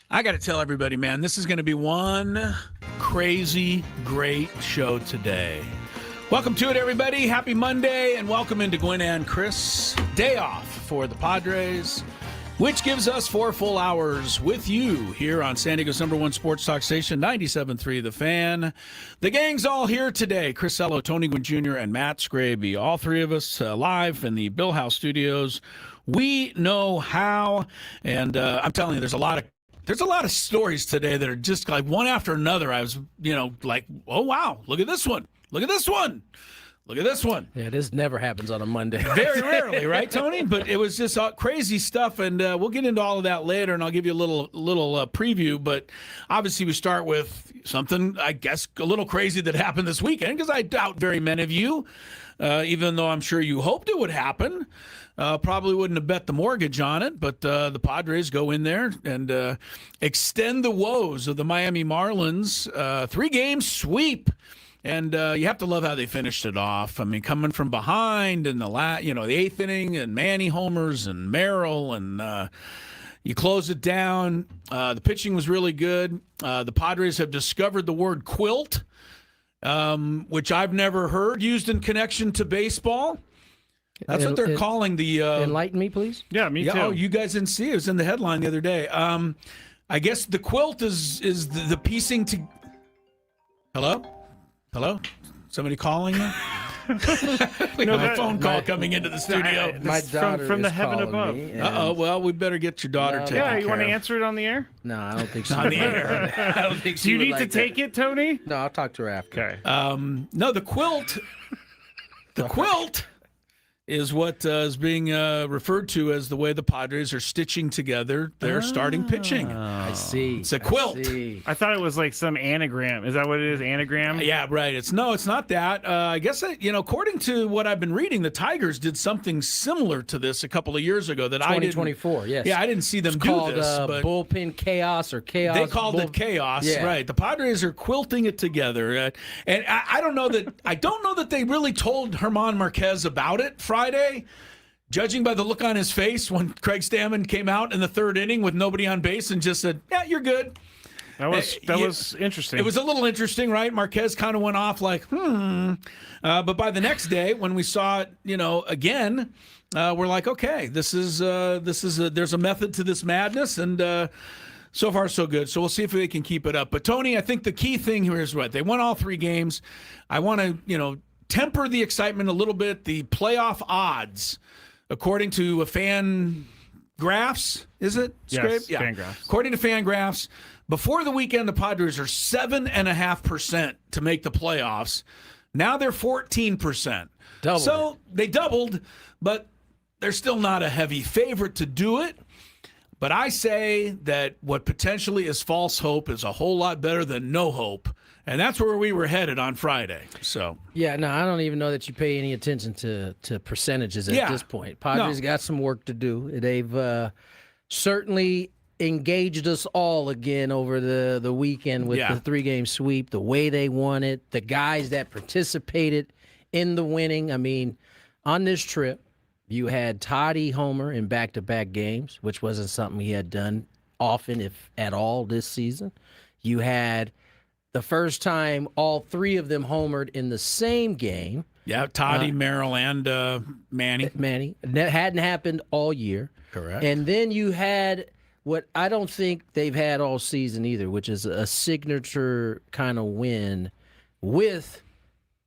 I got to tell everybody, man, this is going to be one crazy, great show today. Welcome to it, everybody. Happy Monday, and welcome into Gwynn and Chris. Day off for the Padres, which gives us 4 full hours with you here on San Diego's #1 sports talk station, 97.3 The Fan. The gang's all here today. Chris Ello, Tony Gwynn Jr., and Matt Skraby. All three of us live in the Bill House studios. We know how, and I'm telling you, there's a lot of stories today that are just like one after another. I was, like, oh, wow, look at this one. Look at this one. Look at this one. Yeah, this never happens on a Monday. Very rarely, right, Tony? But it was just crazy stuff, and we'll get into all of that later, and I'll give you a little preview. But obviously we start with something, I guess, a little crazy that happened this weekend, because I doubt very many of you, even though I'm sure you hoped it would happen, probably wouldn't have bet the mortgage on it. But the Padres go in there and extend the woes of the Miami Marlins. 3-game sweep. And you have to love how they finished it off. I mean, coming from behind in the the 8th inning, and Manny homers and Merrill, and you close it down. The pitching was really good. The Padres have discovered the word quilt, which I've never heard used in connection to baseball. That's what they're calling the. Enlighten me, please. Yeah, me too. Oh, you guys didn't see it? It was in the headline the other day. I guess the quilt is the piecing to. Hello? Somebody calling me? We have a phone call coming into the studio. My daughter from the is heaven calling above. me, Uh-oh, well, we better get your daughter taken Yeah, you care want to of. answer it on the air? No, I don't think so. On the air. I don't think Do you she would need like to take it, Tony? No, I'll talk to her after. Okay. No, the quilt is what is being referred to as the way the Padres are stitching together their starting pitching. I see. It's a quilt. I thought it was like some anagram. Is that what it is? Anagram? Yeah, right. It's not that. I guess according to what I've been reading, the Tigers did something similar to this a couple of years ago that I didn't. 2024, yes. Yeah, I didn't see them It's do called this. But bullpen chaos or chaos. they called it chaos, Yeah. right? The Padres are quilting it together, and I don't know that they really told German Marquez about it Friday. Judging by the look on his face when Craig Stammen came out in the 3rd inning with nobody on base and just said, "Yeah, you're good." That was interesting. It was a little interesting, right? Marquez kind of went off like, but by the next day, when we saw it, again, we're like, okay, there's a method to this madness, and so far so good. So we'll see if they can keep it up. But Tony, I think the key thing here is what they won all 3 games. I want to, temper the excitement a little bit. The playoff odds, according to fan graphs, is it? Yes, yeah. Fangraphs. According to Fangraphs, before the weekend, the Padres are 7.5% to make the playoffs. Now they're 14%. Doubled So they doubled, but they're still not a heavy favorite to do it. But I say that what potentially is false hope is a whole lot better than no hope. And that's where we were headed on Friday. So Yeah, no, I don't even know that you pay any attention to percentages at this point. Padres got some work to do. They've certainly engaged us all again over the weekend with the 3-game sweep, the way they won it, the guys that participated in the winning. I mean, on this trip, you had Toddy homer in back-to-back games, which wasn't something he had done often, if at all, this season. You had the first time all 3 of them homered in the same game. yeah, Toddy, Merrill, and Manny. That hadn't happened all year. Correct. And then you had what I don't think they've had all season either, which is a signature kind of win with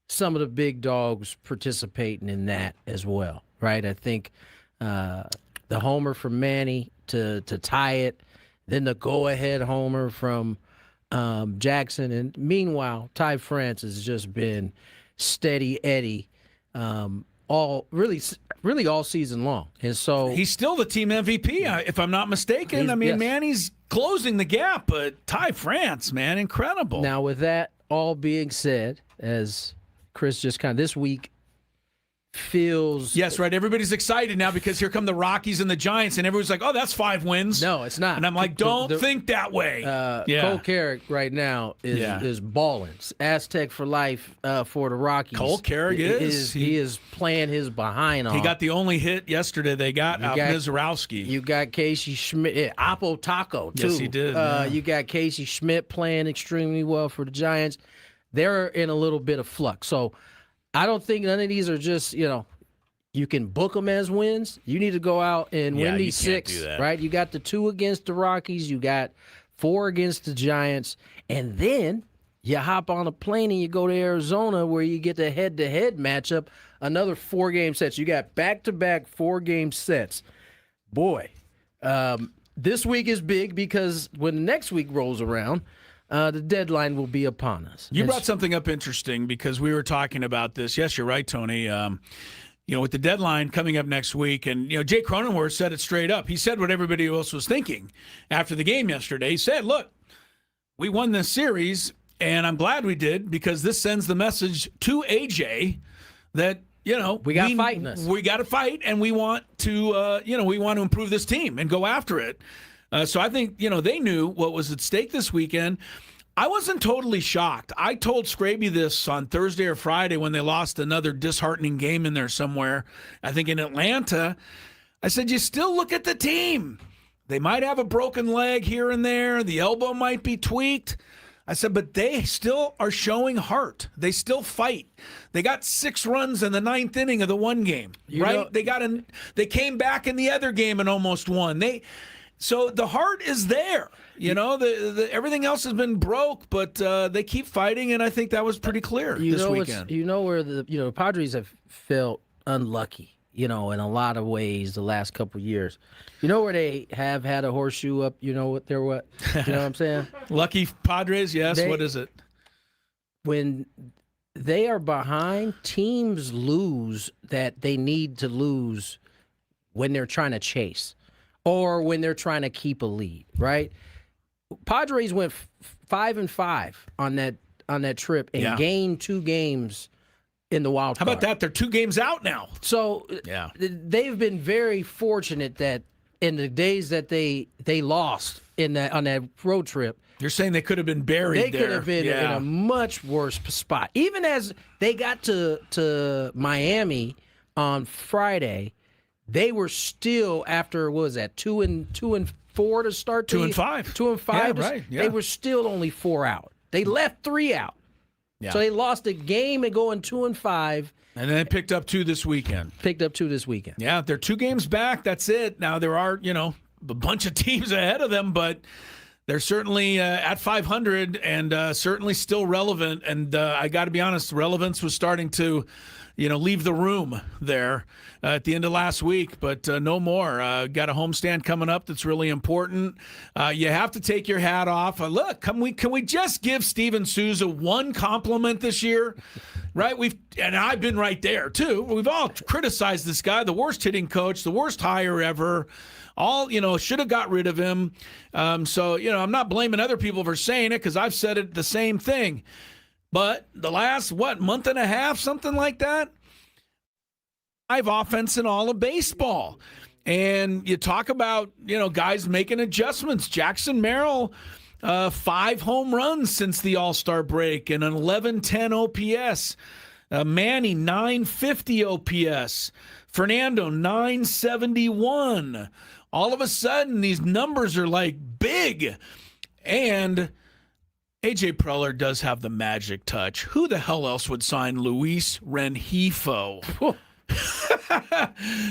some of the big dogs participating in that as well, right? I think the homer from Manny to tie it, then the go-ahead homer from Jackson, and meanwhile, Ty France has just been steady Eddie all season long, and so he's still the team MVP, if I'm not mistaken. I mean, Manny's closing the gap, but Ty France, man, incredible. Now, with that all being said, as Chris just kind of this week feels. Yes, right. Everybody's excited now because here come the Rockies and the Giants, and everyone's like, "Oh, that's 5 wins." No, it's not. And I'm like, "Don't think that way." Cole Carrick right now is balling. Aztec for life for the Rockies. Cole Carrick he is playing his behind off. He got the only hit yesterday. They got Mizorowski. You got Casey Schmidt, Apo Taco too. Yes, he did. You got Casey Schmidt playing extremely well for the Giants. They're in a little bit of flux, so. I don't think none of these are just, you can book them as wins. You need to go out and win these 6, right? You got the 2 against the Rockies. You got 4 against the Giants. And then you hop on a plane and you go to Arizona where you get the head-to-head matchup, another 4-game sets. You got back-to-back 4-game sets. Boy, this week is big because when the next week rolls around, the deadline will be upon us. You brought something up interesting because we were talking about this. Yes, you're right, Tony. With the deadline coming up next week, and Jay Cronenworth said it straight up. He said what everybody else was thinking after the game yesterday. He said, "Look, we won this series, and I'm glad we did because this sends the message to AJ that we got fight in us. We got to fight, and we want to we want to improve this team and go after it." So I think, they knew what was at stake this weekend. I wasn't totally shocked. I told Skraby this on Thursday or Friday when they lost another disheartening game in there somewhere, I think in Atlanta. I said, you still look at the team. They might have a broken leg here and there. The elbow might be tweaked. I said, but they still are showing heart. They still fight. They got 6 runs in the 9th inning of the one game, right? They came back in the other game and almost won. So the heart is there. Everything else has been broke, but they keep fighting, and I think that was pretty clear this weekend. Where the Padres have felt unlucky, in a lot of ways the last couple of years. Where they have had a horseshoe up, you know what I'm saying? Lucky Padres, yes. What is it? When they are behind, teams lose that they need to lose when they're trying to chase. Or when they're trying to keep a lead, right? Padres went 5-5 on that trip and gained 2 games in the wild card. How about that? They're 2 games out now. So they've been very fortunate that in the days that they lost on that road trip. You're saying they could have been buried there. They could have been in a much worse spot. Even as they got to Miami on Friday. They were still after 2-4 to start. 2-5. 2-5. Yeah, right. Yeah. They were still only 4 out. They left 3 out. Yeah. So they lost a game and going 2-5. And then picked up 2 this weekend. Yeah, they're 2 games back. That's it. Now there are a bunch of teams ahead of them, but they're certainly at 500 and certainly still relevant. And I got to be honest, relevance was starting to. Leave the room there at the end of last week, but no more. Got a homestand coming up that's really important. You have to take your hat off. Look, can we just give Steven Souza one compliment this year? Right? And I've been right there too. We've all criticized this guy, the worst hitting coach, the worst hire ever. All, should have got rid of him. So, I'm not blaming other people for saying it because I've said it the same thing. But the last, month and a half, something like that, I've offense in all of baseball. And you talk about, guys making adjustments. Jackson Merrill, 5 home runs since the All-Star break and an 1110 OPS. Manny, 950 OPS. Fernando, 971. All of a sudden, these numbers are like big. And AJ Preller does have the magic touch. Who the hell else would sign Luis Rengifo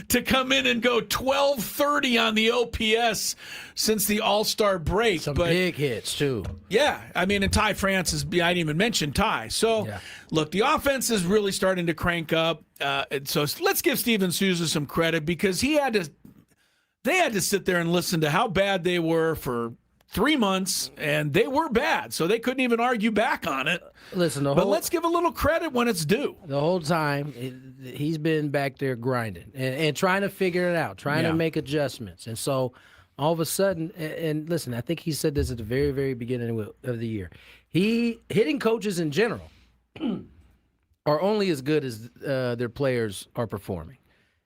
to come in and go 1230 on the OPS since the All-Star break? Some big hits, too. Yeah. I mean, and Ty France I didn't even mention Ty. So, Look, the offense is really starting to crank up. So let's give Steven Souza some credit because they had to sit there and listen to how bad they were for 3 months, and they were bad, so they couldn't even argue back on it. Listen, but let's give a little credit when it's due. The whole time, he's been back there grinding and trying to figure it out, trying to make adjustments. And so all of a sudden, and listen, I think he said this at the very, very beginning of the year. Hitting coaches in general are only as good as their players are performing.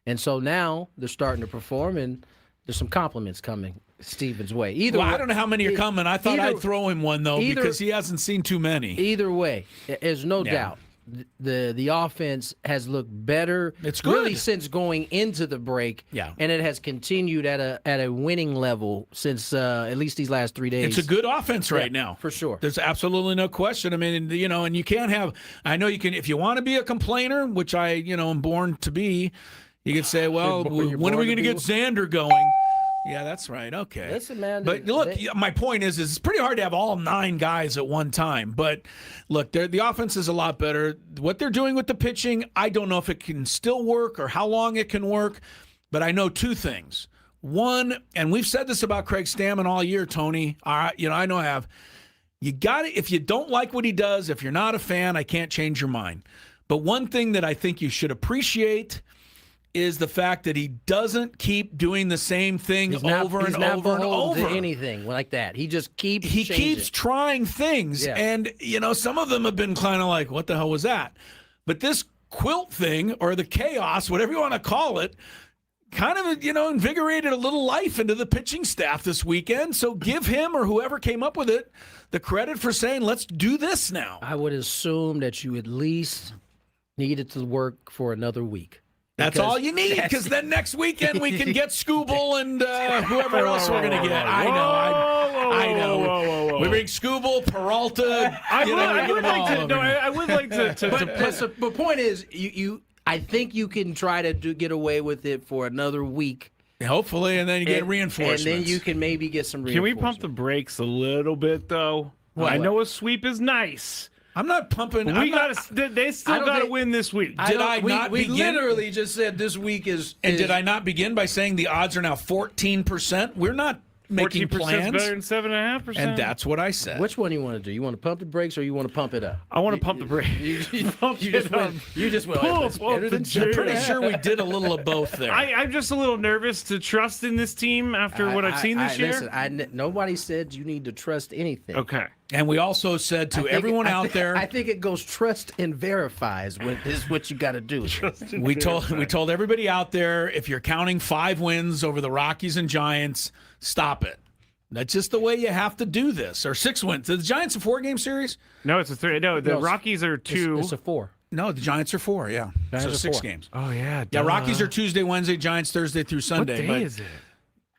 And so now they're starting to perform, and there's some compliments coming Stevens' way. Either way, I don't know how many are coming. I thought I'd throw him one, though, because he hasn't seen too many. Either way, there's no doubt. The offense has looked better. It's good. Really since going into the break. Yeah. And it has continued at a winning level since at least these last 3 days. It's a good offense right now. For sure. There's absolutely no question. I mean, and you can't have – I know you can – if you want to be a complainer, which I, am born to be, you could say, well, when are we going to get Xander going? Yeah, that's right. Okay. Listen, man. But look, my point is it's pretty hard to have all 9 guys at one time. But look, the offense is a lot better. What they're doing with the pitching, I don't know if it can still work or how long it can work. But I know 2 things. One, and we've said this about Craig Stammen all year, Tony. I know I have. You got it. If you don't like what he does, if you're not a fan, I can't change your mind. But one thing that I think you should appreciate is the fact that he doesn't keep doing the same thing over and over. To anything like that. He just keeps keeps trying things. Yeah. And, some of them have been kind of like, what the hell was that? But this quilt thing, or the chaos, whatever you want to call it, kind of, invigorated a little life into the pitching staff this weekend. So give him or whoever came up with it the credit for saying, let's do this now. I would assume that you at least needed to work for another week. That's all you need, because then next weekend we can get Scooble and whoever else we're going to get. I know. We bring Scooble, Peralta. I would like to. But the point is, I think you can try to get away with it for another week. Hopefully, and then you get reinforcements. And then you can maybe get some Can reinforcements. we pump the brakes a little bit, though? I know a sweep is nice. I'm not pumping. They still got to win this week. We literally just said this week is. And did I not begin by saying the odds are now 14%? We're not making plans. Better than 7.5%. And that's what I said. Which one do you want to do? You want to pump the brakes or you want to pump it up? I want to pump the brakes. You just went. I'm pretty sure we did a little of both there. I'm just a little nervous to trust in this team after what I've seen this year. Listen, nobody said you need to trust anything. Okay. And we also said to everyone out there, I think it goes trust and verifies is what you got to do. We told everybody out there, if you're counting 5 wins over the Rockies and Giants, stop it. That's just the way you have to do this. Or 6 wins. Are the Giants a 4-game series? No, it's a 3. No, the Rockies are 2. It's a 4. No, the Giants are 4. Yeah, Giants so 6 4 games. Oh yeah. Yeah, Rockies are Tuesday, Wednesday, Giants Thursday through Sunday. What day is it?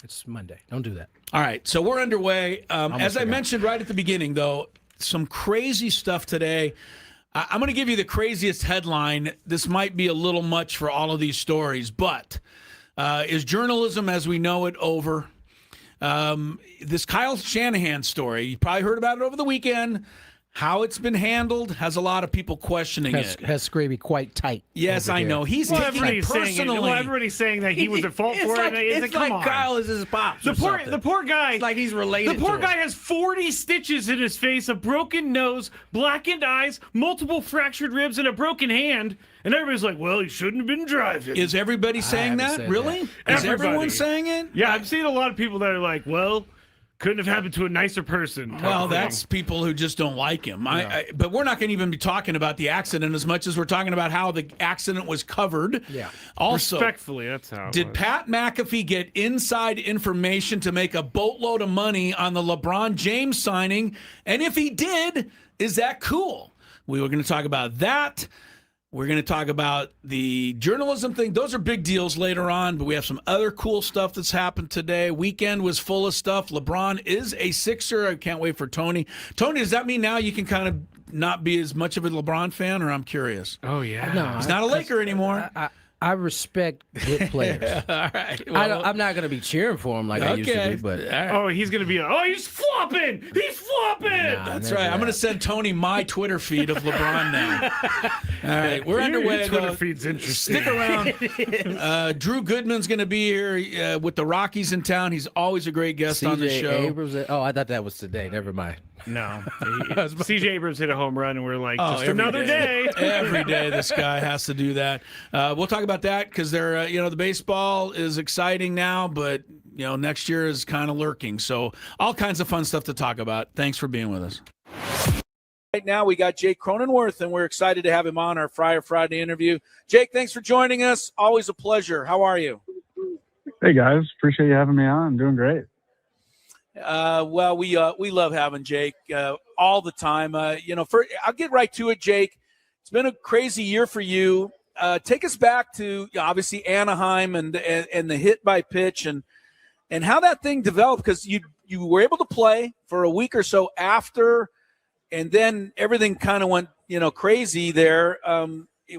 It's Monday. Don't do that. All right, so we're underway. As I mentioned right at the beginning, though, some crazy stuff today. I'm going to give you the craziest headline. This might be a little much for all of these stories, but is journalism as we know it over? This Kyle Shanahan story, you probably heard about it over the weekend. How it's been handled has a lot of people questioning it. Has Skraby quite tight. Yes, I know. He's taking it personally. Everybody's saying that he was at fault for it. It's like Kyle is his pops. The poor guy. It's like he's related. The poor guy has 40 stitches in his face, a broken nose, blackened eyes, multiple fractured ribs, and a broken hand. And everybody's like, well, he shouldn't have been driving. Is everybody saying that? Really? Is everyone saying it? Yeah, I've seen a lot of people that are like, well, couldn't have happened to a nicer person. Well, that's people who just don't like him. But we're not going to even be talking about the accident as much as we're talking about how the accident was covered. Yeah. Also, respectfully, that's how. Did Pat McAfee get inside information to make a boatload of money on the LeBron James signing? And if he did, is that cool? We were going to talk about that. We're going to talk about the journalism thing. Those are big deals later on, but we have some other cool stuff that's happened today. Weekend was full of stuff. LeBron is a Sixer. I can't wait for Tony. Tony, does that mean now you can kind of not be as much of a Lebron fan, or I'm curious? Oh, yeah. No, he's not a Laker anymore. I respect good players. All right. Well, I'm not going to be cheering for him like I used to be, but oh, he's going to be he's flopping. He's flopping. That's right. I'm going to send Tony my Twitter feed of LeBron now. All right, we're underway. Your Twitter feed's interesting. Stick around. Drew Goodman's going to be here with the Rockies in town. He's always a great guest on the show. Abrams, I thought that was today. Never mind. No. C.J. Abrams hit a home run, and we're like, just another day. Every day this guy has to do that. We'll talk about that because they're, the baseball is exciting now, but, next year is kind of lurking. So all kinds of fun stuff to talk about. Thanks for being with us. Right now, we got Jake Cronenworth, and we're excited to have him on our Friday interview. Jake, thanks for joining us. Always a pleasure. How are you? Hey, guys. Appreciate you having me on. I'm doing great. Well, we love having Jake all the time. I'll get right to it, Jake. It's been a crazy year for you. Take us back to obviously Anaheim and the hit by pitch and how that thing developed, because you were able to play for a week or so after. And then everything kind of went, crazy there.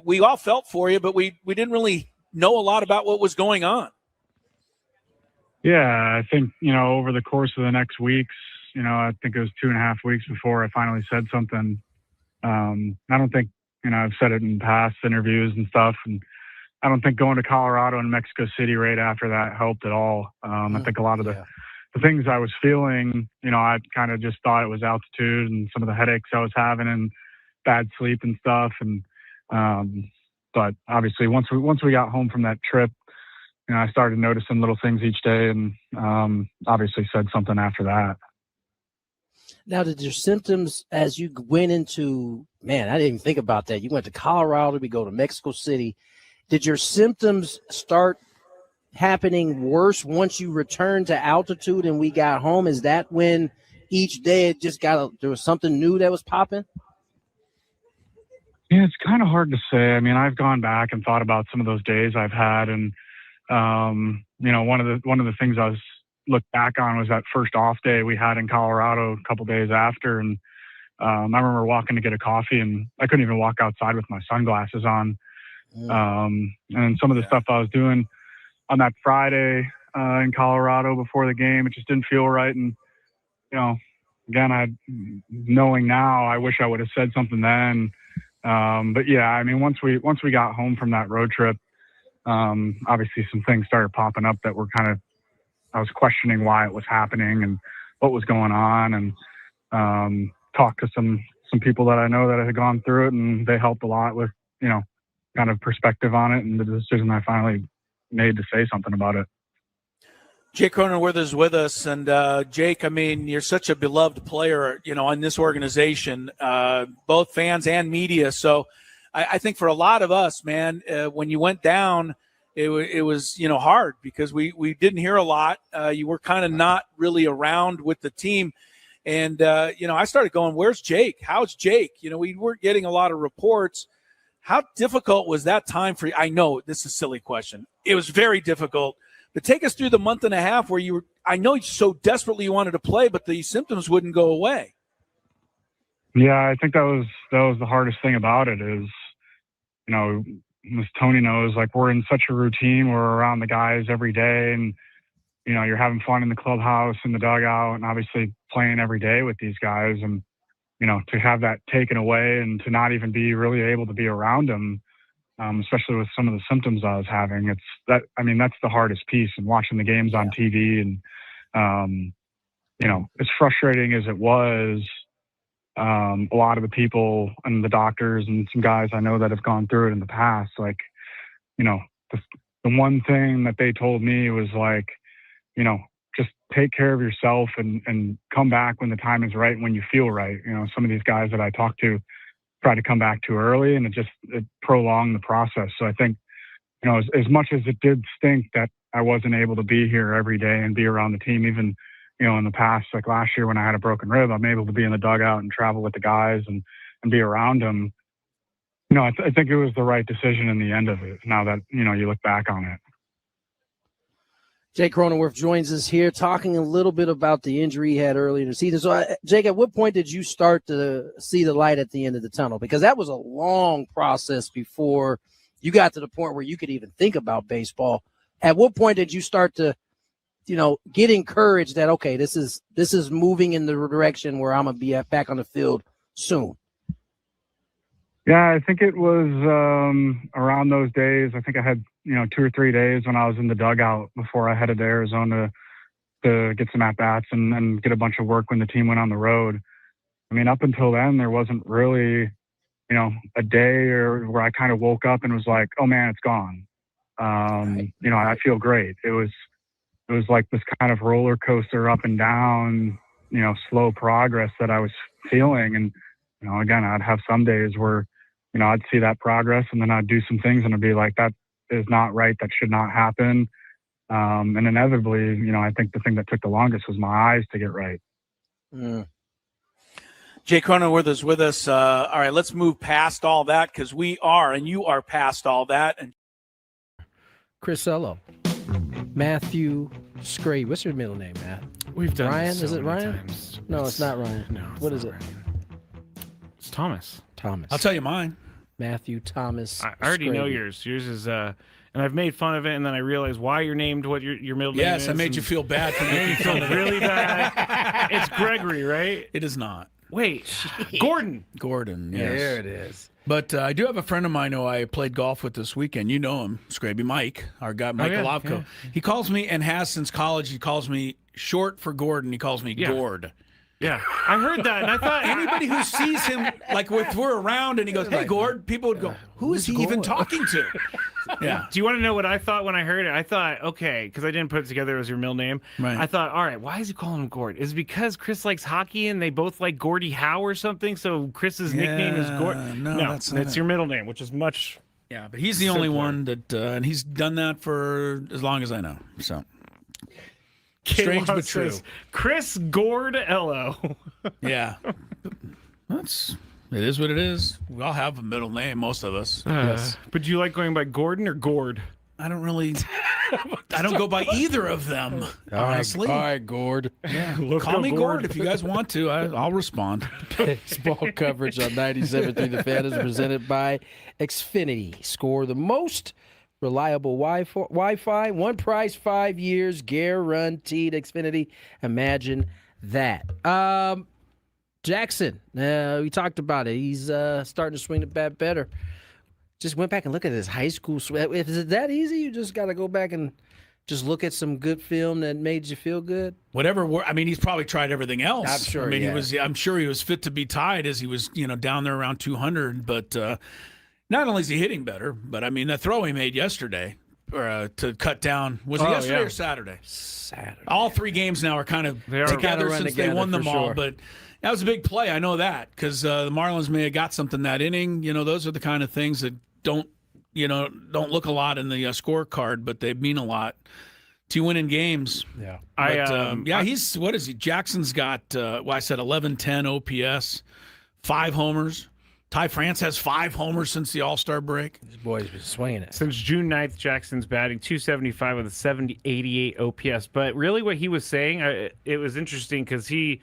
We all felt for you, but we didn't really know a lot about what was going on. Yeah, I think, over the course of the next weeks, I think it was 2.5 weeks before I finally said something. I don't think, I've said it in past interviews and stuff. And I don't think going to Colorado and Mexico City right after that helped at all. I think a lot of the things I was feeling, I kind of just thought it was altitude and some of the headaches I was having and bad sleep and stuff. And, but obviously once we got home from that trip, I started noticing little things each day and, obviously said something after that. Now, did your symptoms as you went into, man, I didn't even think about that. You went to Colorado, we go to Mexico City. Did your symptoms start happening worse once you returned to altitude and we got home? Is that when each day it just there was something new that was popping? Yeah, it's kind of hard to say. I mean, I've gone back and thought about some of those days I've had, and one of the things I was looked back on was that first off day we had in Colorado a couple days after, and I remember walking to get a coffee and I couldn't even walk outside with my sunglasses on. And some of the stuff I was doing on that Friday in Colorado before the game, it just didn't feel right. And, again, knowing now, I wish I would have said something then. But yeah, I mean, once we got home from that road trip, obviously some things started popping up that were I was questioning why it was happening and what was going on, and talked to some people that I know that had gone through it, and they helped a lot with, kind of perspective on it and the decision I finally made to say something about it. Jake Cronenworth is with us, and Jake, I mean, you're such a beloved player, in this organization, both fans and media. So I think for a lot of us, man, when you went down, it was hard because we didn't hear a lot. You were kind of not really around with the team, and I started going, "Where's Jake? How's Jake?" We weren't getting a lot of reports. How difficult was that time for you? I know this is a silly question. It was very difficult. But take us through the month and a half where I know so desperately you wanted to play, but the symptoms wouldn't go away. Yeah, I think that was the hardest thing about it is, as Tony knows, like, we're in such a routine. We're around the guys every day, and, you're having fun in the clubhouse, in the dugout, and obviously playing every day with these guys. And, to have that taken away and to not even be really able to be around them, especially with some of the symptoms I was having, that's the hardest piece. And watching the games on TV, and, as frustrating as it was, a lot of the people and the doctors and some guys I know that have gone through it in the past, like, the one thing that they told me was like, just take care of yourself and come back when the time is right, when you feel right. Some of these guys that I talked to tried to come back too early, and it prolonged the process. So I think, as much as it did stink that I wasn't able to be here every day and be around the team, even, in the past, like last year when I had a broken rib, I'm able to be in the dugout and travel with the guys and be around them. I think it was the right decision in the end of it, now that, you look back on it. Jake Cronenworth joins us here talking a little bit about the injury he had earlier in the season. So, Jake, at what point did you start to see the light at the end of the tunnel? Because that was a long process before you got to the point where you could even think about baseball. At what point did you start to, get encouraged that, okay, this is moving in the direction where I'm going to be back on the field soon? Yeah, I think it was around those days. I think I had, 2 or 3 days when I was in the dugout before I headed to Arizona to get some at-bats and get a bunch of work when the team went on the road. I mean, up until then, there wasn't really, a day where I kind of woke up and was like, oh, man, it's gone. I feel great. It was like this kind of roller coaster up and down, slow progress that I was feeling. And again, I'd have some days where, I'd see that progress and then I'd do some things and I'd be like, that is not right. That should not happen. And inevitably, I think the thing that took the longest was my eyes to get right. Jay Cronenworth is with us. All right, let's move past all that because we are, and you are past all that. And Chris Ello, Matthew Skraby. What's your middle name, Matt? We've done Ryan. this so Is it many Ryan? times. No, it's not Ryan. No. What is it? Ryan. It's Thomas. Thomas. I'll tell you mine. Matthew Thomas. I already know Skraby. yours. Yours is and I've made fun of it, and then I realized why you're named what your middle name is. Yes, I made you feel bad for making You feel really bad. It's Gregory, right? It is not. Wait, Gordon. Gordon, yes. There it is. But I do have a friend of mine who I played golf with this weekend. You know him, Skraby Mike, our guy, Mike Golovko. yeah. He calls me, and has since college, he calls me short for Gordon. He calls me Yeah. Gord. Yeah, I heard that, and I thought Anybody who sees him, like if we're around and he goes, hey, Gord, people would go, who is he even talking to? Yeah. Do you want to know what I thought when I heard it? I thought, okay, because I didn't put it together as your middle name. Right. I thought, all right, why is he calling him Gord? Is it because Chris likes hockey and they both like Gordie Howe or something? So Chris's nickname is Gord? No, that's not it. your middle name, which is much. Yeah, but he's the only Simpler. one that, and he's done that for as long as I know. So strange Kayla but true. says, Chris Gordello. Yeah, it is what it is. We all have a middle name, most of us. But do you like going by Gordon or Gord? I don't go by either of them, honestly. All right, Gord. Yeah. Let's Call go me Gord. Gord if you guys want to. I'll respond. Baseball coverage on 97.3 The Fan is presented by Xfinity. Score the most reliable Wi-Fi. One price, 5 years, guaranteed. Xfinity. Imagine that. Jackson, we talked about it. He's starting to swing the bat better. Just went back and looked at his high school. If it's that easy, you just got to go back and just look at some good film that made you feel good. He's probably tried everything else. I'm sure. I'm sure he was fit to be tied as he was, down there around 200. But not only is he hitting better, but that throw he made yesterday to cut down was it yesterday or Saturday? Saturday. All three games now are kind of together run since together, they won them for all. sure. But that was a big play. I know that because the Marlins may have got something that inning. Those are the kind of things that don't look a lot in the scorecard, but they mean a lot to you winning games. Yeah. He's what is he? Jackson's got I said 11-10 OPS, 5 homers. Ty France has 5 homers since the All-Star break. This boy's been swinging it. Since June 9th, Jackson's batting .275 with a 88 OPS. But really what he was saying, it was interesting because he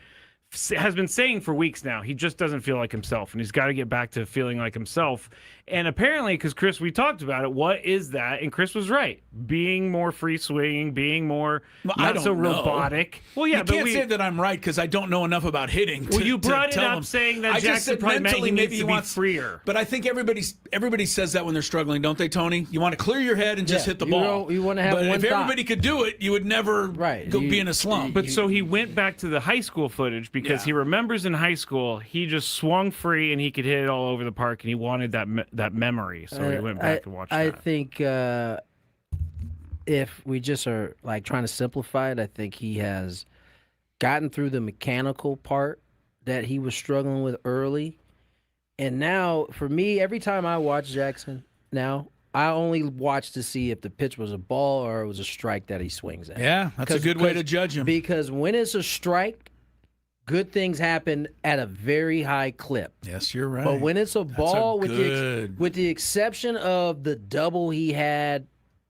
has been saying for weeks now he just doesn't feel like himself, and he's got to get back to feeling like himself. And apparently, because Chris, we talked about it, what is that? And Chris was right. Being more free swinging, being more not so robotic. Well, yeah, you can't say that I'm right because I don't know enough about hitting. Well, you brought it up him. saying that I Jackson just said probably meant mentally he maybe needs to he wants be freer. But I think everybody says that when they're struggling, don't they, Tony? You want to clear your head and just hit the ball. You want to have but one if thought. everybody could do it, you would never be in a slump. But so he went back to the high school footage because he remembers in high school he just swung free and he could hit it all over the park, and he wanted that memory. So he went back to watch that. I think if we just are trying to simplify it, I think he has gotten through the mechanical part that he was struggling with early. And now, for me, every time I watch Jackson now, I only watch to see if the pitch was a ball or it was a strike that he swings at. Yeah, that's a good way to judge him. Because when it's a strike, good things happen at a very high clip. Yes, you're right. But when it's a ball, with the exception of the double he had,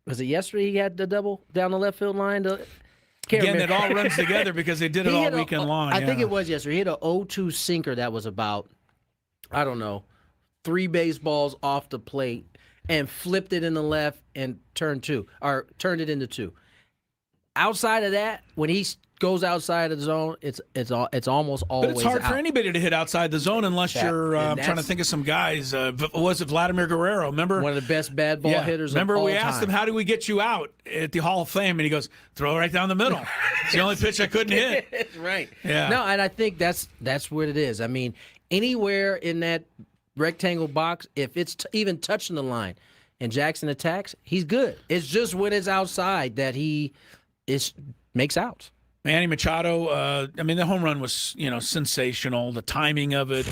was it yesterday he had the double down the left field line? Again, it all runs together because they did it all weekend long. I think it was yesterday. He hit an 0-2 sinker that was about, 3 baseballs off the plate and flipped it in the left and turned it into 2. Outside of that, when he goes outside of the zone, it's almost always But it's hard out. for anybody to hit outside the zone unless you're I'm trying to think of some guys. Was it Vladimir Guerrero? Remember? One of the best bad ball hitters Remember of all we asked him, how do we get you out at the Hall of Fame? And he goes, throw it right down the middle. It's the only pitch I couldn't hit. Right. Yeah. No, and I think that's what it is. I mean, anywhere in that rectangle box, if it's even touching the line and Jackson attacks, he's good. It's just when it's outside that he makes outs. Manny Machado, I mean, the home run was, sensational. The timing of it,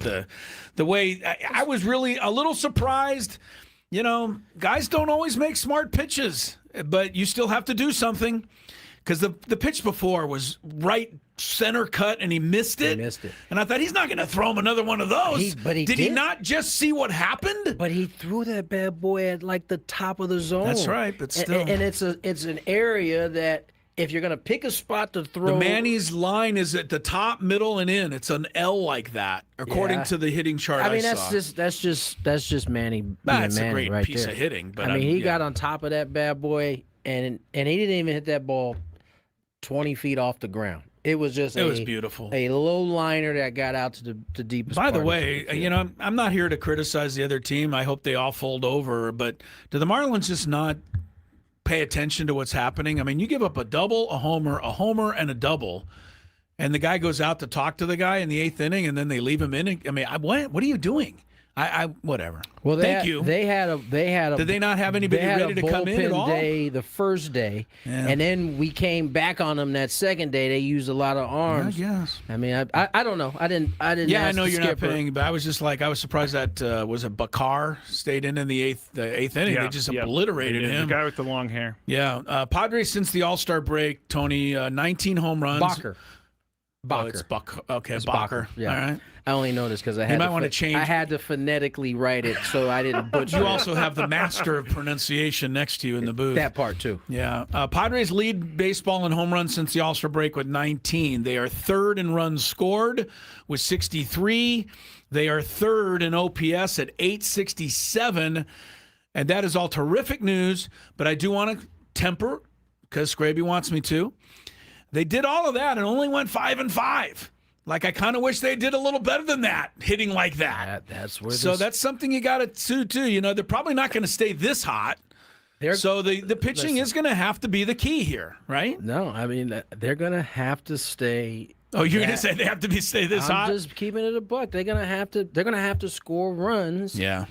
the way I was really a little surprised. Guys don't always make smart pitches, but you still have to do something because the pitch before was right center cut and he missed it. And I thought he's not going to throw him another one of those. But he did he not just see what happened? But he threw that bad boy at like the top of the zone. That's right, but still. And it's an area that if you're going to pick a spot to throw. The Manny's line is at the top, middle, and in. It's an L like that, according to the hitting chart I saw. that's just Manny. That's Manny a great right piece there. of hitting. But he got on top of that bad boy, and he didn't even hit that ball 20 feet off the ground. It was just it was beautiful. A low liner that got out to the deepest. By part the of way, I'm not here to criticize the other team. I hope they all fold over. But do the Marlins just not pay attention to what's happening? I mean, you give up a double, a homer, and a double, and the guy goes out to talk to the guy in the 8th inning, and then they leave him in. I mean, what are you doing? Whatever. Well, thank you. They had a. Did they not have anybody ready to come in at all? Day the first day, and then we came back on them that second day. They used a lot of arms. Yes. I mean, I don't know. I didn't. Yeah, ask I know the you're skipper. not paying, but I was just like, I was surprised that was a Bakar stayed in the eighth inning. They just obliterated him. The guy with the long hair. Yeah, Padres since the All-Star break, Tony, 19 home runs. Bacher. Oh, it's Buck. Okay, It's Bacher. Yeah. All right. I only know this because I had. You might want to change. I had to phonetically write it so I didn't butcher. You it. also have the master of pronunciation next to you in the booth. That part too. Yeah. Padres lead baseball in home runs since the All-Star break with 19. They are third in runs scored with 63. They are third in OPS at 867. And that is all terrific news, but I do want to temper, because Skraby wants me to. They did all of that and only went 5-5. Like, I kind of wish they did a little better than that, hitting like that. That's where. So that's something you got to do too. They're probably not going to stay this hot. So the pitching is going to have to be the key here, right? No, I mean they're going to have to stay. Oh, you're going to say they have to stay this hot? I'm just keeping it a buck. They're going to have to. They're going to have to score runs. Yeah.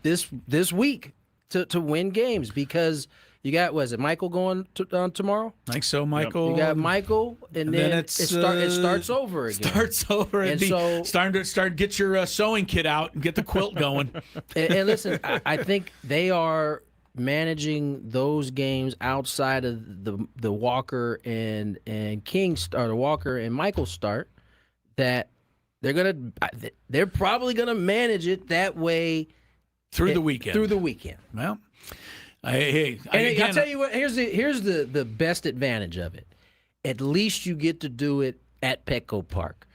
This week to win games because. You got, was it Michael going tomorrow? I think so, Michael. You got Michael, and then it starts over again. Starts over, and so starting to get your sewing kit out and get the quilt going. and listen, I think they are managing those games outside of the Walker and King start, the Walker and Michael start. That they're probably gonna manage it that way through the weekend. Well. I'll tell you what. Here's the best advantage of it. At least you get to do it at Petco Park.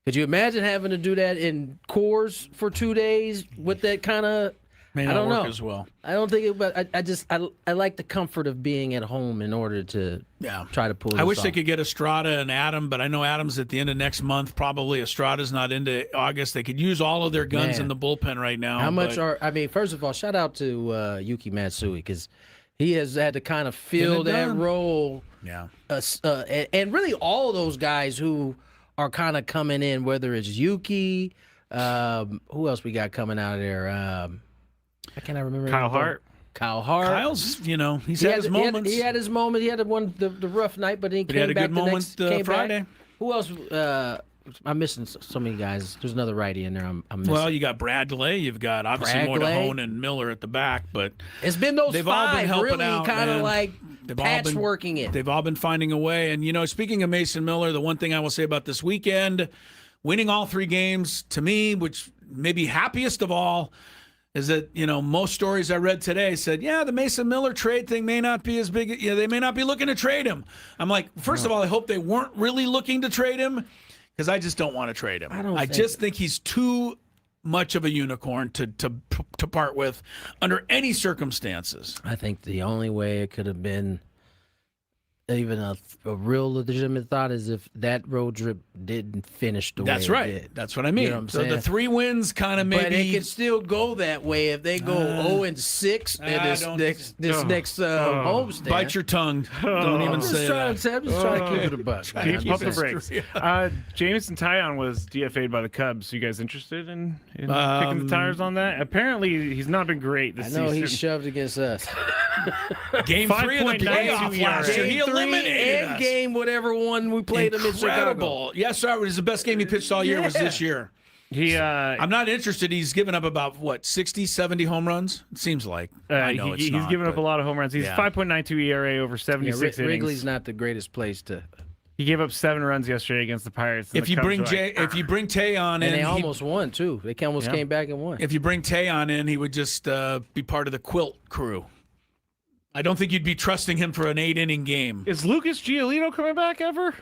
Could you imagine having to do that in Coors for 2 days with that kind of? May not work as well. I don't think it. But I like the comfort of being at home in order to try to pull. I wish they could get Estrada and Adam, but I know Adam's at the end of next month. Probably Estrada's not into August. They could use all of their guns in the bullpen right now. How much are? I mean, first of all, shout out to Yuki Matsui because he has had to kind of fill that role. Yeah. And really, all of those guys who are kind of coming in, whether it's Yuki, who else we got coming out of there? I cannot remember. Kyle Hart. Kyle's, he's had his moments. He had his moment. He had the rough night, but he came had a back good moment Friday. Back. Who else? I'm missing so many guys. There's another righty in there. I'm missing. Well, you got Bradley. You've got obviously Moynihan and Miller at the back, but it's been those they've five all been helping really out, kind of like they've patchworking it. They've all been finding a way. And speaking of Mason Miller, the one thing I will say about this weekend, winning all 3 games to me, which may be happiest of all, is that, most stories I read today said, the Mason Miller trade thing may not be as big. They may not be looking to trade him. I'm like, first of all, I hope they weren't really looking to trade him because I just don't want to trade him. I just think he's too much of a unicorn to part with under any circumstances. I think the only way it could have been even a real legitimate thought is if that road trip didn't finish the way it did. That's what I mean. You know what I'm so saying? the 3 wins kind of maybe. But it could still go that way if they go 0-6 in this next homestand. Bite your tongue. Don't even say that. I'm just trying to keep it a buck. Pump the brakes. Jameson Taillon was DFA'd by the Cubs. You guys interested in picking the tires on that? Apparently, he's not been great this season. I know he shoved against us. Game 3 of the playoff last year. He eliminated and us. game whatever one we played him in Chicago. Incredible. Yes, sir. It was the best game he pitched all year was this year. I'm not interested. He's given up about, 60, 70 home runs? It seems like. I know he's given up a lot of home runs. He's 5.92 ERA over 76 innings. Wrigley's not the greatest place to. He gave up 7 runs yesterday against the Pirates. If you bring Tayon in, and they almost won too. They almost came back and won. If you bring Tayon in, he would just be part of the quilt crew. I don't think you'd be trusting him for an 8-inning game. Is Lucas Giolito coming back ever?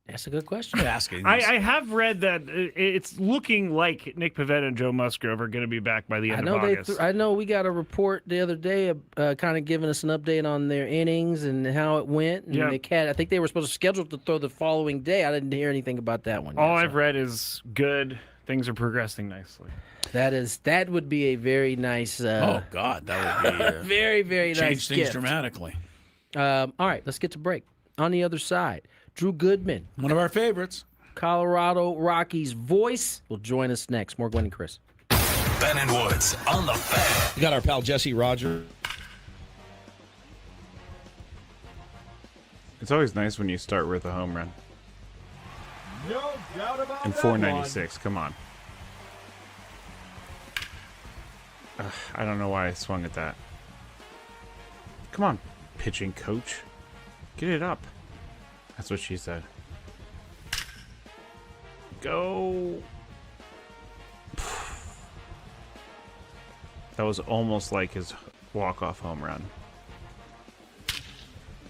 That's a good question. Asking. I have read that it's looking like Nick Pivetta and Joe Musgrove are going to be back by the end of August. I know we got a report the other day kind of giving us an update on their innings and how it went. And I think they were supposed to schedule to throw the following day. I didn't hear anything about that one. All I've read is good. Things are progressing nicely. That would be a very nice. Oh God, that would be very, very nice. Change things gift. dramatically. All right, let's get to break. On the other side, Drew Goodman, one of our favorites, Colorado Rockies voice, will join us next. More Gwynn and Chris. Ben and Woods on the Fan. We got our pal Jesse Rogers. It's always nice when you start with a home run. No doubt about and 496. Come on. I don't know why I swung at that. Come on, pitching coach. Get it up. That's what she said. Go. That was almost like his walk-off home run.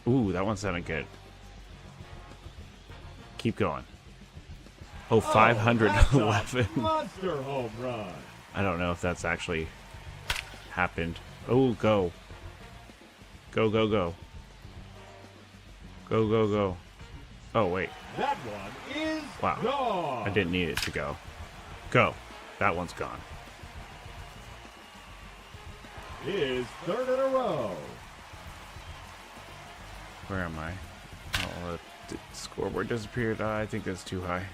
Ooh, that one sounded good. Keep going. Oh, 511. Monster home run. I don't know if that's actually happened. Oh, go. Go, go, go. Go, go, go. Oh, wait. That one is gone. I didn't need it to go. Go. That one's gone. His third in a row. Where am I? Oh, the scoreboard disappeared. I think that's too high.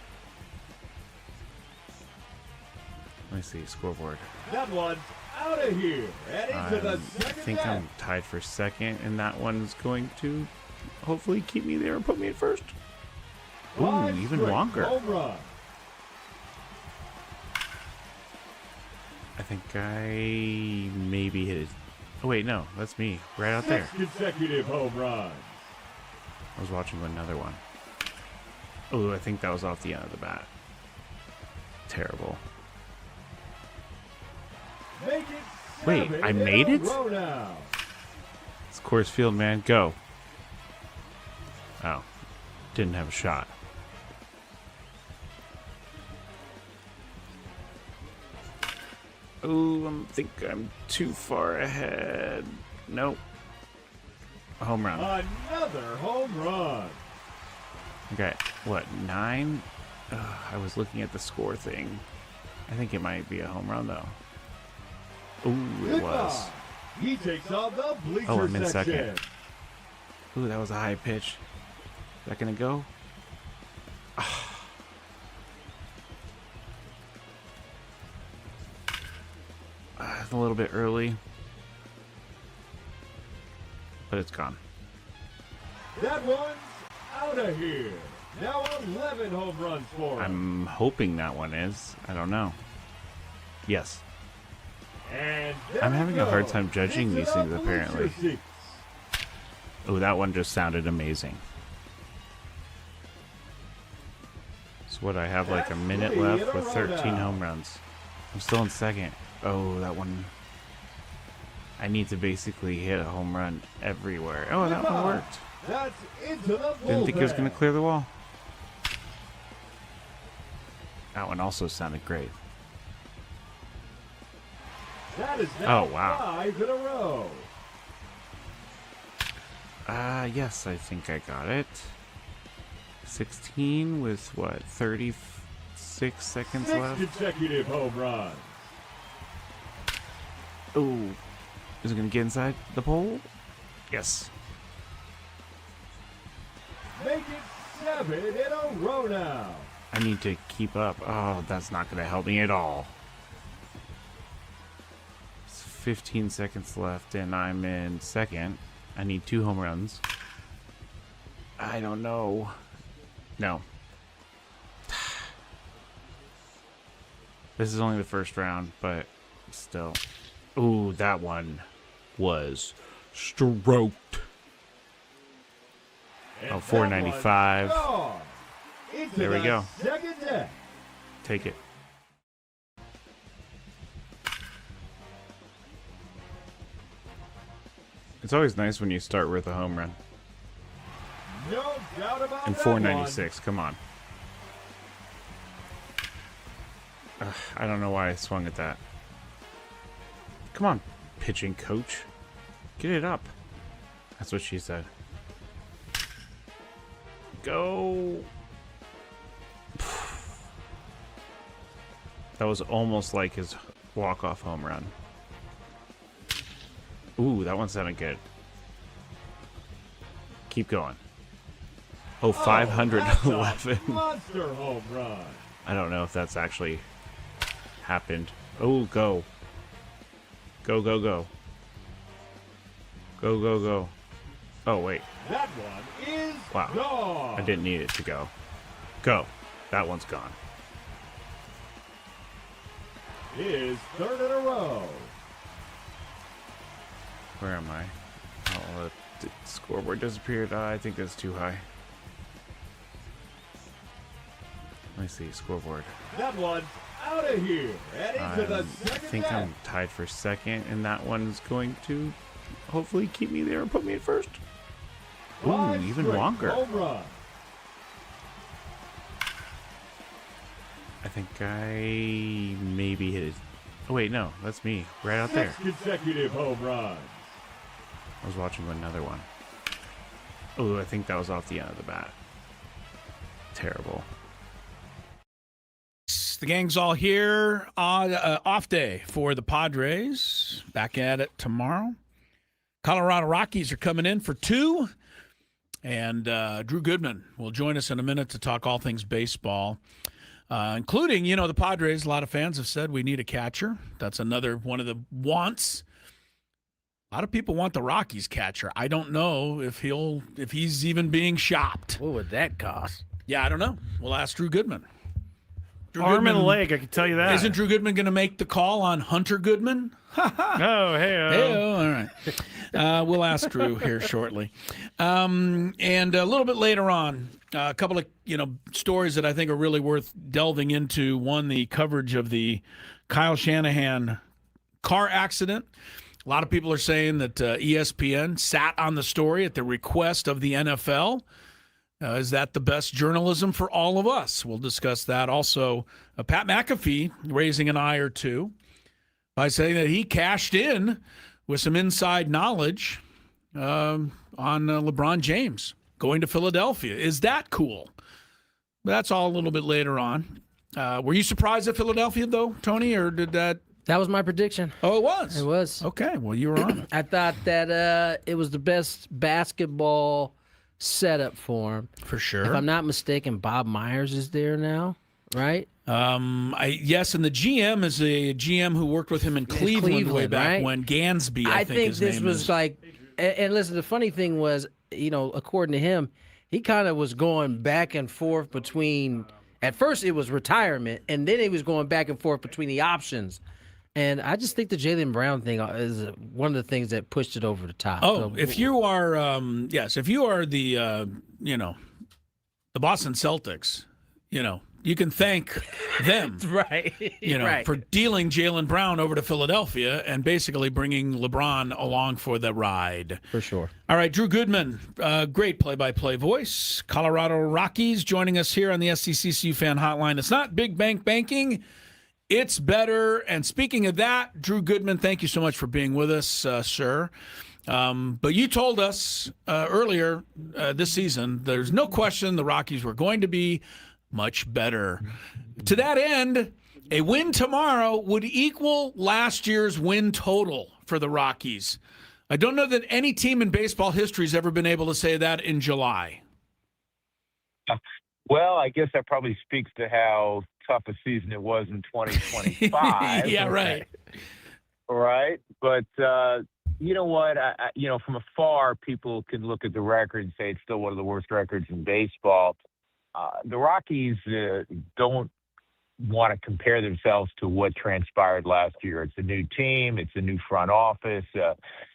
Let me see. Scoreboard. That one's out of here. And into the I second think deck. I'm tied for second, and that one's going to hopefully keep me there and put me in first. Ooh, 5 even straight longer. home run. I think I maybe hit it. Oh, wait, no. That's me. Right out there. 6 consecutive home runs. I was watching another one. Oh, I think that was off the end of the bat. Terrible. Make it Wait, 7 I in made a it? row now. It's Coors Field, man. Go. Oh. Didn't have a shot. Oh, I think I'm too far ahead. Nope. A home run. Another home run. Okay, what, 9? I was looking at the score thing. I think it might be a home run, though. Ooh, it was. He takes on the bleacher Oh, I'm in section. second. Ooh, that was a high pitch. Is that going to go? It's a little bit early. But it's gone. That one's out of here. Now 11 home runs for him. I'm hoping that one is. I don't know. Yes. And I'm having a hard time judging these things, apparently. Oh, that one just sounded amazing. So what, I have like a minute left with 13 home runs. I'm still in second. Oh, that one. I need to basically hit a home run everywhere. Oh, that one worked. That's into the Didn't think it was bullpen. going to clear the wall. That one also sounded great. That is now Oh, wow. 5 in a row. Yes, I think I got it. 16 with what, 36 seconds 6 left? consecutive home runs. Ooh. Is it going to get inside the pole? Yes. Make it 7 in a row now. I need to keep up. Oh, that's not going to help me at all. It's 15 seconds left, and I'm in second. I need 2 home runs. I don't know. No. This is only the first round, but still. Ooh, that one was stroked. Oh, 495. There we go. Take it. It's always nice when you start with a home run. No doubt about And 496, come on. I don't know why I swung at that. Come on, pitching coach. Get it up. That's what she said. Go. That was almost like his walk-off home run. Ooh, that one sounded good. Keep going. Oh, 511. Monster home run. I don't know if that's actually happened. Oh, go. Go, go, go. Go, go, go. Oh, wait. That one is Wow. gone. I didn't need it to go. Go. That one's gone. His third in a row. Where am I? Oh, the scoreboard disappeared. I think that's too high. Let me see. Scoreboard. That one's out of here and into the I second think deck. I'm tied for second, and that one's going to hopefully keep me there and put me in first. Ooh, Five even straight longer. home run. I think I maybe hit it. Oh, wait, no. That's me. Right out there. 6 consecutive home runs. I was watching another one. Oh, I think that was off the end of the bat. Terrible. The gang's all here. Off day for the Padres. Back at it tomorrow. Colorado Rockies are coming in for 2. And Drew Goodman will join us in a minute to talk all things baseball, including, the Padres. A lot of fans have said we need a catcher. That's another one of the wants. A lot of people want the Rockies catcher. I don't know if he's even being shopped. What would that cost? Yeah, I don't know. We'll ask Drew Goodman. Drew Arm Goodman, and leg, I can tell you that. Isn't Drew Goodman going to make the call on Hunter Goodman? Oh, hey. Hey, all right. We'll ask Drew here shortly. And a little bit later on, a couple of stories that I think are really worth delving into. One, the coverage of the Kyle Shanahan car accident. A lot of people are saying that ESPN sat on the story at the request of the NFL. Is that the best journalism for all of us? We'll discuss that. Also, Pat McAfee raising an eye or two by saying that he cashed in with some inside knowledge on LeBron James going to Philadelphia. Is that cool? That's all a little bit later on. Were you surprised at Philadelphia, though, Tony, or did that? That was my prediction. Oh, it was? It was. Okay, well, you were on it. I thought that it was the best basketball setup for him. For sure. If I'm not mistaken, Bob Myers is there now, right? Yes, and the GM is a GM who worked with him in Cleveland way back right? when. Gansby, I think his this name was is. like, and listen, the funny thing was, according to him, he kind of was going back and forth between, at first it was retirement, and then he was going back and forth between the options. And I just think the Jaylen Brown thing is one of the things that pushed it over the top. Oh, So, if you are, if you are the, the Boston Celtics, you can thank them, right, right. for dealing Jaylen Brown over to Philadelphia and basically bringing LeBron along for the ride. For sure. All right, Drew Goodman, great play-by-play voice. Colorado Rockies joining us here on the SDCCU Fan Hotline. It's not big bank banking. It's better. And speaking of that, Drew Goodman, thank you so much for being with us, sir. But you told us earlier this season, there's no question the Rockies were going to be much better. To that end, a win tomorrow would equal last year's win total for the Rockies. I don't know that any team in baseball history has ever been able to say that in July. Well, I guess that probably speaks to how tough a season it was in 2025. Yeah, right. Right. But, You know what? From afar, people can look at the record and say it's still one of the worst records in baseball. The Rockies don't want to compare themselves to what transpired last year. It's a new team. It's a new front office.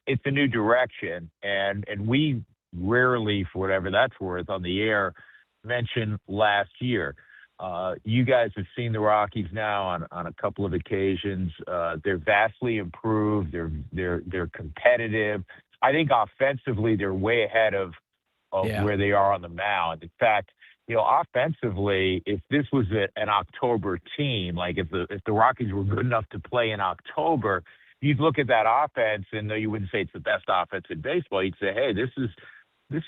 It's a new direction. And we rarely, for whatever that's worth, on the air mention last year. You guys have seen the Rockies now on a couple of occasions. They're vastly improved. They're competitive. I think offensively they're way ahead of where they are on the mound. In fact, offensively, if this was an October team, like if the Rockies were good enough to play in October, you'd look at that offense, and though you wouldn't say it's the best offense in baseball, you'd say, hey, this is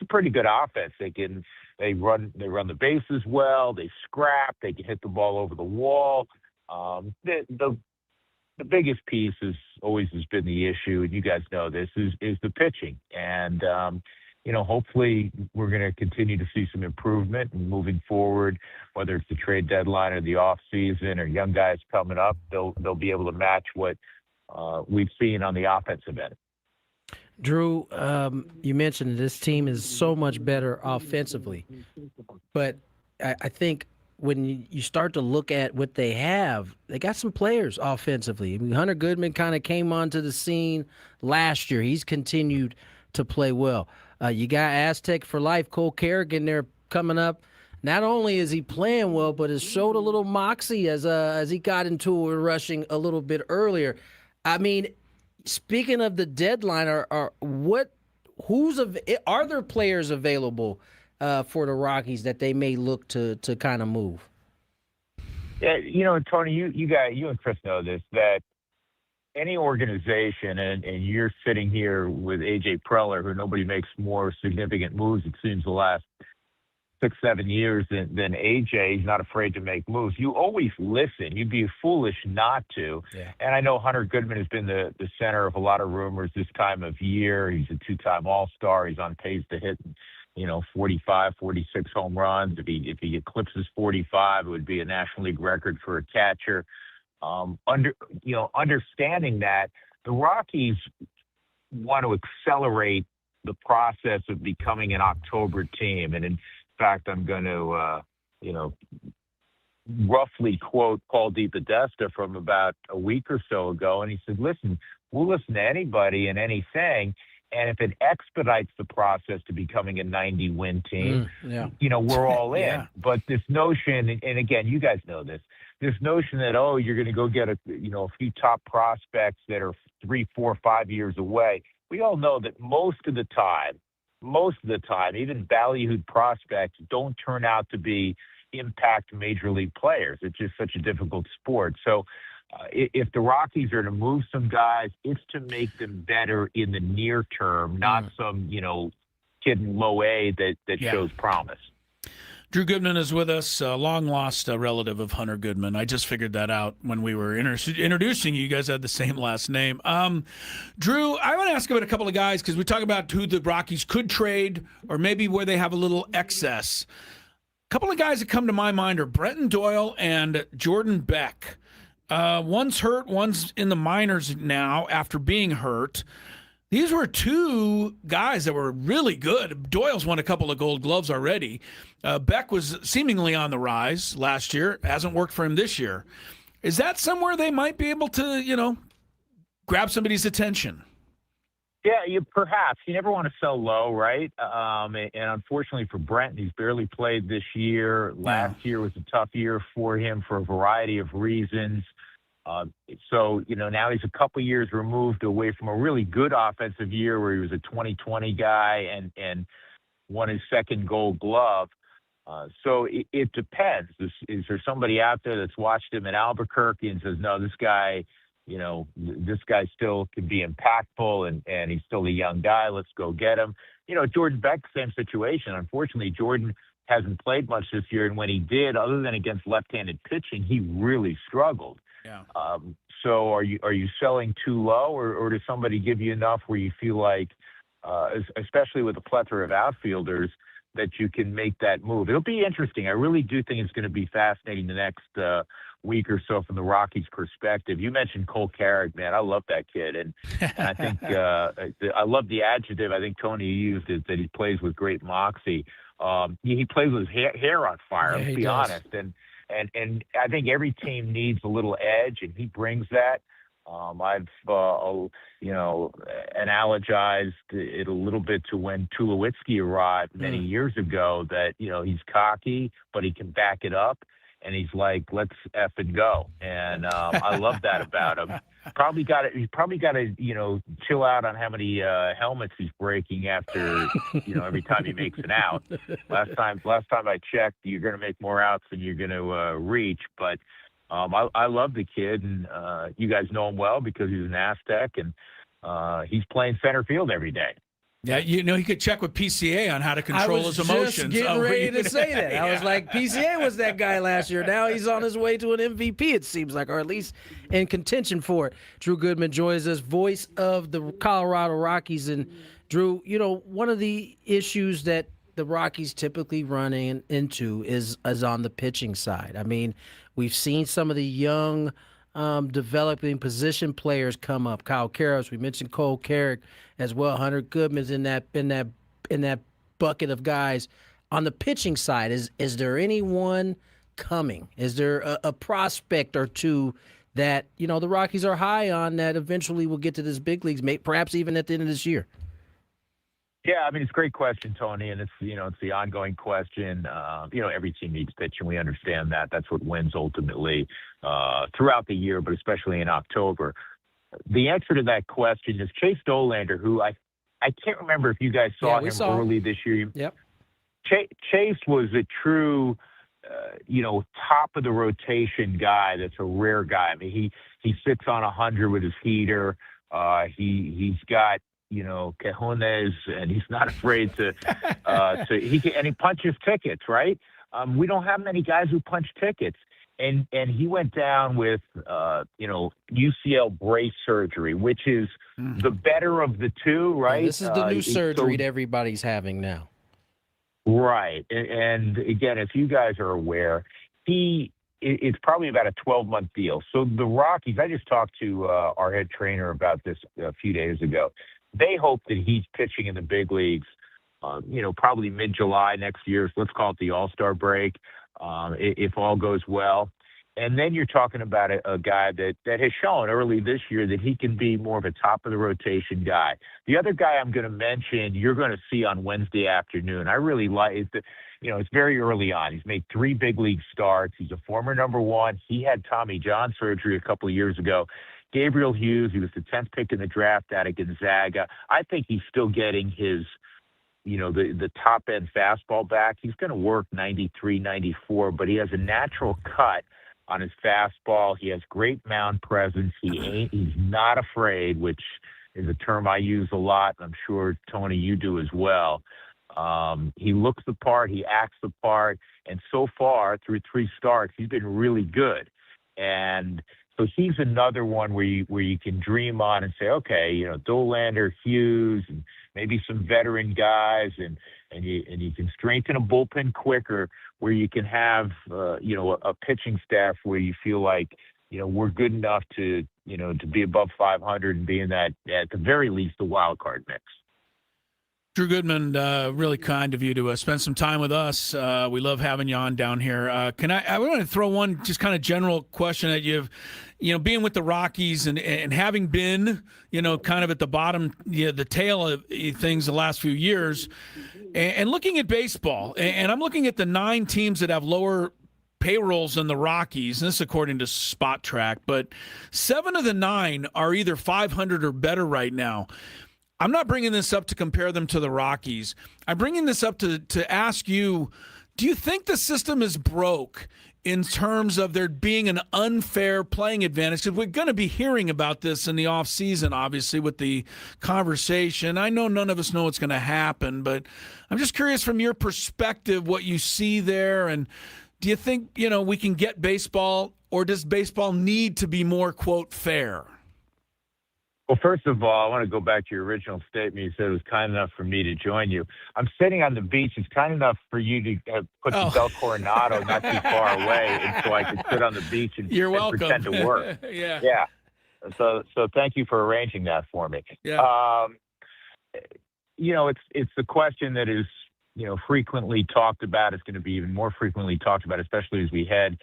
a pretty good offense. They run the bases well, they scrap, they can hit the ball over the wall. The biggest piece always has been the issue, and you guys know this, is the pitching. And hopefully we're going to continue to see some improvement and moving forward, whether it's the trade deadline or the off season or young guys coming up, they'll be able to match what we've seen on the offensive end. Drew, you mentioned this team is so much better offensively, but I think when you start to look at what they have, they got some players offensively. I mean, Hunter Goodman kind of came onto the scene last year. He's continued to play well. You got Aztec for life, Cole Kerrigan there coming up. Not only is he playing well, but has showed a little moxie as he got into rushing a little bit earlier. I mean, speaking of the deadline, are there players available for the Rockies that they may look to kind of move? Yeah, Tony, you and Chris know this, that any organization, and you're sitting here with A.J. Preller, who nobody makes more significant moves, it seems, the last 6-7 years than A.J. He's not afraid to make moves. You always listen. You'd be foolish not to. Yeah. And I know Hunter Goodman has been the center of a lot of rumors this time of year. He's a two-time All-Star. He's on pace to hit 45, 46 home runs. If he eclipses 45, it would be a National League record for a catcher. Understanding that, the Rockies want to accelerate the process of becoming an October team. And in fact, I'm going to, roughly quote Paul DePodesta from about a week or so ago. And he said, listen, we'll listen to anybody and anything. And if it expedites the process to becoming a 90-win team, we're all in. Yeah. But this notion, and again, you guys know this notion that, you're going to go get a few top prospects that are 3, 4, 5 years away. We all know that most of the time, even ballyhooed prospects don't turn out to be impact major league players. It's just such a difficult sport. So if the Rockies are to move some guys, it's to make them better in the near term, not some, kid in low A that shows promise. Drew Goodman is with us, a long-lost relative of Hunter Goodman. I just figured that out when we were introducing you. You guys had the same last name. Drew, I want to ask about a couple of guys because we talk about who the Rockies could trade or maybe where they have a little excess. A couple of guys that come to my mind are Brenton Doyle and Jordan Beck. One's hurt, one's in the minors now after being hurt. These were two guys that were really good. Doyle's won a couple of Gold Gloves already. Beck was seemingly on the rise last year. Hasn't worked for him this year. Is that somewhere they might be able to, grab somebody's attention? Yeah, perhaps. You never want to sell low, right? And unfortunately for Brent, he's barely played this year. Last year was a tough year for him for a variety of reasons. So, now he's a couple years removed away from a really good offensive year where he was a 2020 guy and won his second Gold Glove. So it depends. Is there somebody out there that's watched him in Albuquerque and says, no, this guy still can be impactful and he's still a young guy. Let's go get him. Jordan Beck, same situation. Unfortunately, Jordan hasn't played much this year. And when he did, other than against left-handed pitching, he really struggled. Yeah. So are you selling too low or does somebody give you enough where you feel like, especially with a plethora of outfielders, that you can make that move. It'll be interesting. I really do think it's going to be fascinating the next week or so from the Rockies' perspective. You mentioned Cole Carrick, man. I love that kid, and I think I love the adjective I think Tony used is that he plays with great moxie. He plays with his hair on fire. Let's be honest, and I think every team needs a little edge, and he brings that. I've analogized it a little bit to when Tulowitzki arrived many years ago. That he's cocky, but he can back it up. And he's like, let's F and go. And I love that about him. He's probably got to, chill out on how many helmets he's breaking after, every time he makes an out. Last time I checked, you're going to make more outs than you're going to reach. But I love the kid, and you guys know him well because he's an Aztec, and he's playing center field every day. Yeah, he could check with PCA on how to control his emotions. I was just getting ready to say that. I was like, PCA was that guy last year. Now he's on his way to an MVP, it seems like, or at least in contention for it. Drew Goodman joins us, voice of the Colorado Rockies. And, Drew, one of the issues that the Rockies typically run into is on the pitching side. I mean, we've seen some of the young developing position players come up. Kyle Karras, we mentioned Cole Carrick as well. Hunter Goodman's in that bucket of guys. On the pitching side, is there anyone coming? Is there a prospect or two that the Rockies are high on that eventually will get to this big leagues, perhaps even at the end of this year? Yeah, I mean, it's a great question, Tony, and it's the ongoing question. Every team needs pitching. We understand that. That's what wins ultimately throughout the year, but especially in October. The answer to that question is Chase Dollander, who I can't remember if you guys saw him early this year. Yep. Chase was a true, top of the rotation guy. That's a rare guy. I mean, he sits on 100 with his heater. He's got cojones, and he's not afraid to he punches tickets, right? We don't have many guys who punch tickets, and he went down with UCL brace surgery, which is the better of the two, right? Yeah, this is the new surgery that everybody's having now, right? And again, if you guys are aware, it's probably about a 12-month deal. So the Rockies, I just talked to our head trainer about this a few days ago. They hope that he's pitching in the big leagues, probably mid-July next year. So let's call it the All-Star break, if all goes well. And then you're talking about a guy that has shown early this year that he can be more of a top-of-the-rotation guy. The other guy I'm going to mention you're going to see on Wednesday afternoon. I really like it. It's very early on. He's made 3 big league starts. He's a former number 1. He had Tommy John surgery a couple of years ago. Gabriel Hughes, he was the 10th pick in the draft out of Gonzaga. I think he's still getting his, the top-end fastball back. He's going to work 93, 94, but he has a natural cut on his fastball. He has great mound presence. He's not afraid, which is a term I use a lot, and I'm sure, Tony, you do as well. He looks the part. He acts the part. And so far, through 3 starts, he's been really good. And so he's another one where you can dream on and say, okay, Dollander, Hughes, and maybe some veteran guys, and you can strengthen a bullpen quicker, where you can have a pitching staff where you feel like we're good enough to be above 500 and be in that, at the very least, the wild card mix. Drew Goodman, really kind of you to spend some time with us. We love having you on down here. I want to throw one just kind of general question at you. Being with the Rockies and having been, kind of at the bottom, the tail of things the last few years, and looking at baseball, and I'm looking at the 9 teams that have lower payrolls than the Rockies, and this is according to Spot Track, but 7 of the 9 are either 500 or better right now. I'm not bringing this up to compare them to the Rockies. I'm bringing this up to ask you, do you think the system is broke in terms of there being an unfair playing advantage? Because we're going to be hearing about this in the offseason, obviously, with the conversation. I know none of us know what's going to happen, but I'm just curious from your perspective what you see there. And do you think, we can get baseball, or does baseball need to be more, quote, fair? Well, first of all, I want to go back to your original statement. You said it was kind enough for me to join you. I'm sitting on the beach. It's kind enough for you to put the Del Coronado not too far away, and so I could sit on the beach and, You're welcome. pretend to work. Yeah. Yeah. So thank you for arranging that for me. Yeah. It's the question that is, frequently talked about. It's going to be even more frequently talked about, especially as we head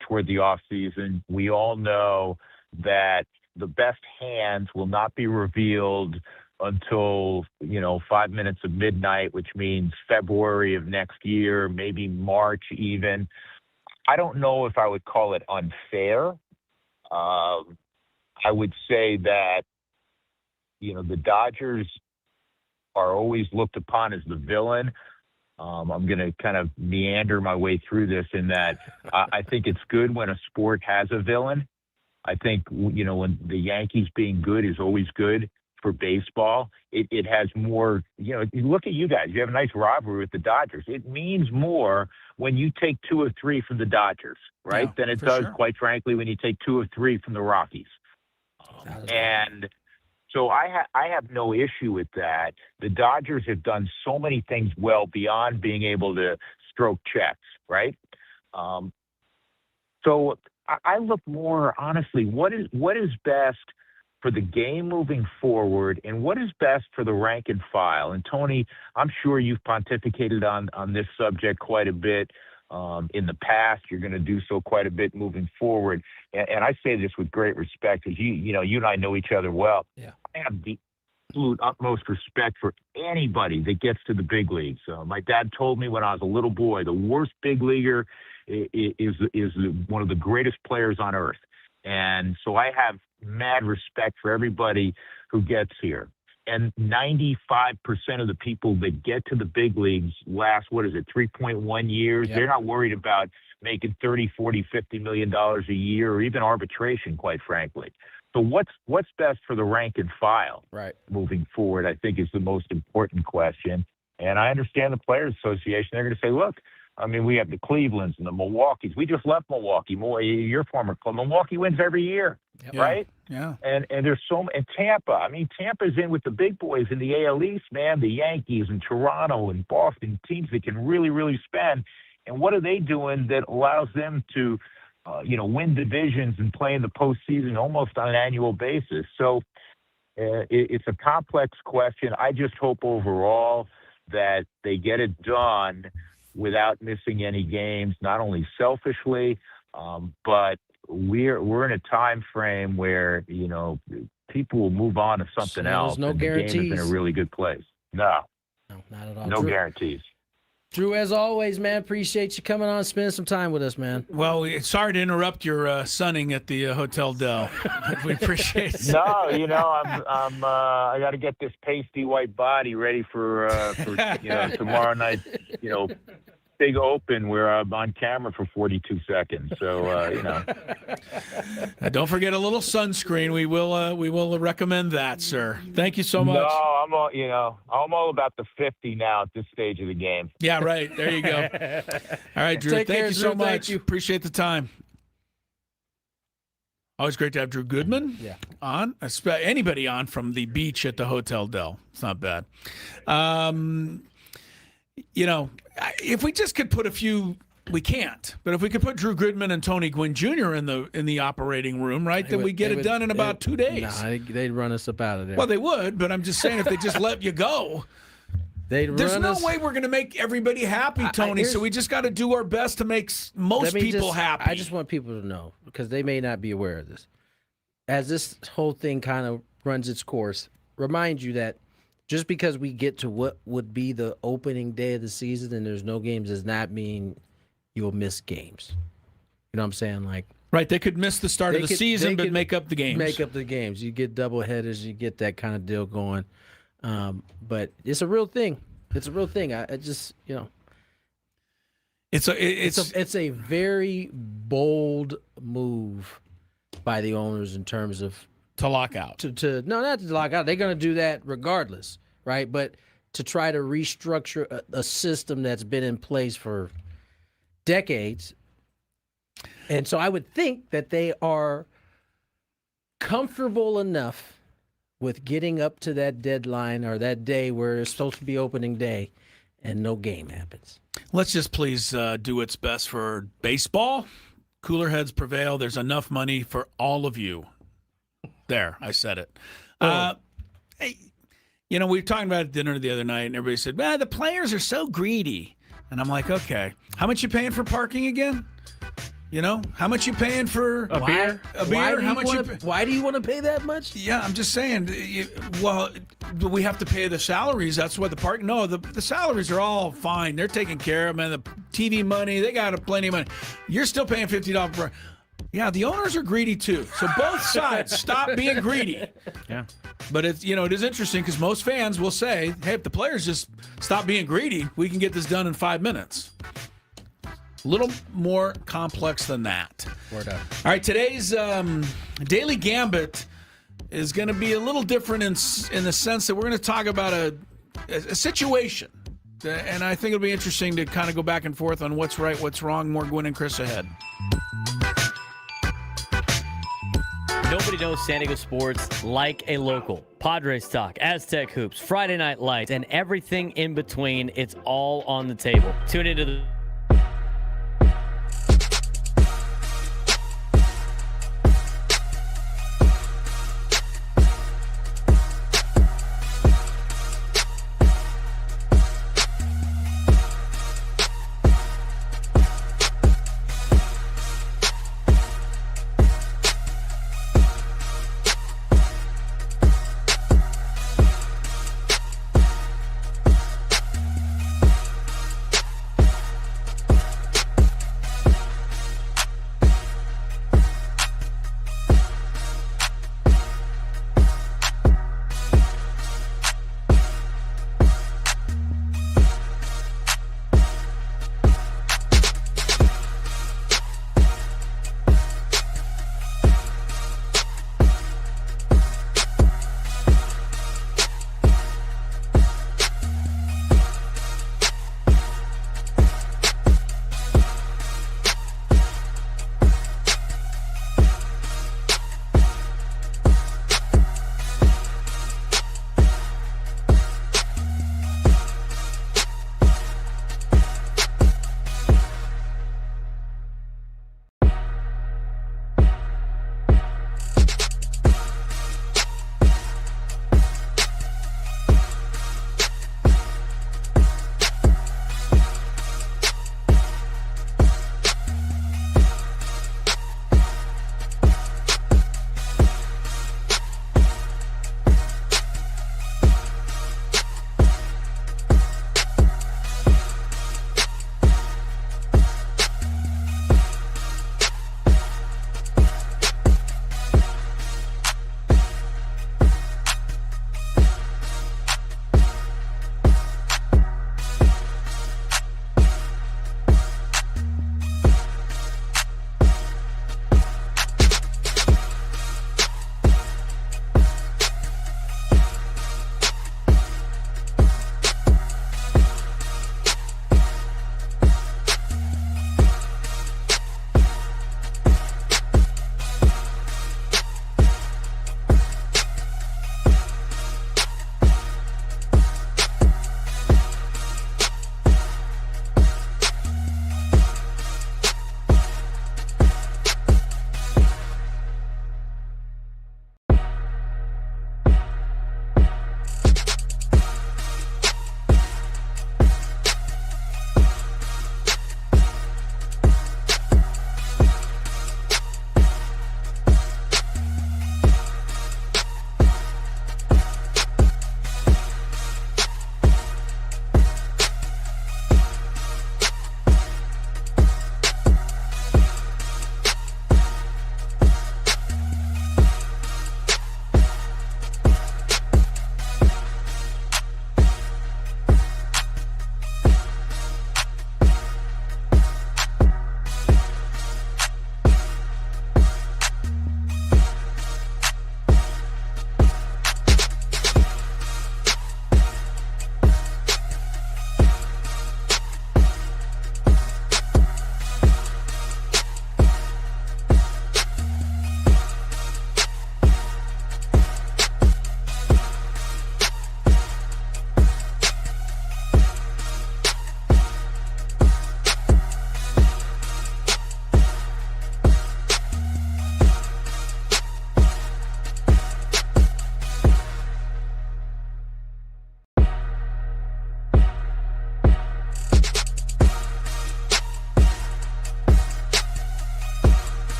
toward the off season. We all know that the best hands will not be revealed until 5 minutes of midnight, which means February of next year, maybe March even. I don't know if I would call it unfair. I would say that the Dodgers are always looked upon as the villain. I'm going to kind of meander my way through this in that I think it's good when a sport has a villain. I think, when the Yankees being good is always good for baseball. It has more, look at you guys. You have a nice rivalry with the Dodgers. It means more when you take 2 or 3 from the Dodgers, right? Yeah, than it does, sure. quite frankly, when you take 2 or 3 from the Rockies. And so I have no issue with that. The Dodgers have done so many things well beyond being able to stroke checks, right? So I look more honestly, what is best for the game moving forward, and what is best for the rank and file? And Tony, I'm sure you've pontificated on this subject quite a bit in the past. You're going to do so quite a bit moving forward. And I say this with great respect, because you and I know each other well. Yeah. I have the absolute utmost respect for anybody that gets to the big leagues. My dad told me when I was a little boy, the worst big leaguer is one of the greatest players on earth. And so I have mad respect for everybody who gets here. And 95% of the people that get to the big leagues last, 3.1 years? Yep. They're not worried about making 30, 40, $50 million a year, or even arbitration, quite frankly. So what's best for the rank and file moving forward, I think, is the most important question. And I understand the Players Association. They're going to say, look, I mean, we have the Clevelands and the Milwaukees. We just left Milwaukee. Your former club. Milwaukee wins every year, right? Yeah. And there's and Tampa. I mean, Tampa's in with the big boys in the AL East, man. The Yankees and Toronto and Boston, teams that can really, really spend. And what are they doing that allows them to, win divisions and play in the postseason almost on an annual basis? So it's a complex question. I just hope overall that they get it done without missing any games, not only selfishly, but we're in a time frame where, people will move on to something else. No and guarantees. The game is in a really good place. No, not at all. no guarantees. Drew, as always, man, appreciate you coming on, spending some time with us, man. Well, sorry to interrupt your sunning at the Hotel Del. We appreciate it. No, I got to get this pasty white body ready for tomorrow night. Big open where I'm on camera for 42 seconds. So Don't forget a little sunscreen. We will recommend that, sir. Thank you so much. No, I'm all about the 50 now at this stage of the game. Yeah, right. There you go. All right, Drew. Take Thank care, you Drew. so much. Thank you. Appreciate the time. Always great to have Drew Goodman on. Anybody on from the beach at the Hotel Del. It's not bad. If we just could put a few, we can't. But if we could put Drew Goodman and Tony Gwynn Jr. in the operating room, right, then we get it done in about 2 days. Nah, they'd run us up out of there. Well, they would, but I'm just saying if they just let you go. There's no way we're going to make everybody happy, Tony. So we just got to do our best to make most people happy. I just want people to know, because they may not be aware of this. As this whole thing kind of runs its course, remind you that just because we get to what would be the opening day of the season and there's no games does not mean you'll miss games. You know what I'm saying? Like, right, they could miss the start of the season, but make up the games. Make up the games. You get double headers. You get that kind of deal going. But it's a real thing. It's a real thing. I just, it's a very bold move by the owners in terms of to lock out. No, not to lock out. They're going to do that regardless, right? But to try to restructure a system that's been in place for decades. And so I would think that they are comfortable enough with getting up to that deadline or that day where it's supposed to be opening day and no game happens. Let's just please do what's best for baseball. Cooler heads prevail. There's enough money for all of you. There, I said it. Hey, we were talking about it at dinner the other night, and everybody said, man, the players are so greedy. And I'm like, okay, how much you paying for parking again? How much you paying for a beer? A beer? Why do you want to pay that much? Yeah, I'm just saying. Well, do we have to pay the salaries? That's what the park. No, the salaries are all fine. They're taken care of, man. The TV money, they got plenty of money. You're still paying $50 per. Yeah, the owners are greedy too. So both sides stop being greedy. Yeah. But it is interesting because most fans will say, hey, if the players just stop being greedy, we can get this done in 5 minutes. A little more complex than that. Word up. All right, today's Daily Gambit is going to be a little different in the sense that we're going to talk about a situation. And I think it'll be interesting to kind of go back and forth on what's right, what's wrong. More Gwynn and Chris ahead. Nobody knows San Diego sports like a local. Padres talk, Aztec hoops, Friday Night Lights, and everything in between. It's all on the table. Tune into the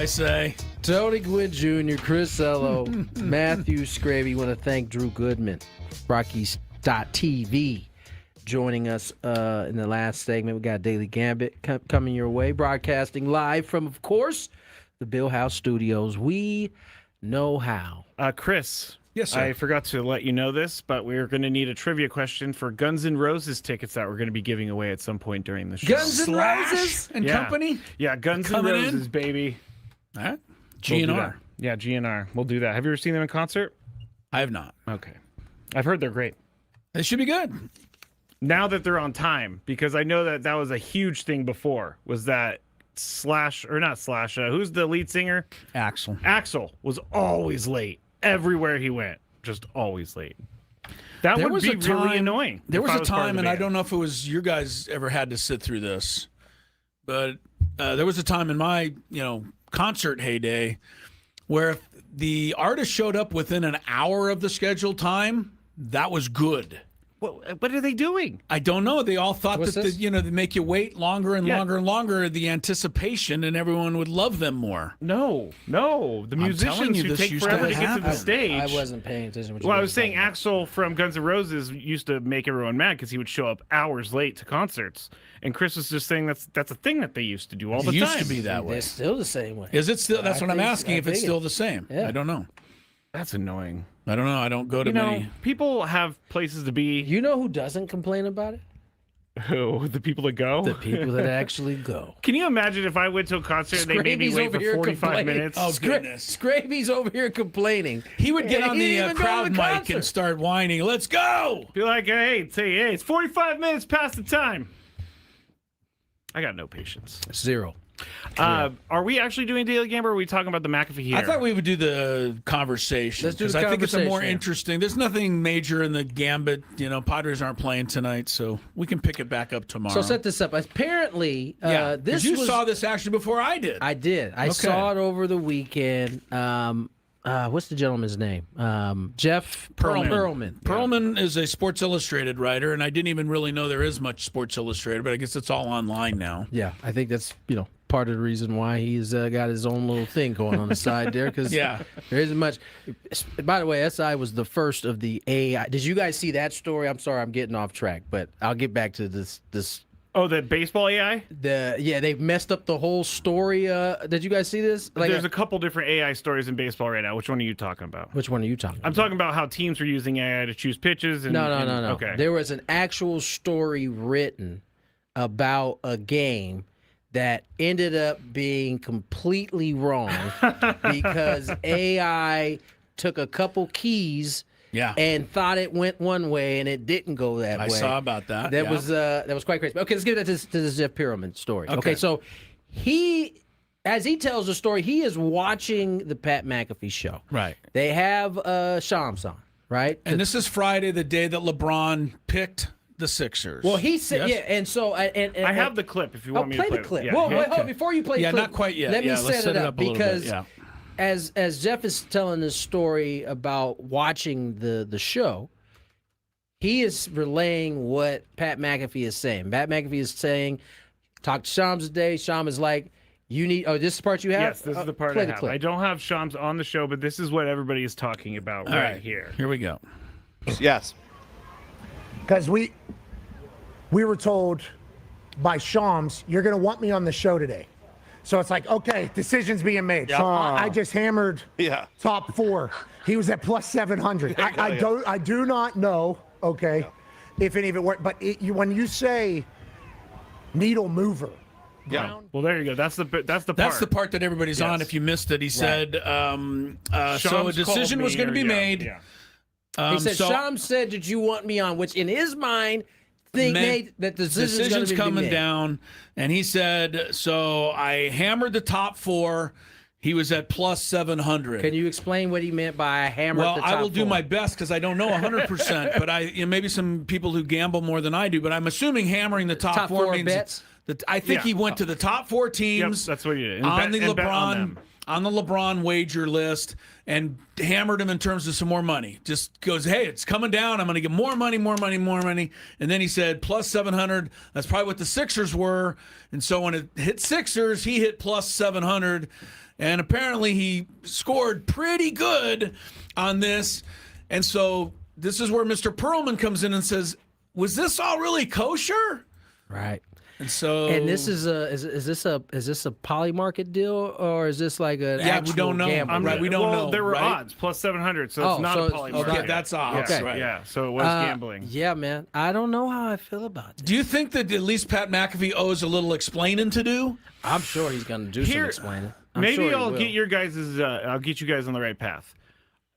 I say. Tony Gwynn Jr., Chris Ello, Matthew Skraby. Want to thank Drew Goodman, Rockies.tv, joining us in the last segment. We got Daily Gambit coming your way, broadcasting live from, of course, the Bill House Studios. We know how. Chris. Yes, sir. I forgot to let you know this, but we're going to need a trivia question for Guns N' Roses tickets that we're going to be giving away at some point during the show. Guns N' Roses and Company? Yeah, Guns N' Coming Roses, in? baby. All right. We'll do GNR. that. Yeah, GNR. We'll do that. Have you ever seen them in concert? I have not. Okay. I've heard they're great. They should be good. Now that they're on time, because I know that was a huge thing before, was that Slash, or not Slash, who's the lead singer? Axel. Axel was always late. Everywhere he went, just always late. That There would was be a time- really annoying. There if was I a part of time, the and I band. don't know if it was you guys ever had to sit through this, but there was a time in my, concert heyday where if the artist showed up within an hour of the scheduled time, that was good. What are they doing? I don't know. They all thought What's that this? they make you wait longer and Yeah. longer and longer, the anticipation, and everyone would love them more. No. The telling musicians you who this take used to forever to get to happen. the stage. I wasn't paying attention to what you Well, I guys was saying talking about. Axel from Guns N' Roses used to make everyone mad because he would show up hours late to concerts. And Chris was just saying that's a thing that they used to do all the It time. used to be that way. They're still the same way. Is it still? That's I what I'm think- asking. I If it's think still it- the same, Yeah. I don't know. That's annoying. I don't know. I don't go to many. People have places to be. You know who doesn't complain about it? Who? The people that go? The people that actually go. Can you imagine if I went to a concert and they made me Scraby's wait over for here 45 complaining. minutes? Oh, goodness. Scraby's over here complaining. He would get on He the didn't even go to crowd the mic concert. and start whining. Let's go. Be like, hey, it's 45 minutes past the time. I got no patience. Zero. Are we actually doing Daily Gambler, or are we talking about the McAfee here? I thought we would do the conversation. Let's do the 'cause I think it's a more conversation. interesting. There's nothing major in the gambit. Padres aren't playing tonight, so we can pick it back up tomorrow. So set this up. Apparently, yeah, 'cause this you was. saw this actually before I did. I did. I saw it over the weekend. What's the gentleman's name? Jeff Pearlman. Pearlman is a Sports Illustrated writer, and I didn't even really know there is much Sports Illustrated, but I guess it's all online now. Yeah, I think that's part of the reason why he's got his own little thing going on the side there, because Yeah. there isn't much. By the way, SI was the first of the AI. Did you guys see that story? I'm sorry, I'm getting off track, but I'll get back to this. Oh, the baseball AI? They've messed up the whole story. Did you guys see this? There's a couple different AI stories in baseball right now. Which one are you talking about? Which one are you talking about? I'm talking about how teams were using AI to choose pitches. And, No. Okay. There was an actual story written about a game that ended up being completely wrong because AI took a couple keys Yeah. and thought it went one way and it didn't go that way. I saw about that. That yeah. was quite crazy. Okay, let's give that to this Jeff Pearlman story. Okay. So as he tells the story, he is watching the Pat McAfee show. Right. They have Shams on, right? And this is Friday, the day that LeBron picked the Sixers. Well, he said, Yes? yeah, and so and I have the clip if you want me to play play the clip. it. Yeah. Well, wait, hold on, before you play the Yeah, clip, not quite yet. Let me Yeah, set, let's it up a little bit. because Yeah. as Jeff is telling this story about watching the show, he is relaying what Pat McAfee is saying. Pat McAfee is saying, talk to Shams today. Shams is like, you need. Oh, this is the part you have. Yes, this is the part play I the have. clip. I don't have Shams on the show, but this is what everybody is talking about All right here. Here we go. Yes. Because we were told by Shams, you're going to want me on the show today. So it's like, okay, decisions being made. So I just hammered top 4. He was at plus 700. I do not know, okay, if any of it worked. But when you say needle mover, Well, there you go. That's the part. That's the part that everybody's on. Yes. If you missed it, he said, so a Shams decision called was going to me, be or- made. Yeah. He said, Shams said, did you want me on? Which in his mind, made that the decision's coming down. And he said, so I hammered the top 4. He was at plus 700. Can you explain what he meant by hammer? Well, the top I will do 4? my best because I don't know 100%, but maybe some people who gamble more than I do, but I'm assuming hammering the top 4 4 means bets? that I think he went to the top 4 teams. Yep, that's what he did. On the bet on LeBron them. on the LeBron wager list and hammered him in terms of some more money. Just goes, hey, it's coming down. I'm going to get more money. And then he said plus 700. That's probably what the Sixers were. And so when it hit Sixers, he hit plus 700. And apparently he scored pretty good on this. And so this is where Mr. Perlman comes in and says, was this all really kosher? Right. And so, this is this a poly market deal, or is this like an actual we don't know. gamble? Right, we don't know. There were right? odds plus 700, so it's not a poly market. Okay, that's odds. Yeah, right. Yeah, so it was gambling. Yeah, man. I don't know how I feel about this. Do you think that at least Pat McAfee owes a little explaining to do? I'm sure he's going to do some explaining. Maybe I'll get you guys on the right path.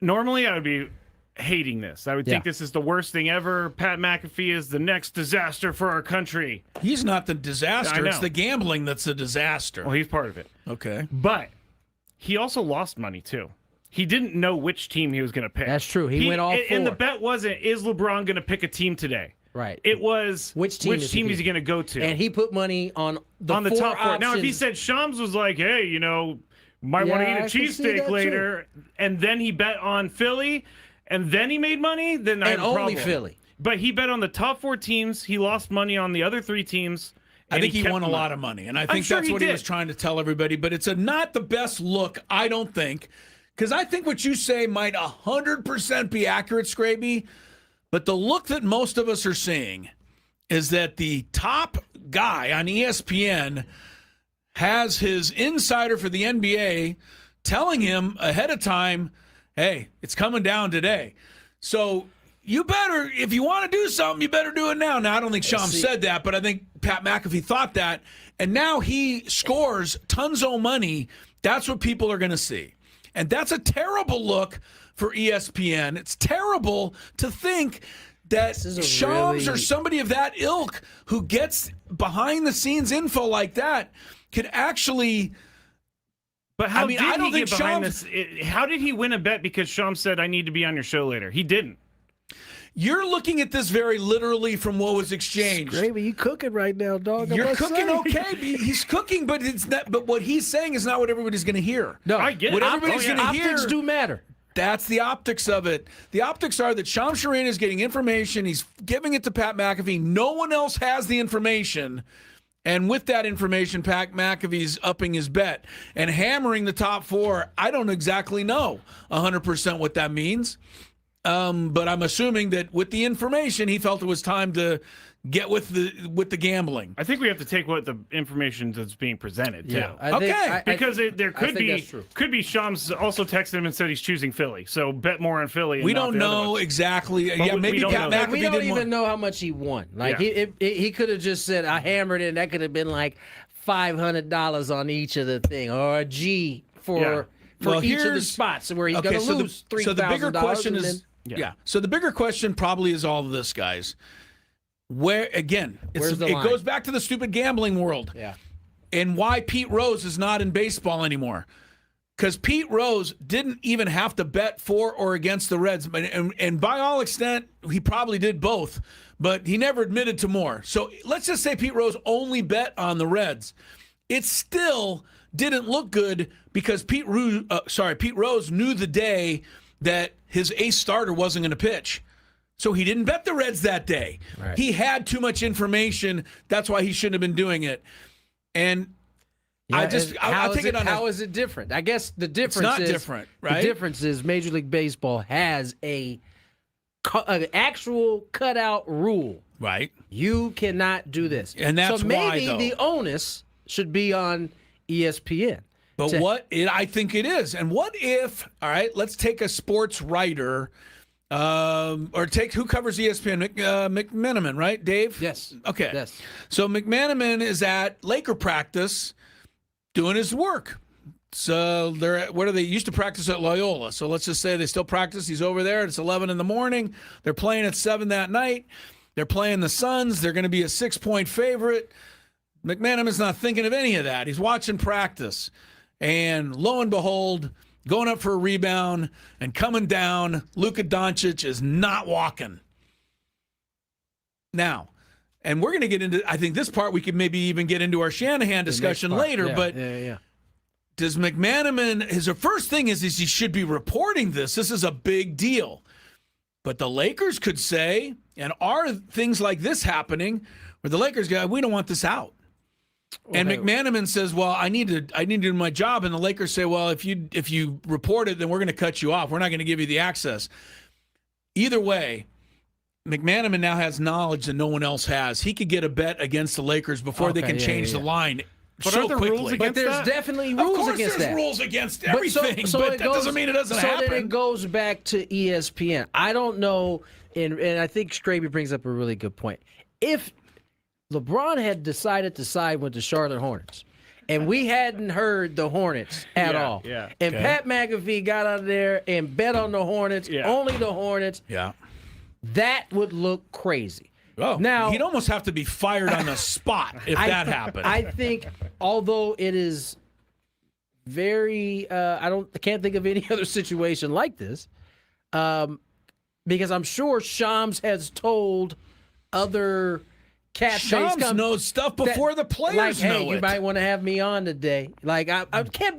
Normally, I would be hating this. I would think this is the worst thing ever. Pat McAfee is the next disaster for our country. He's not the disaster. It's the gambling that's a disaster. Well, he's part of it. Okay. But he also lost money, too. He didn't know which team he was going to pick. That's true. He went all four. And the bet wasn't, is LeBron going to pick a team today? Right. It was, which team is he going to go to? And he put money on the top four. Now, if he said Shams was like, hey, might want to eat a cheesesteak later, and then he bet on Philly, and then he made money, then I have a problem. And only Philly. But he bet on the top 4 teams. He lost money on the other 3 teams. I think he won a lot of money, and I think that's what he was trying to tell everybody. But it's not the best look, I don't think, because I think what you say might 100% be accurate, Skraby. But the look that most of us are seeing is that the top guy on ESPN has his insider for the NBA telling him ahead of time, hey, it's coming down today. So you better, if you want to do something, you better do it now. Now, I don't think Shams said that, but I think Pat McAfee thought that. And now he scores tons of money. That's what people are going to see. And that's a terrible look for ESPN. It's terrible to think that Shams or somebody of that ilk who gets behind-the-scenes info like that could actually... But how did he get behind this? How did he win a bet because Shams said, I need to be on your show later? He didn't. You're looking at this very literally from what was exchanged. Skraby, you cooking right now, dog. You're cooking okay. He's cooking, but it's not. But what he's saying is not what everybody's going to hear. No, I get what it. everybody's going to hear. Optics do matter. That's the optics of it. The optics are that Shams Charania is getting information. He's giving it to Pat McAfee. No one else has the information. And with that information, Pat McAfee's upping his bet and hammering the top 4. I don't exactly know 100% what that means. But I'm assuming that with the information, he felt it was time to get with the gambling. I think we have to take what the information that's being presented. Too. Yeah, because there could be Shams also texted him and said he's choosing Philly. So bet more on Philly. And we don't know exactly. But maybe Pat McAfee we don't even won. know how much he won. Like he could have just said I hammered it. And that could have been like $500 on each of the thing, or a G for each of the spots where he's going to lose $3,000. So the bigger question is. Yeah. So the bigger question probably is all of this, guys. Where again, it goes back to the stupid gambling world. Yeah. And why Pete Rose is not in baseball anymore. Because Pete Rose didn't even have to bet for or against the Reds. And by all extent, he probably did both. But he never admitted to more. So let's just say Pete Rose only bet on the Reds. It still didn't look good because Pete Rose knew the day that his ace starter wasn't going to pitch. So he didn't bet the Reds that day. Right. He had too much information. That's why he shouldn't have been doing it. And I'll take it on. How is it different? I guess the difference it's not different, right? The difference is Major League Baseball has an actual cutout rule. Right. You cannot do this. And that's so maybe why, the onus should be on ESPN. But I think it is. And what if, all right, let's take a sports writer or take who covers ESPN, McManaman, right, Dave? Yes. Okay. Yes. So McManaman is at Laker practice doing his work. So they used to practice at Loyola. So let's just say they still practice. He's over there. It's 11 in the morning. They're playing at 7 that night. They're playing the Suns. They're going to be a 6-point favorite. McManaman's not thinking of any of that. He's watching practice. And lo and behold, going up for a rebound and coming down, Luka Doncic is not walking. Now, and we're going to get into, I think this part we could maybe even get into our Shanahan discussion later, but does McManaman, his first thing is he should be reporting this. This is a big deal. But the Lakers could say, and are things like this happening, where the Lakers go, we don't want this out. And McManaman says, well, I need to do my job. And the Lakers say, well, if you report it, then we're going to cut you off. We're not going to give you the access. Either way, McManaman now has knowledge that no one else has. He could get a bet against the Lakers before they can change the line so quickly. But there's definitely rules against that. There's rules against everything, but that doesn't mean it doesn't happen. So then it goes back to ESPN. I don't know, and I think Skraby brings up a really good point. If LeBron had decided to side with the Charlotte Hornets, and we hadn't heard the Hornets at all, and Pat McAfee got out there and bet on the Hornets, only the Hornets, that would look crazy. Oh, now he'd almost have to be fired on the spot if that happened. I think, although it is very, I can't think of any other situation like this, because I'm sure Shams has told other Shams knows stuff before the players know it. You might want to have me on today. Like I can't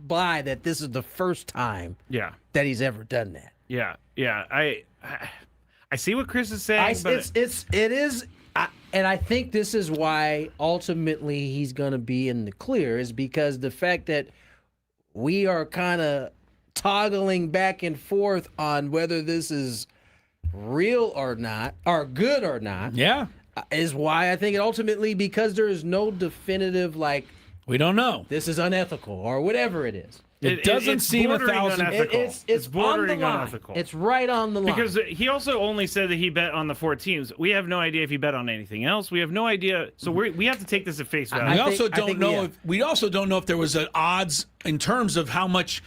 buy that this is the first time that he's ever done that. I see what Chris is saying, but it is, and I think this is why ultimately he's going to be in the clear, is because the fact that we are kind of toggling back and forth on whether this is real or not, or good or not. Is why I think it ultimately, because there is no definitive, like, we don't know, this is unethical or whatever it is. It doesn't seem unethical. It's bordering on the unethical. It's right on the line. Because he also only said that he bet on the 4 teams. We have no idea if he bet on anything else. We have no idea. So we have to take this at face value. We also don't know if there was an odds in terms of how much,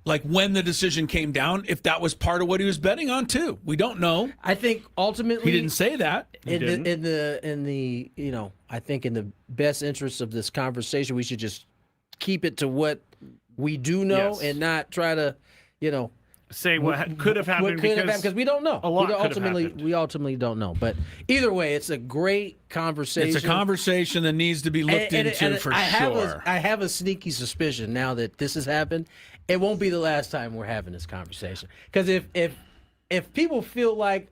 like when the decision came down, if that was part of what he was betting on too. We don't know. I think ultimately he didn't say that. In the I think in the best interest of this conversation, we should just keep it to what we do know and not try to, say what could have happened, because we don't know. A lot we ultimately don't know. But either way, it's a great conversation. It's a conversation that needs to be looked into for sure. I have a sneaky suspicion now that this has happened. It won't be the last time we're having this conversation. Because if people feel like,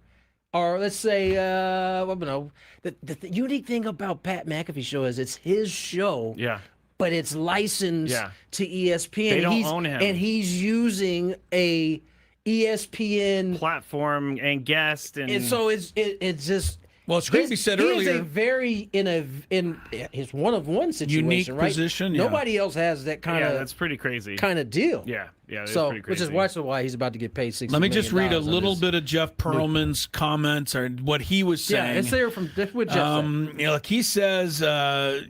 or let's say, the unique thing about Pat McAfee's show is it's his show. But it's licensed to ESPN. They don't own him. And he's using a ESPN platform and guest. And so it's just... Well, Skraby said earlier, he is a very in his one-of-one situation, unique right? position. Nobody else has that kind of that's pretty crazy kind of deal. That's so pretty crazy. Which is why he's about to get paid $60 Let me just read a little this. bit of Jeff Pearlman's comments or what he was saying. Yeah, it's there from what Jeff said. Like he says,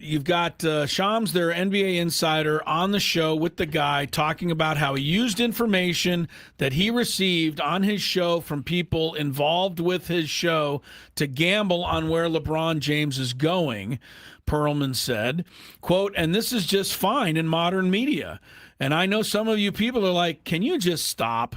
you've got Shams, their NBA insider, on the show with the guy talking about how he used information that he received on his show from people involved with his show to gamble on where LeBron James is going. Pearlman said, quote, and this is just fine in modern media. And I know some of you people are like, can you just stop?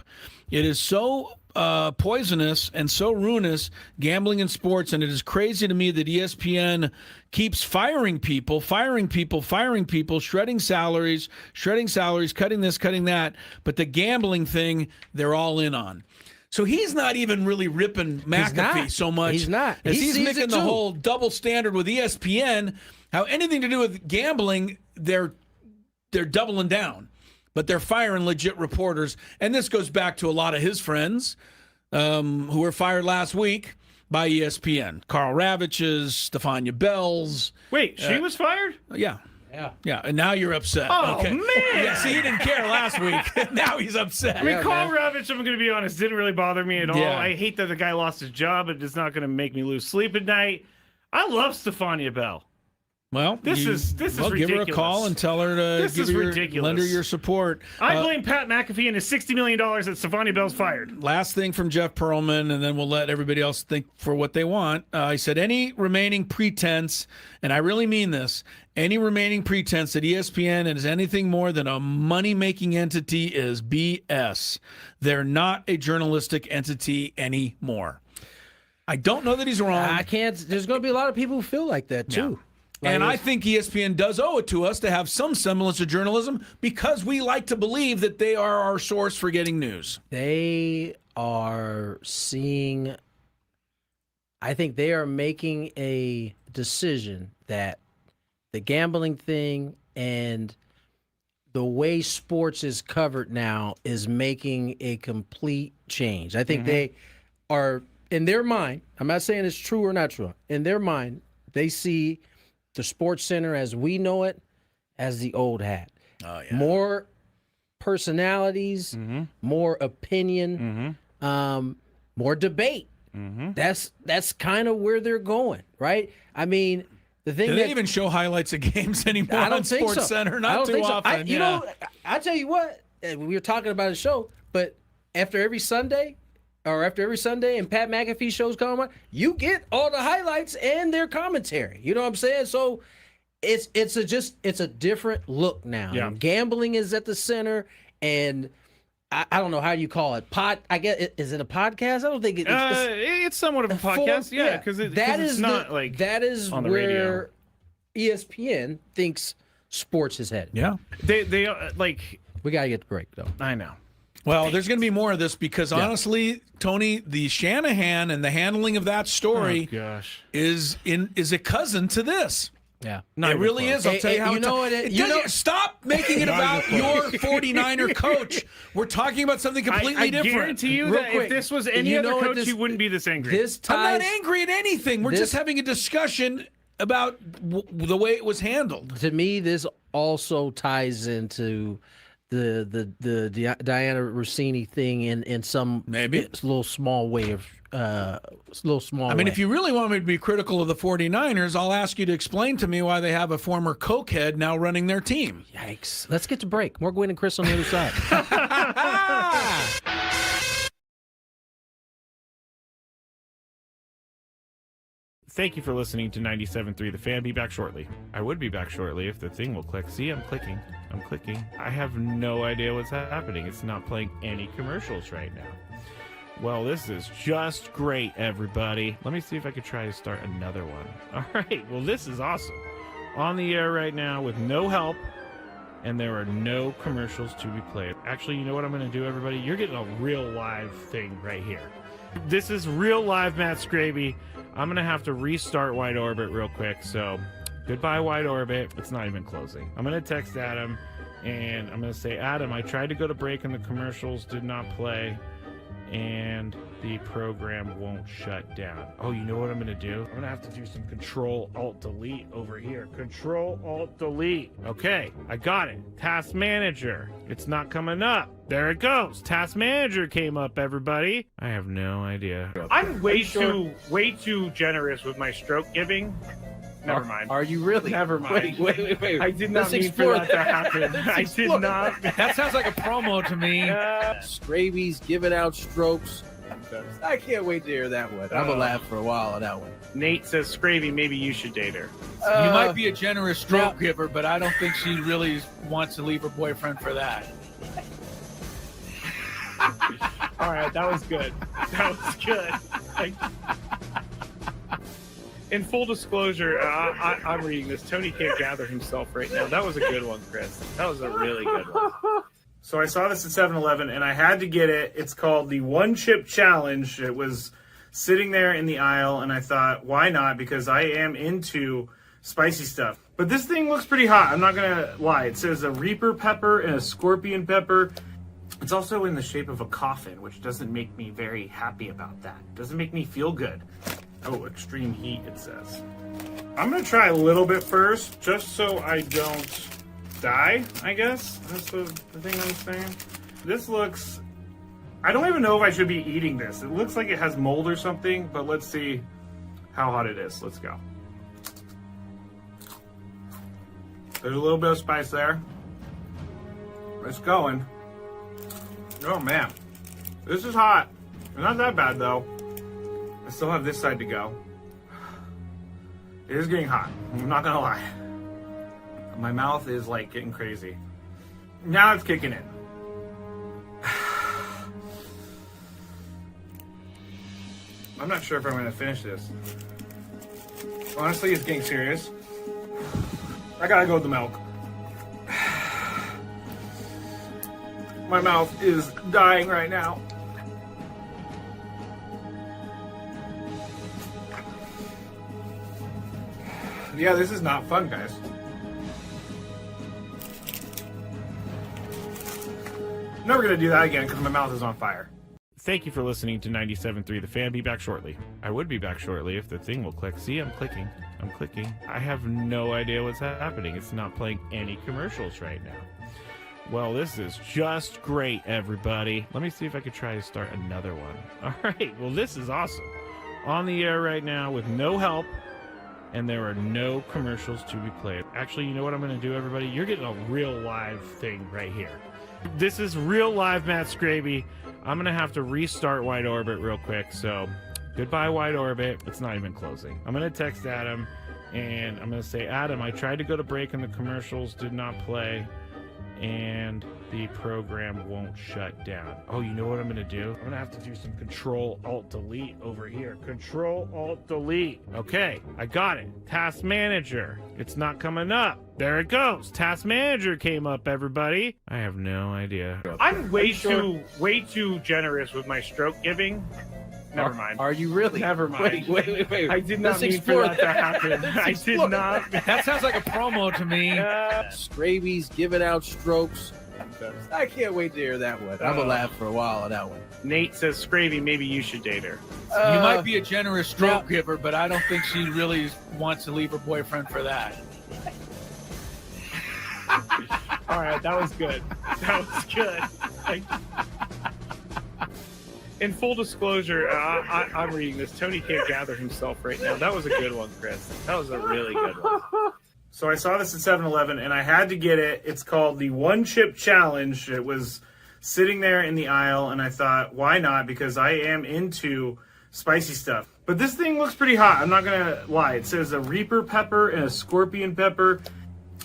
It is so poisonous and so ruinous, gambling in sports, and it is crazy to me that ESPN keeps firing people, shredding salaries, cutting this, cutting that, but the gambling thing, they're all in on. So he's not even really ripping McAfee so much. He's not. He's making the whole double standard with ESPN, how anything to do with gambling, they're doubling down. But they're firing legit reporters. And this goes back to a lot of his friends who were fired last week by ESPN. Carl Ravitch's, Stefania Bell's. Wait, she was fired? Yeah. And now you're upset. Oh, okay. man. Yeah, see, he didn't care last week. Now he's upset. I mean, Carl Ravitch, I'm going to be honest, didn't really bother me at all. Yeah. I hate that the guy lost his job. It's not going to make me lose sleep at night. I love Stefania Bell. Well, this is ridiculous. Give her a call and tell her to lend her your support. I blame Pat McAfee and his $60 million that Stefania Bell's fired. Last thing from Jeff Pearlman, and then we'll let everybody else think for what they want. He said, any remaining pretense, and I really mean this, any remaining pretense that ESPN is anything more than a money-making entity is BS. They're not a journalistic entity anymore. I don't know that he's wrong. I can't. There's going to be a lot of people who feel like that, too. And I think ESPN does owe it to us to have some semblance of journalism because we like to believe that they are our source for getting news. They are seeing, I think they are making a decision that the gambling thing and the way sports is covered now is making a complete change. I think they are, in their mind, I'm not saying it's true or not true, in their mind, they see the Sports Center as we know it as the old hat. Oh, yeah. More personalities, more opinion, more debate. That's kind of where they're going, right? I mean, the thing do they even show highlights of games anymore on Sports Center? Not too often. You know, I tell you what, we were talking about a show, but after every Sunday and Pat McAfee shows come on, you get all the highlights and their commentary. You know what I'm saying? So it's a different look now. Yeah. And gambling is at the center, and I don't know how you call it. I guess is it a podcast? I don't think it's somewhat of a podcast. Yeah, because it's not like that is on the where radio. ESPN thinks sports is headed. Yeah, they like. We gotta get the break though. I know. Well, there's going to be more of this because honestly, Tony, the Shanahan and the handling of that story is a cousin to this. Yeah. It really is. I'll tell you how. You know what? Stop making it about your 49er coach. We're talking about something completely different. I guarantee you that if this was any other coach, he wouldn't be this angry. I'm not angry at anything. We're just having a discussion about the way it was handled. To me, this also ties into the Diana Rossini thing in some little small way of I mean, if you really want me to be critical of the 49ers, I'll ask you to explain to me why they have a former cokehead now running their team. Yikes. Let's get to break. More Gwynn and Chris on the other side. Thank you for listening to 97.3 The Fan. Be back shortly. I would be back shortly if the thing will click. See, I'm clicking. I have no idea what's happening. It's not playing any commercials right now. Well, this is just great, everybody. Let me see if I could try to start another one. All right. Well, this is awesome. On the air right now with no help, and there are no commercials to be played. Actually, you know what I'm going to do, everybody? You're getting a real live thing right here. This is real live Matt Skraby. I'm going to have to restart Wide Orbit real quick, so goodbye, Wide Orbit. It's not even closing. I'm going to text Adam, and I'm going to say, Adam, I tried to go to break, and the commercials did not play, and the program won't shut down. Oh, you know what I'm going to do? I'm going to have to do some Control-Alt-Delete over here. Control-Alt-Delete. Okay, I got it. Task Manager. It's not coming up. There it goes. Task Manager came up, everybody. I have no idea. I'm way too generous with my stroke giving. Never mind. Are you really? Never mind. Wait. I did not mean for that to happen. I did not. That sounds like a promo to me. Skraby's giving out strokes. I can't wait to hear that one. I'm going to laugh for a while on that one. Nate says, Skraby, maybe you should date her. You might be a generous stroke giver, but I don't think she really wants to leave her boyfriend for that. All right, that was good. In full disclosure, I'm reading this. Tony can't gather himself right now. That was a good one, Chris. That was a really good one. So I saw this at 7-Eleven, and I had to get it. It's called the One Chip Challenge. It was sitting there in the aisle, and I thought, why not? Because I am into spicy stuff. But this thing looks pretty hot. I'm not going to lie. It says a Reaper pepper and a Scorpion pepper. It's also in the shape of a coffin, which doesn't make me very happy about that. It doesn't make me feel good. Oh, extreme heat, it says. I'm going to try a little bit first, just so I don't die, I guess. That's the thing I'm saying. This looks... I don't even know if I should be eating this. It looks like it has mold or something, but let's see how hot it is. Let's go. There's a little bit of spice there. It's going. Oh, man. This is hot. Not that bad, though. I still have this side to go. It is getting hot. I'm not gonna lie. My mouth is like getting crazy. Now it's kicking in. I'm not sure if I'm gonna finish this. Honestly, it's getting serious. I gotta go with the milk. My mouth is dying right now. Yeah, this is not fun, guys. Never gonna do that again because my mouth is on fire. Thank you for listening to 97.3 The Fan. Be back shortly. I would be back shortly if the thing will click. See, I'm clicking. I'm clicking. I have no idea what's happening. It's not playing any commercials right now. Well, this is just great, everybody. Let me see if I could try to start another one. All right. Well, this is awesome. On the air right now with no help, and there are no commercials to be played. Actually, you know what I'm going to do, everybody? You're getting a real live thing right here. This is real live Matt Skraby. I'm going to have to restart Wide Orbit real quick, so goodbye, Wide Orbit. It's not even closing. I'm going to text Adam, and I'm going to say, Adam, I tried to go to break and the commercials did not play, and the program won't shut down. Oh, you know what I'm going to do? I'm going to have to do some Control-Alt-Delete over here. Control-Alt-Delete. Okay, I got it. Task Manager. It's not coming up. There it goes. Task Manager came up, everybody. I have no idea. I'm way too generous with my stroke giving. Never mind. Are you really? Never mind. Wait. I did not mean for that to happen. I did not. That sounds like a promo to me. Skraby's giving out strokes. I can't wait to hear that one. I'm gonna laugh for a while on that one. Nate says, Skraby, maybe you should date her. You might be a generous stroke giver, but I don't think she really wants to leave her boyfriend for that. All right, that was good. That was good. In full disclosure, I'm reading this. Tony can't gather himself right now. That was a good one, Chris. That was a really good one. So I saw this at 7-Eleven, and I had to get it. It's called the One Chip Challenge. It was sitting there in the aisle, and I thought, why not? Because I am into spicy stuff. But this thing looks pretty hot. I'm not going to lie. It says a Reaper pepper and a Scorpion pepper.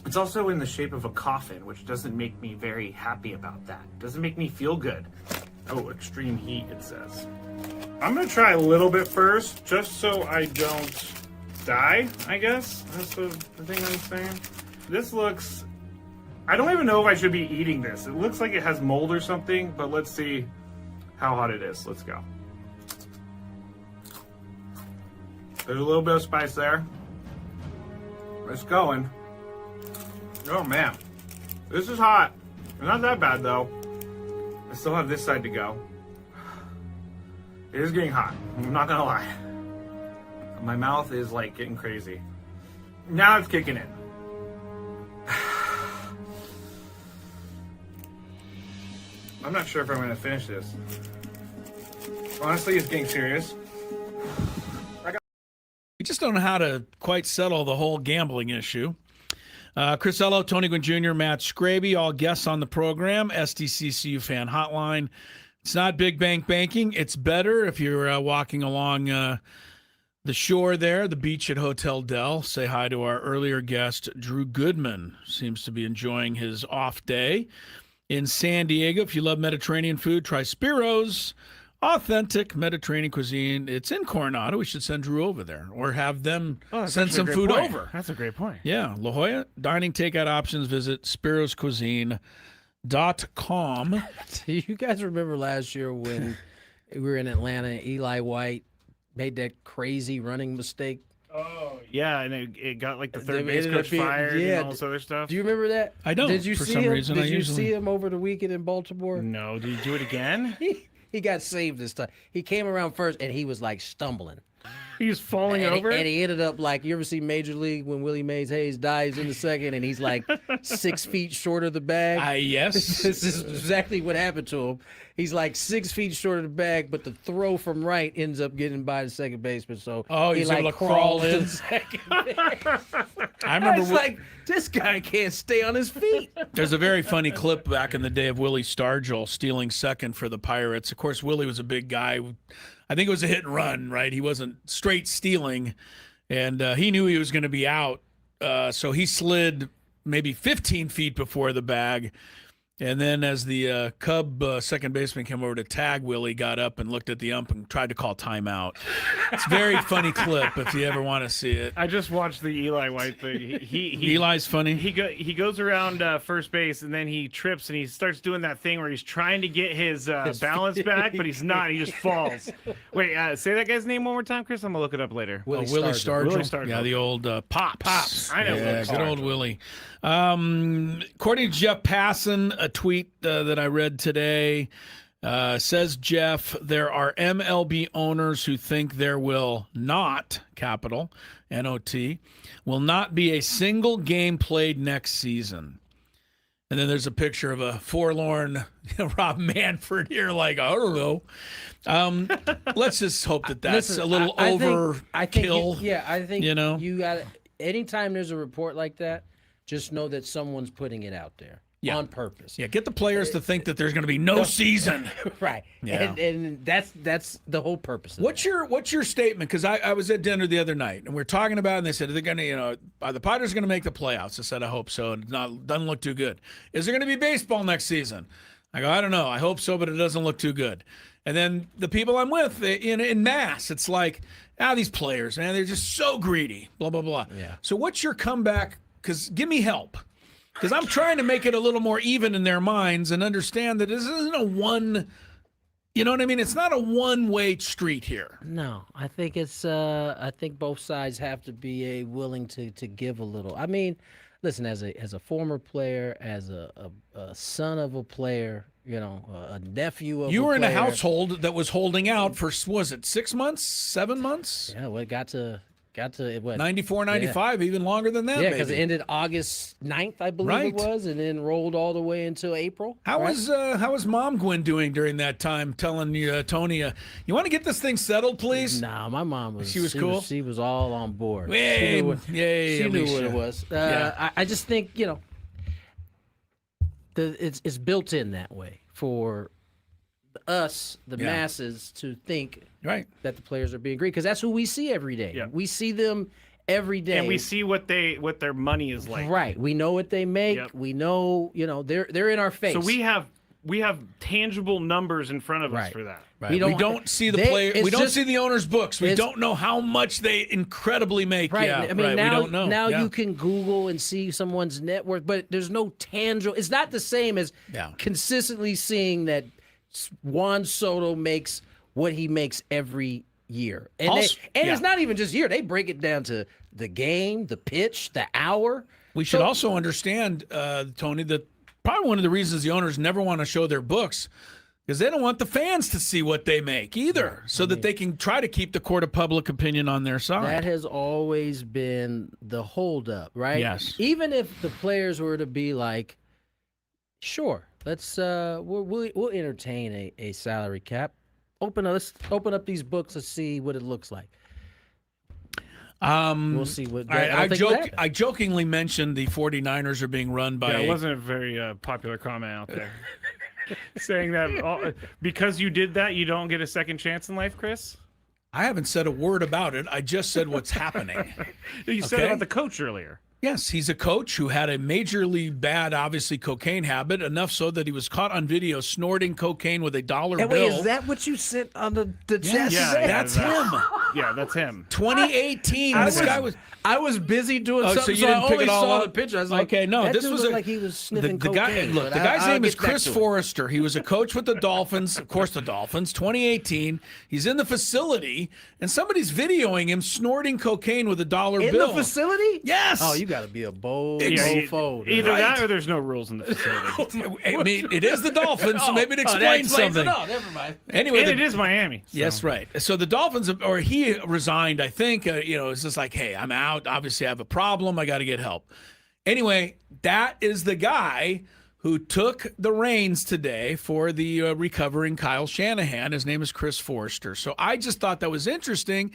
It's also in the shape of a coffin, which doesn't make me very happy about that. It doesn't make me feel good. Oh, extreme heat, it says. I'm going to try a little bit first, just so I don't die, I guess. That's the thing I'm saying. This looks... I don't even know if I should be eating this. It looks like it has mold or something, but let's see how hot it is. Let's go. There's a little bit of spice there. It's going. Oh, man. This is hot. Not that bad, though. I still have this side to go. It is getting hot. I'm not gonna lie. My mouth is like getting crazy. Now it's kicking in. I'm not sure if I'm gonna finish this. Honestly, it's getting serious. We just don't know how to quite settle the whole gambling issue. Chris Ello, Tony Gwynn Jr., Matt Skraby, all guests on the program, SDCCU Fan Hotline. It's not big bank banking. It's better if you're walking along the shore there, the beach at Hotel Del. Say hi to our earlier guest, Drew Goodman. Seems to be enjoying his off day in San Diego. If you love Mediterranean food, try Spiro's. Authentic Mediterranean cuisine. It's in Coronado. We should send Drew over there or have them send some food over. That's a great point. Yeah. La Jolla dining takeout options. Visit spiroscuisine.com. Do you guys remember last year when we were in Atlanta, Eli White made that crazy running mistake? Oh, yeah, and it got like the third base coach fired and all this other stuff. Do you remember that? I don't. Did you for see some him? reason, Did you see him over the weekend in Baltimore? No. Did he do it again? He got saved this time. He came around first, and he was like stumbling. He was falling over? And he ended up like, you ever see Major League when Willie Mays Hayes dies in the second, and he's like 6 feet short of the bag? Yes. This is exactly what happened to him. He's like 6 feet short of the bag, but the throw from right ends up getting by the second baseman. So he's able to crawl in. Second I remember it's like, this guy can't stay on his feet. There's a very funny clip back in the day of Willie Stargell stealing second for the Pirates. Of course, Willie was a big guy. I think it was a hit and run, right? He wasn't straight stealing, and he knew he was going to be out. So he slid maybe 15 feet before the bag And then as the Cub second baseman came over to tag Willie, got up and looked at the ump and tried to call timeout. It's a very funny clip if you ever want to see it. I just watched the Eli White thing. Eli's funny. He goes around first base, and then he trips, and he starts doing that thing where he's trying to get his balance back, but he's not. He just falls. Wait, say that guy's name one more time, Chris? I'm going to look it up later. Willie Stargell. Yeah, the old Pops. Pops. I know. Yeah, good old Willie. According to Jeff Passan, a tweet that I read today, says Jeff, there are MLB owners who think there will not, capital, N-O-T, will not be a single game played next season. And then there's a picture of a forlorn Rob Manfred here, like, I don't know. Let's just hope that that's a little overkill. I think you got anytime there's a report like that, just know that someone's putting it out there on purpose. Yeah, get the players to think that there's going to be no season. Right. Yeah. And that's the whole purpose of What's your statement? Because I was at dinner the other night, and we were talking about it, and they said, they're going to, are the Padres going to make the playoffs? I said, I hope so. It doesn't look too good. Is there going to be baseball next season? I go, I don't know. I hope so, but it doesn't look too good. And then the people I'm with in mass, it's like, these players, man, they're just so greedy, blah, blah, blah. Yeah. So what's your comeback? Because give me help. Because I'm trying to make it a little more even in their minds and understand that this isn't a one, you know what I mean? It's not a one-way street here. No, I think it's. I think both sides have to be willing to give a little. I mean, listen, as a former player, as a son of a player, a nephew of. You were in a player. household that was holding out for, was it 6 months, 7 months? Yeah, well, it got to what 94, 95, even longer than that. Yeah, because it ended August 9th, I believe it was, and then rolled all the way until April. How was Mom Gwynn doing during that time? Telling you, Tony, you want to get this thing settled, please? Nah, my mom was. She was cool. She was all on board. Yay, she knew what it was. I just think it's built in that way for us, the masses, to think that the players are being greedy, because that's who we see every day. Yeah. We see them every day, and we see what their money is like. Right. We know what they make. Yep. We know, they're in our face. So we have tangible numbers in front of us for that. Right. We don't see the player. We don't see the owner's books. We don't know how much they incredibly make. Right. Yeah, I mean, now, we don't know. Now you can Google and see someone's net worth, but there's no tangible. It's not the same as consistently seeing that Juan Soto makes what he makes every year. And it's not even just year. They break it down to the game, the pitch, the hour. We should also understand, Tony, that probably one of the reasons the owners never want to show their books because they don't want the fans to see what they make either, that they can try to keep the court of public opinion on their side. That has always been the holdup, right? Yes. Even if the players were to be like, sure, let's we'll entertain a salary cap. Let's open up these books to see what it looks like. We'll see what. I jokingly mentioned the 49ers are being run by. Yeah, it wasn't a very popular comment out there. Saying that because you did that, you don't get a second chance in life, Chris? I haven't said a word about it. I just said what's happening. You said about the coach earlier. Yes, he's a coach who had a majorly bad, obviously, cocaine habit, enough so that he was caught on video snorting cocaine with a dollar bill. Wait, is that what you sent on the chat? Yeah, that's him. Yeah, that's him. 2018. I was busy doing something, so you didn't I pick only it all saw up? the picture. I was like, okay, no, this was like he was sniffing the cocaine. Guy, look, the guy's name is Chris Forrester. He was a coach with the Dolphins, of course, the Dolphins. 2018. He's in the facility, and somebody's videoing him snorting cocaine with a dollar bill. In the facility? Yes. Oh, you got to be a bold fold. Either that or there's no rules in the facility. I mean, it is the Dolphins, so maybe it explains something. Never mind. Anyway, it is Miami. So. Yes, right. So the Dolphins, or he resigned, I think, it's just like, hey, I'm out. Obviously, I have a problem. I got to get help. Anyway, that is the guy who took the reins today for the recovering Kyle Shanahan. His name is Chris Forrester. So I just thought that was interesting.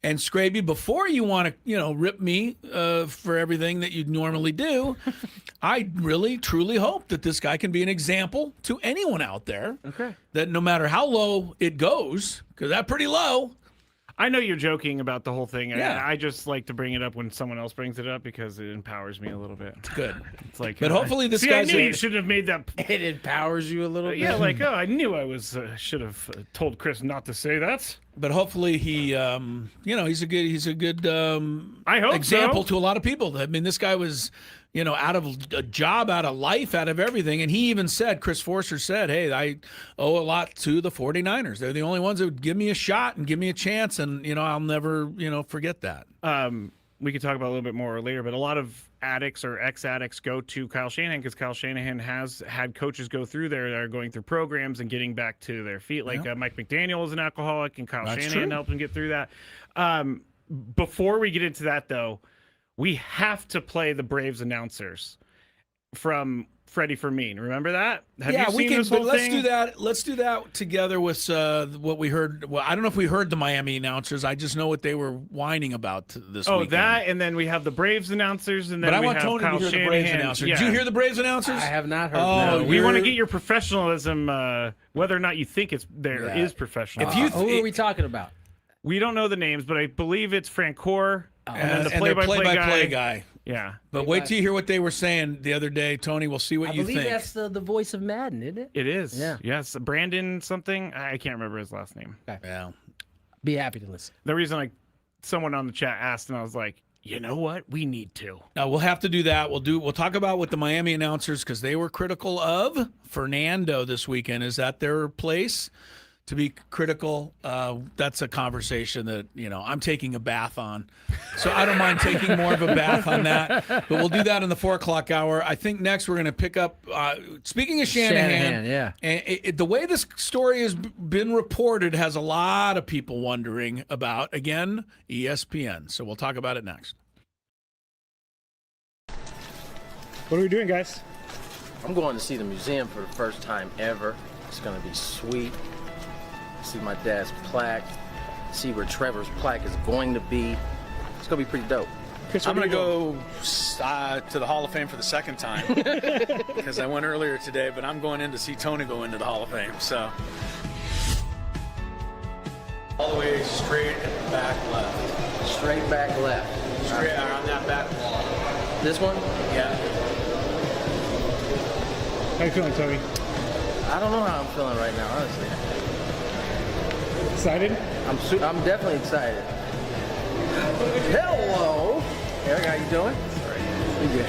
And Skraby, before you want to, rip me for everything that you normally do, I really, truly hope that this guy can be an example to anyone out there. Okay. That no matter how low it goes, because that's pretty low, I know you're joking about the whole thing. Yeah. I just like to bring it up when someone else brings it up because it empowers me a little bit. It's good. It's like, but hopefully this see, guy I knew you shouldn't have made that. It empowers you a little bit. Yeah, like, oh, I knew I was should have told Chris not to say that. But hopefully he, he's a good I hope example so. to a lot of people. I mean, this guy was, out of a job, out of life, out of everything. And he even said, Chris Forster said, hey, I owe a lot to the 49ers. They're the only ones that would give me a shot and give me a chance. And, I'll never, forget that. We could talk about it a little bit more later, but a lot of addicts or ex-addicts go to Kyle Shanahan because Kyle Shanahan has had coaches go through there that are going through programs and getting back to their feet. Like Mike McDaniel is an alcoholic, and Kyle Shanahan helped him get through that. Before we get into that, though, we have to play the Braves announcers from Freddie Fermin. Remember that? Have you seen we can. This whole let's thing? do that. Let's do that together with what we heard. Well, I don't know if we heard the Miami announcers. I just know what they were whining about this weekend. That, and then we have the Braves announcers, and then But I we want have Tony Kyle to hear Shanahan. the Braves announcers. Yeah. Did you hear the Braves announcers? I have not heard. Oh, that. We want to get your professionalism, whether or not you think it's is professional. Who are we talking about? We don't know the names, but I believe it's Francoeur and the and their play-by-play guy. Yeah. But wait till you hear what they were saying the other day, Tony. We'll see what you think. I believe that's the voice of Madden, isn't it? It is. Yeah. Yes. Brandon something. I can't remember his last name. Okay. Yeah. Be happy to listen. The reason someone on the chat asked, and I was like, you know what? We need to. We'll have to do that. We'll talk about what the Miami announcers, because they were critical of Fernando this weekend. Is that their place to be critical? That's a conversation that, I'm taking a bath on. So I don't mind taking more of a bath on that. But we'll do that in the 4 o'clock hour. I think next we're going to pick up, speaking of Shanahan, yeah. And the way this story has been reported has a lot of people wondering about, again, ESPN. So we'll talk about it next. What are we doing, guys? I'm going to see the museum for the first time ever. It's going to be sweet. See my dad's plaque. See where Trevor's plaque is going to be. It's going to be pretty dope. Chris, I'm going to go to the Hall of Fame for the second time because I went earlier today, but I'm going in to see Tony go into the Hall of Fame. So all the way straight and back left. Straight back left. Straight on that back wall. This one? Yeah. How you feeling, Tony? I don't know how I'm feeling right now, honestly. Excited? I'm definitely excited. Hello, Eric. How you doing? Pretty good.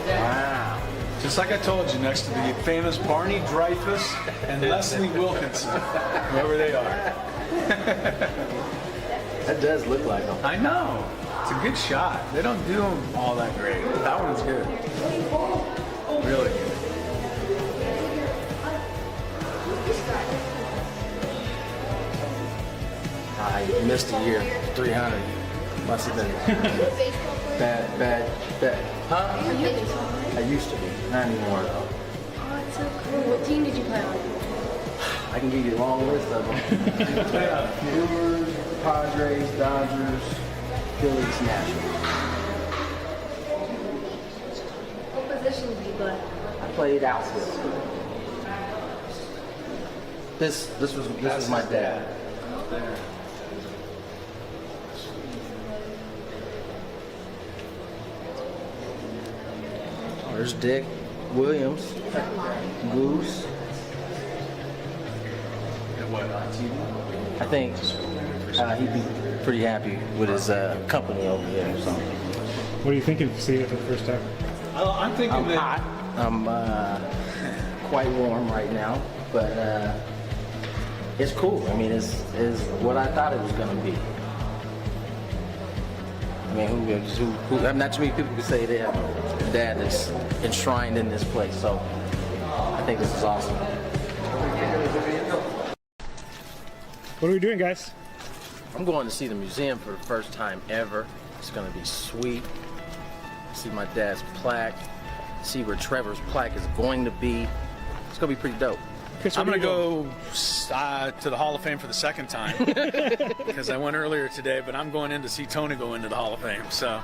Wow. Just like I told you, next to the famous Barney Dreyfuss and Leslie Wilkinson, whoever they are. That does look like them. I know. It's a good shot. They don't do them all that great. That one's good. Really good. I missed a year. 300. Must have been bad. Huh? I used to be. Not anymore, though. Oh, it's so cool. What team did you play on? I can give you a long list of them. Brewers, Padres, Dodgers, Phillies, Nationals. What position did you play? I played outfield. This was my dad. Oh, there's Dick Williams, Goose. I think he'd be pretty happy with his company over here. So. What are you thinking to see it for the first time? I'm thinking I'm hot. I'm quite warm right now, but it's cool. I mean, it's what I thought it was going to be. I mean, who not too many people can say they have a dad that's enshrined in this place. So I think this is awesome. What are we doing, guys? I'm going to see the museum for the first time ever. It's going to be sweet. See my dad's plaque. See where Trevor's plaque is going to be. It's going to be pretty dope. Chris, I'm going to go to the Hall of Fame for the second time because I went earlier today, but I'm going in to see Tony go into the Hall of Fame. So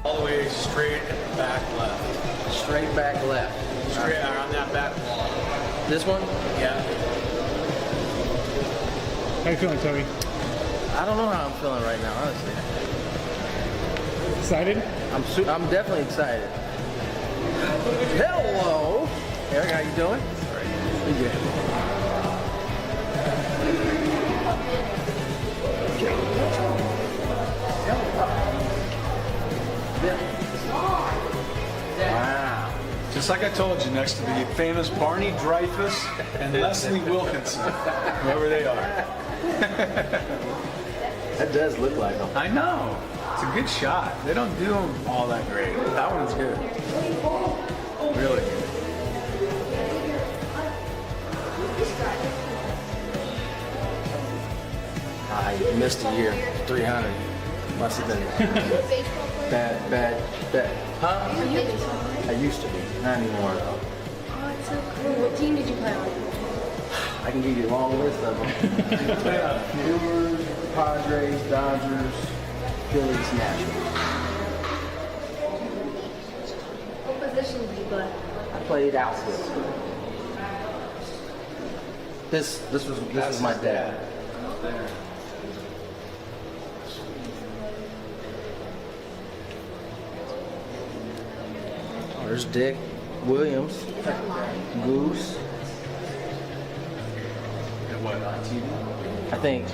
All the way straight and back left. Straight back left. Straight on that back wall. This one? Yeah. How you feeling, Tony? I don't know how I'm feeling right now, honestly. Excited? I'm definitely excited. Hello, Eric. How you doing? Pretty good. Wow. Just like I told you, next to the famous Barney Dreyfuss and Leslie Wilkinson, whoever they are. That does look like them. I know. It's a good shot. They don't do them all that great. That one's good. Really good. I missed a year. 300. Must have been bad. Huh? I used to be. Not anymore, though. Oh, it's so cool. What team did you play on? I can give you a long list of them. Brewers, Padres, Dodgers, Phillies, Nationals. What position did you play? I played outfield. This was my dad. Oh, there's Dick Williams, Goose. I think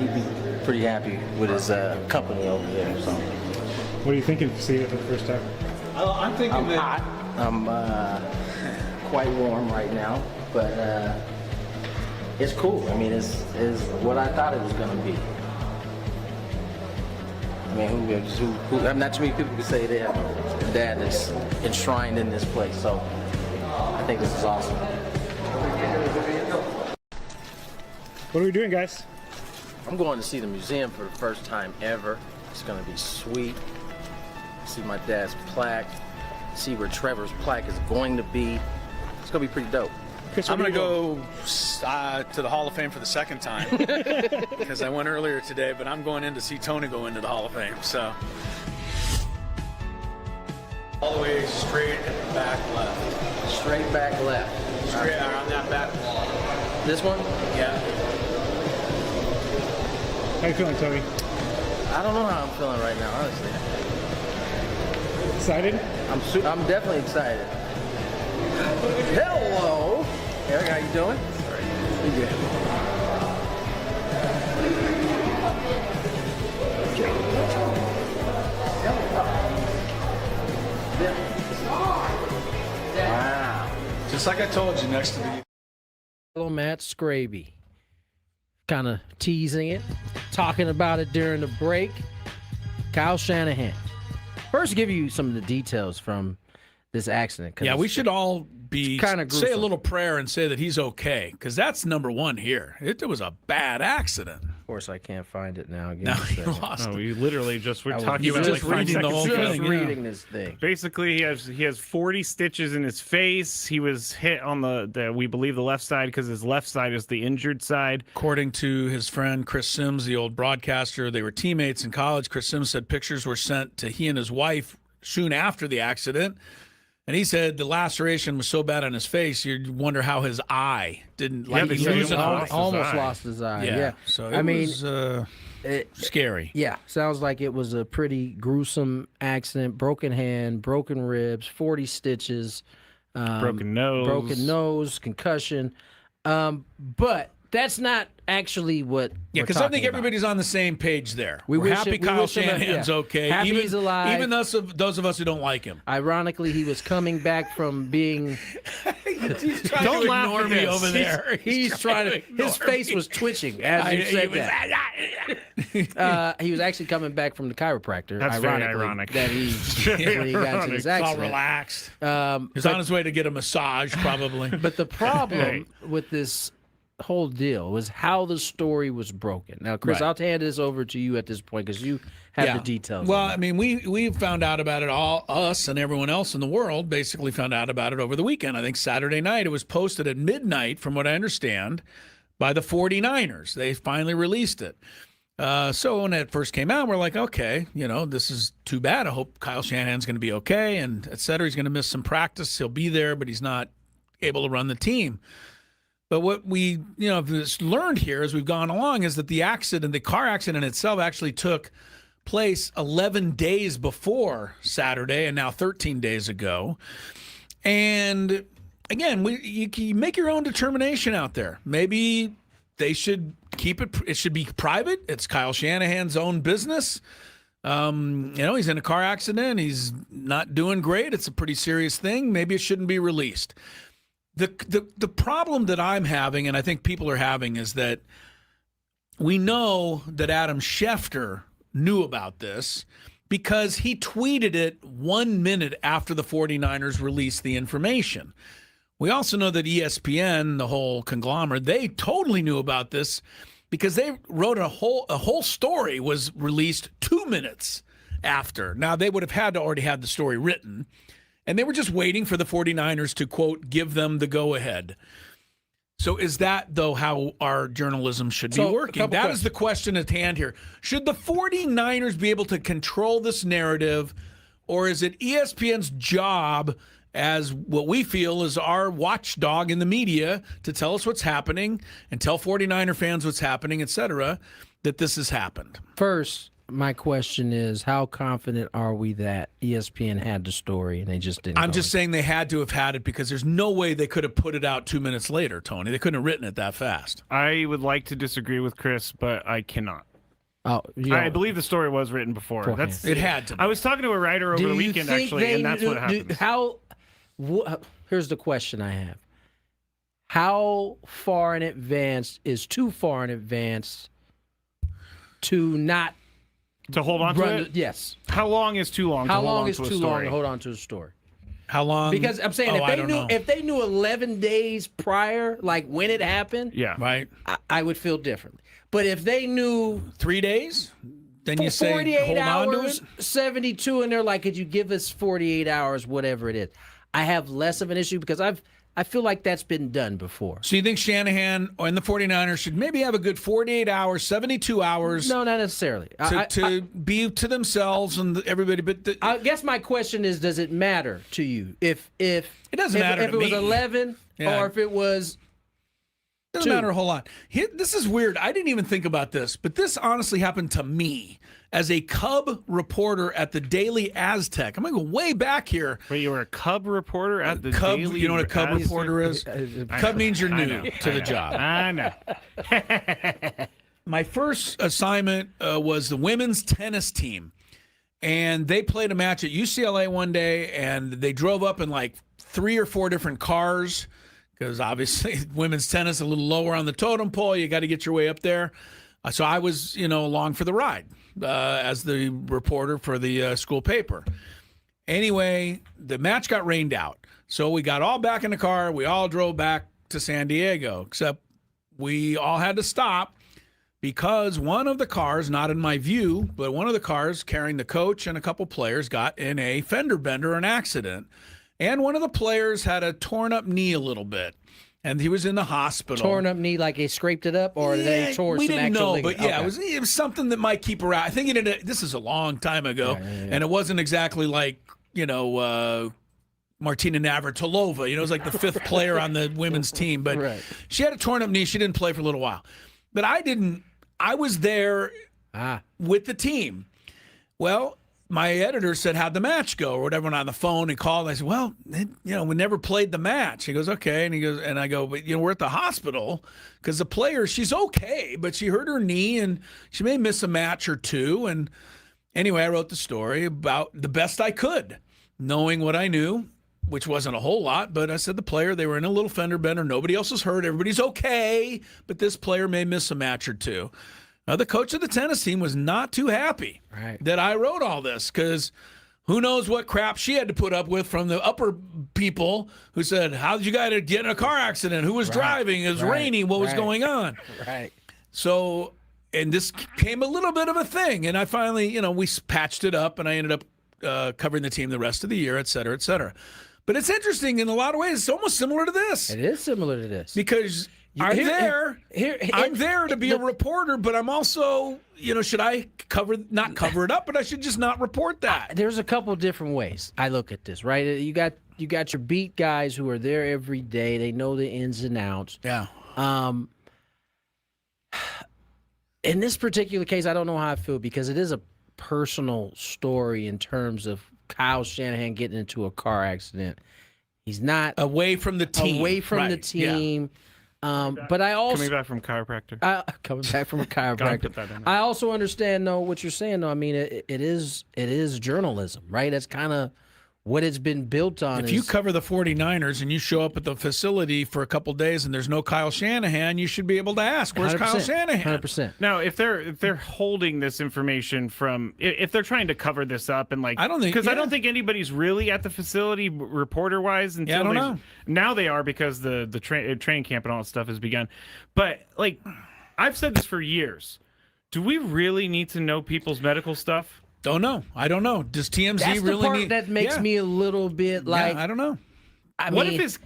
he'd be pretty happy with his company over there. So. What are you thinking to see it for the first time? I'm thinking I'm hot. I'm quite warm right now, but it's cool. I mean, it's what I thought it was going to be. I mean, not too many people can say they have a dad that's enshrined in this place. So I think this is awesome. What are we doing, guys? I'm going to see the museum for the first time ever. It's going to be sweet. See my dad's plaque. See where Trevor's plaque is going to be. It's going to be pretty dope. Chris, I'm going to go to the Hall of Fame for the second time because I went earlier today, but I'm going in to see Tony go into the Hall of Fame. So all the way straight and back left. Straight back left. Straight on that back wall. This one? Yeah. How you feeling, Tony? I don't know how I'm feeling right now, honestly. Excited? I'm definitely excited. Hello, Eric. How you doing? Pretty good. Wow. Just like I told you, next to the Hello, Matt Skraby. Kind of teasing it, talking about it during the break. Kyle Shanahan. First, give you some of the details from this accident. Yeah, we should all be kind of say a little prayer and say that he's okay, because that's number one here. It was a bad accident. Of course, I can't find it now. Now you lost it. We literally just were talking you about just it like 5 reading the seconds whole ago. thing. Just reading this thing. Basically, he has 40 stitches in his face. He was hit on we believe the left side because his left side is the injured side. According to his friend Chris Sims, the old broadcaster, they were teammates in college. Chris Sims said pictures were sent to he and his wife soon after the accident. And he said the laceration was so bad on his face, you'd wonder how his eye didn't they say he almost lost his eye. Yeah. So it was scary. Yeah, sounds like it was a pretty gruesome accident. Broken hand, broken ribs, 40 stitches, Broken nose, concussion. But that's not actually what. Yeah, because I think everybody's on the same page there. We're happy Kyle Shanahan's okay. Happy even, he's alive. Even those of us who don't like him. Ironically, he was coming back from being. Don't ignore me over there. He's trying to. His face was twitching as you said that. He was actually coming back from the chiropractor. That's very ironic. That when he got to his accident. All relaxed. He's on his way to get a massage, probably. But the problem with this whole deal was how the story was broken. Now, Chris, I'll hand this over to you at this point because you have the details. Well, I mean, we found out about it, all us and everyone else in the world basically found out about it over the weekend. I think Saturday night. It was posted at midnight, from what I understand, by the 49ers. They finally released it. So when it first came out, we're like, okay, this is too bad. I hope Kyle Shanahan's going to be okay, and et cetera. He's going to miss some practice. He'll be there, but he's not able to run the team. But what we, have learned here as we've gone along is that the car accident itself actually took place 11 days before Saturday and now 13 days ago. And again, you make your own determination out there. Maybe they should keep it. It should be private. It's Kyle Shanahan's own business. He's in a car accident. He's not doing great. It's a pretty serious thing. Maybe it shouldn't be released. The problem that I'm having, and I think people are having, is that we know that Adam Schefter knew about this because he tweeted it 1 minute after the 49ers released the information. We also know that ESPN, the whole conglomerate, they totally knew about this because they wrote a whole story was released 2 minutes after. Now, they would have had to already have the story written, and they were just waiting for the 49ers to, quote, give them the go-ahead. So is that, though, how our journalism should be working? That is the question at hand here. Should the 49ers be able to control this narrative, or is it ESPN's job as what we feel is our watchdog in the media to tell us what's happening and tell 49er fans what's happening, et cetera, that this has happened? First, my question is, how confident are we that ESPN had the story and they just didn't? I'm just saying they had to have had it because there's no way they could have put it out 2 minutes later, Tony. They couldn't have written it that fast. I would like to disagree with Chris, but I cannot. Oh, I believe the story was written before. It had to be. I was talking to a writer over the weekend, actually, and that's what happened. Here's the question I have. How far in advance is too far in advance to not hold on to it? Yes. How long is too long? How long is too long to hold on to a story? How long? Because I'm saying if they knew 11 days prior, like when it happened, yeah, right, I would feel differently. But if they knew 3 days, then you say 48 hold hours, on to it. 72, and they're like, could you give us 48 hours, whatever it is? I have less of an issue because I feel like that's been done before. So you think Shanahan and the 49ers should maybe have a good 48 hours, 72 hours? No, not necessarily. To be to themselves and everybody. But I guess my question is, does it matter to you if it doesn't matter if to it was me. 11 or if it was? Doesn't matter a whole lot. This is weird. I didn't even think about this, but this honestly happened to me as a Cub reporter at the Daily Aztec. I'm going to go way back here. Wait, you were a Cub reporter at the Cub, Daily? You know what a Cub reporter is? Cub means you're new to the job. I know. My first assignment was the women's tennis team. And they played a match at UCLA one day, and they drove up in like 3 or 4 different cars because obviously women's tennis a little lower on the totem pole. You got to get your way up there. So I was, along for the ride as the reporter for the school paper. Anyway, the match got rained out. So we got all back in the car. We all drove back to San Diego, except we all had to stop because one of the cars, not in my view, but one of the cars carrying the coach and a couple players got in a fender bender, an accident. And one of the players had a torn up knee a little bit. And he was in the hospital. Torn up knee, like he scraped it up, or they tore some actual ligament? We didn't know, but yeah, okay. it was something that might keep her out. I think this is a long time ago, and it wasn't exactly like, Martina Navratilova. It was like the 5th player on the women's team. But she had a torn up knee. She didn't play for a little while. But I didn't. I was there with the team. Well, my editor said, how'd the match go? Or whatever, on the phone and called. I said, well, we never played the match. He goes, okay. And I go, but we're at the hospital because the player, she's okay, but she hurt her knee and she may miss a match or 2. And anyway, I wrote the story about the best I could, knowing what I knew, which wasn't a whole lot. But I said the player, they were in a little fender bender. Nobody else is hurt. Everybody's okay, but this player may miss a match or 2. Now, the coach of the tennis team was not too happy that I wrote all this because who knows what crap she had to put up with from the upper people who said, how did you guys get in a car accident? Who was driving? It was raining. What was going on? So, and this became a little bit of a thing. And I finally, we patched it up and I ended up covering the team the rest of the year, et cetera, et cetera. But it's interesting in a lot of ways. It's almost similar to this. It is similar to this. Because I'm there to be a reporter, but I'm also, should I not cover it up, but I should just not report that. There's a couple different ways I look at this, right? You got your beat guys who are there every day. They know the ins and outs. Yeah. In this particular case, I don't know how I feel because it is a personal story in terms of Kyle Shanahan getting into a car accident. He's not away from the team. Yeah. But I also coming back from chiropractor. Coming back from a chiropractor. I also understand though what you're saying though. I mean, it is journalism, right? That's kind of what it's been built on. If you cover the 49ers and you show up at the facility for a couple days and there's no Kyle Shanahan, you should be able to ask, where's Kyle Shanahan? 100%. Now, if they're holding this information from, if they're trying to cover this up and I don't think anybody's really at the facility reporter wise until I don't know. Now they are because the training camp and all that stuff has begun. But I've said this for years. Do we really need to know people's medical stuff? Don't know. I don't know. Does TMZ That's really the part need? that makes me a little bit like. I don't know. What if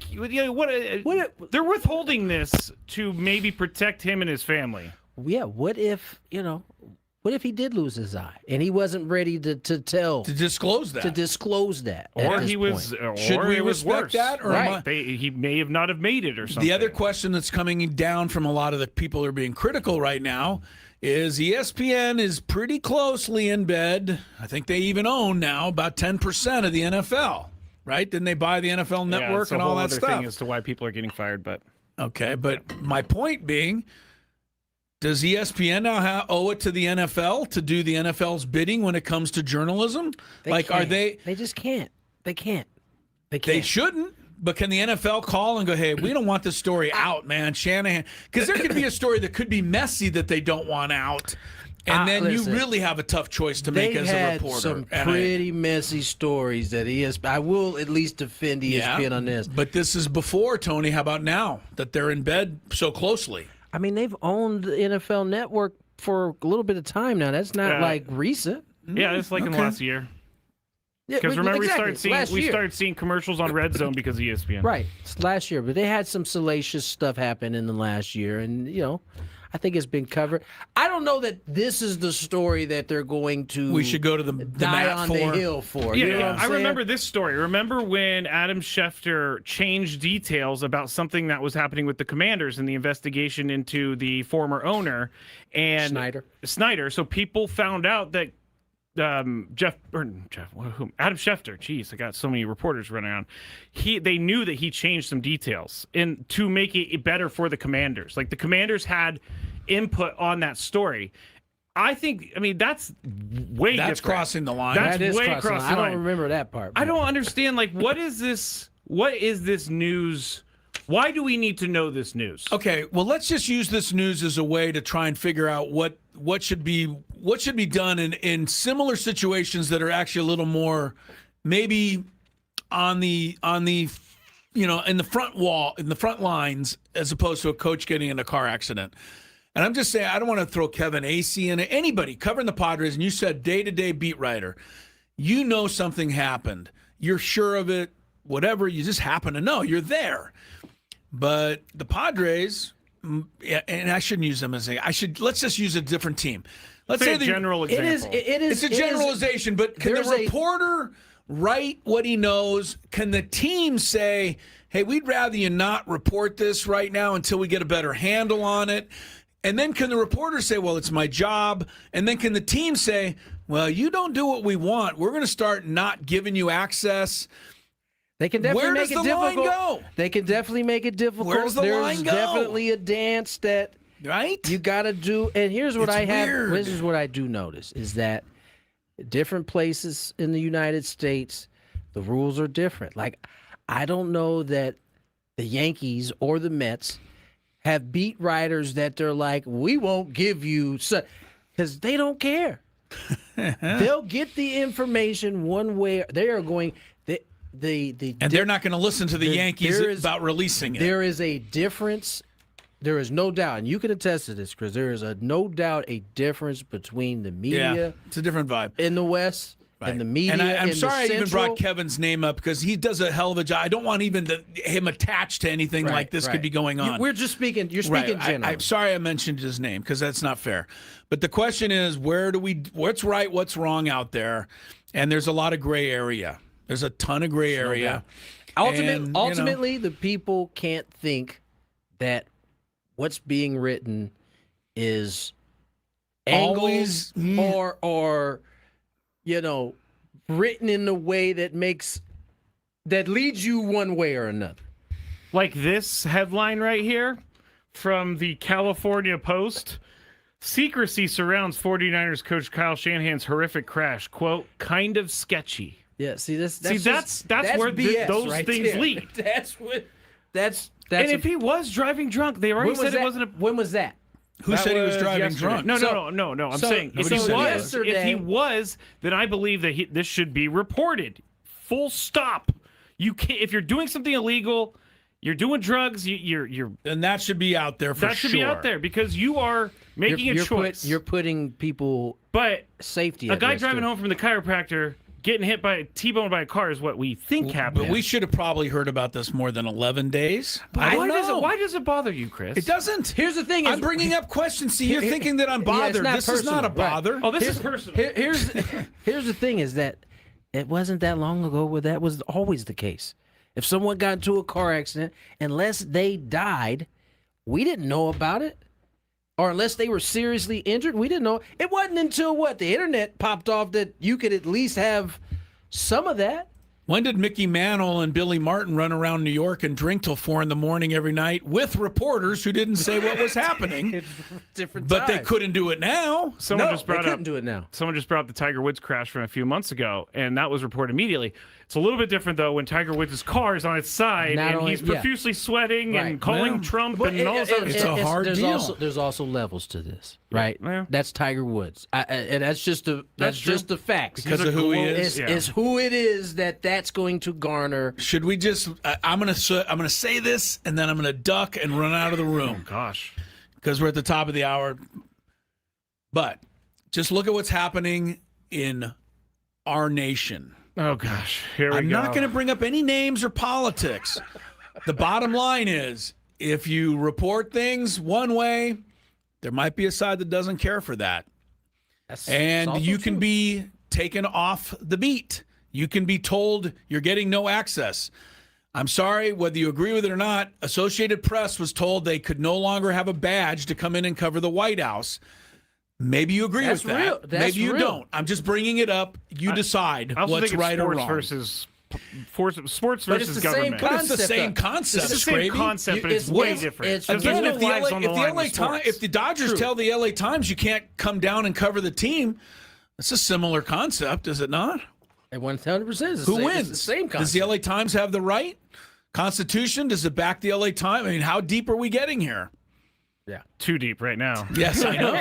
they're withholding this to maybe protect him and his family? Yeah. What if he did lose his eye and he wasn't ready to disclose that? Or he was. Should we respect that? Or he may have not have made it or something. The other question that's coming down from a lot of the people who are being critical right now is ESPN is pretty closely in bed. I think they even own now about 10% of the NFL, right? Didn't they buy the NFL Network and all that stuff? Thing as to why people are getting fired, but okay. But my point being, does ESPN now owe it to the NFL to do the NFL's bidding when it comes to journalism? Are they? They just can't. They can't. They shouldn't. But can the NFL call and go, hey, we don't want this story out, man, Shanahan? Because there could be a story that could be messy that they don't want out. And then you really have a tough choice to make as a reporter. Some pretty messy stories that I will at least defend ESPN on this. But this is before, Tony. How about now that they're in bed so closely? I mean, they've owned the NFL Network for a little bit of time now. That's not recent. Yeah, it's in the last year. Because remember, we started seeing commercials on Red Zone because of ESPN. Right, it's last year, but they had some salacious stuff happen in the last year, and I think it's been covered. I don't know that this is the story that they're going to. We should go to the die on the hill for. Yeah, you know what I'm I remember this story. Remember when Adam Schefter changed details about something that was happening with the Commanders in the investigation into the former owner and Snyder. So people found out that. Adam Schefter. Jeez, I got so many reporters running around. They knew that he changed some details to make it better for the Commanders. The Commanders had input on that story. That's way different. That's crossing the line. That is way crossing the line. I don't remember that part. I don't understand. What is this? What is this news? Why do we need to know this news? Okay, well, let's just use this news as a way to try and figure out what should be done in similar situations that are actually a little more maybe on the in the front lines as opposed to a coach getting in a car accident. And I'm just saying, I don't want to throw Kevin Acee in it. Anybody covering the Padres, and you said day-to-day beat writer, something happened. You're sure of it, whatever, you just happen to know. You're there. But the Padres, and I shouldn't use them let's just use a different team. Let's say a general example. It's a generalization, but can the reporter write what he knows? Can the team say, hey, we'd rather you not report this right now until we get a better handle on it? And then can the reporter say, well, it's my job? And then can the team say, well, you don't do what we want. We're going to start not giving you access. They can definitely make it difficult. Where does the line go? They can definitely make it difficult. Where does the line go? There's definitely a dance that you got to do. And here's what This is what I do notice is that different places in the United States, the rules are different. I don't know that the Yankees or the Mets have beat writers that they're like, we won't give you, because they don't care. They'll get the information one way. They are going. And they're not going to listen to the Yankees about releasing it. There is a difference. There is no doubt, and you can attest to this, Chris. There is no doubt a difference between the media. Yeah, it's a different vibe in the West and the media. And I'm sorry I even Central. brought Kevin's name up because he does a hell of a job. I don't want even him attached to anything like this could be going on. We're just speaking. You're speaking general. I'm sorry I mentioned his name because that's not fair. But the question is, what's right, what's wrong out there? And there's a lot of gray area. There's a ton of gray area. Ultimately, the people can't think that what's being written is always or written in a way that leads you one way or another. Like this headline right here from the California Post. Secrecy surrounds 49ers coach Kyle Shanahan's horrific crash. Quote, kind of sketchy. Yeah, that's where BS those right things there. lead. That's and if he was driving drunk, they already said it wasn't When was that? Who said he was driving yesterday. drunk? No. I'm saying if he was, then I believe that this should be reported. Full stop. You can't if you're doing something illegal, you're doing drugs. You're and that should be out there for sure. That should be out there because you are making a choice. You're putting people, but safety. A guy driving home from the chiropractor. Getting hit by T-boned by a car is what we think happened. But we should have probably heard about this more than 11 days. Why does it bother you, Chris? It doesn't. Here's the thing: I'm bringing up questions. See, you're thinking that I'm bothered. This is not a bother. Right. Oh, this is personal. Here's the thing: is that it wasn't that long ago where that was always the case. If someone got into a car accident, unless they died, we didn't know about it. Or unless they were seriously injured, we didn't know. It wasn't until the internet popped off that you could at least have some of that. When did Mickey Mantle and Billy Martin run around New York and drink till 4 a.m. every night with reporters who didn't say what was happening? But they couldn't do it now. Someone just brought couldn't do it now. Someone just brought up the Tiger Woods crash from a few months ago, and that was reported immediately. It's a little bit different, though, when Tiger Woods' car is on its side and he's profusely sweating and calling Trump and all sorts of stuff. It's a hard deal. There's also levels to this, right? Yeah. That's Tiger Woods, and that's just the facts. Because of who he is. It's who it is that's going to garner. Should we just? I'm gonna say this, and then I'm gonna duck and run out of the room. Oh, gosh, because we're at the top of the hour. But just look at what's happening in our nation. Oh, gosh. Here we go. I'm not going to bring up any names or politics. The bottom line is, if you report things one way, there might be a side that doesn't care for that. And you can be taken off the beat. You can be told you're getting no access. I'm sorry, whether you agree with it or not, Associated Press was told they could no longer have a badge to come in and cover the White House. Maybe you agree with that. Maybe you don't. I'm just bringing it up. You decide what's right or wrong. Sports versus government. But it's the same concept. It's the same concept, but it's way different. Again, if the Dodgers tell the LA Times you can't come down and cover the team, it's a similar concept, is it not? 100%. Who wins? The same concept. Does the LA Times have the right? Constitution? Does it back the LA Times? I mean, how deep are we getting here? Yeah, too deep right now. Yes, I know.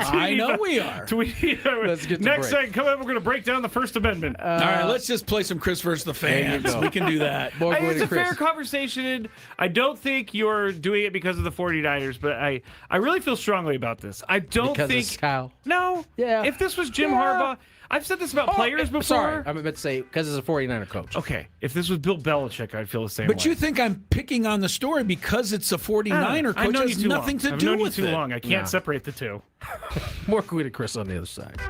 I know we are. Let's get to next segment. Come up, we're going to break down the First Amendment. All right, let's just play some Chris versus the fans. We can do that. It's a fair conversation. I don't think you're doing it because of the 49ers, but I really feel strongly about this. I don't think it's Kyle. No. Yeah. If this was Jim Harbaugh. I've said this about players before. Sorry, I'm about to say because it's a 49er coach. Okay, if this was Bill Belichick, I'd feel the same way. But you think I'm picking on the story because it's a 49er coach? It has nothing to do with it. Too long. I can't separate the two. More Gwynn Chris on the other side.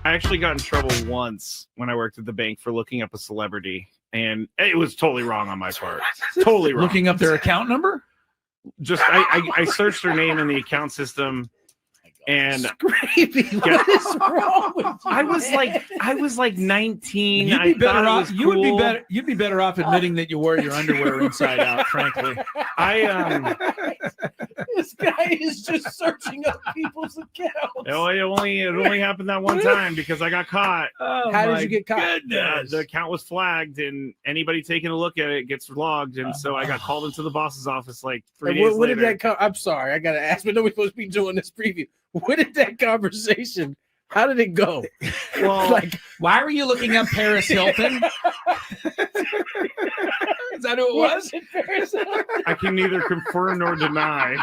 I actually got in trouble once when I worked at the bank for looking up a celebrity, and it was totally wrong on my part. Totally wrong. Looking up their account number? Just I searched her name in the account system, and Skraby, what is wrong with you? I was like 19. You'd be better off. You'd be better off admitting that you wore your underwear inside out. Frankly, This guy is just searching up people's accounts. It only happened that one time because I got caught. How did you get caught? The account was flagged, and anybody taking a look at it gets logged, and so I got called into the boss's office like 3 days later. What did that come? I'm sorry, I gotta ask, but nobody's supposed to be doing this preview. What did that conversation? How did it go? Well, why were you looking up Paris Hilton? Is that who it was? I can neither confirm nor deny.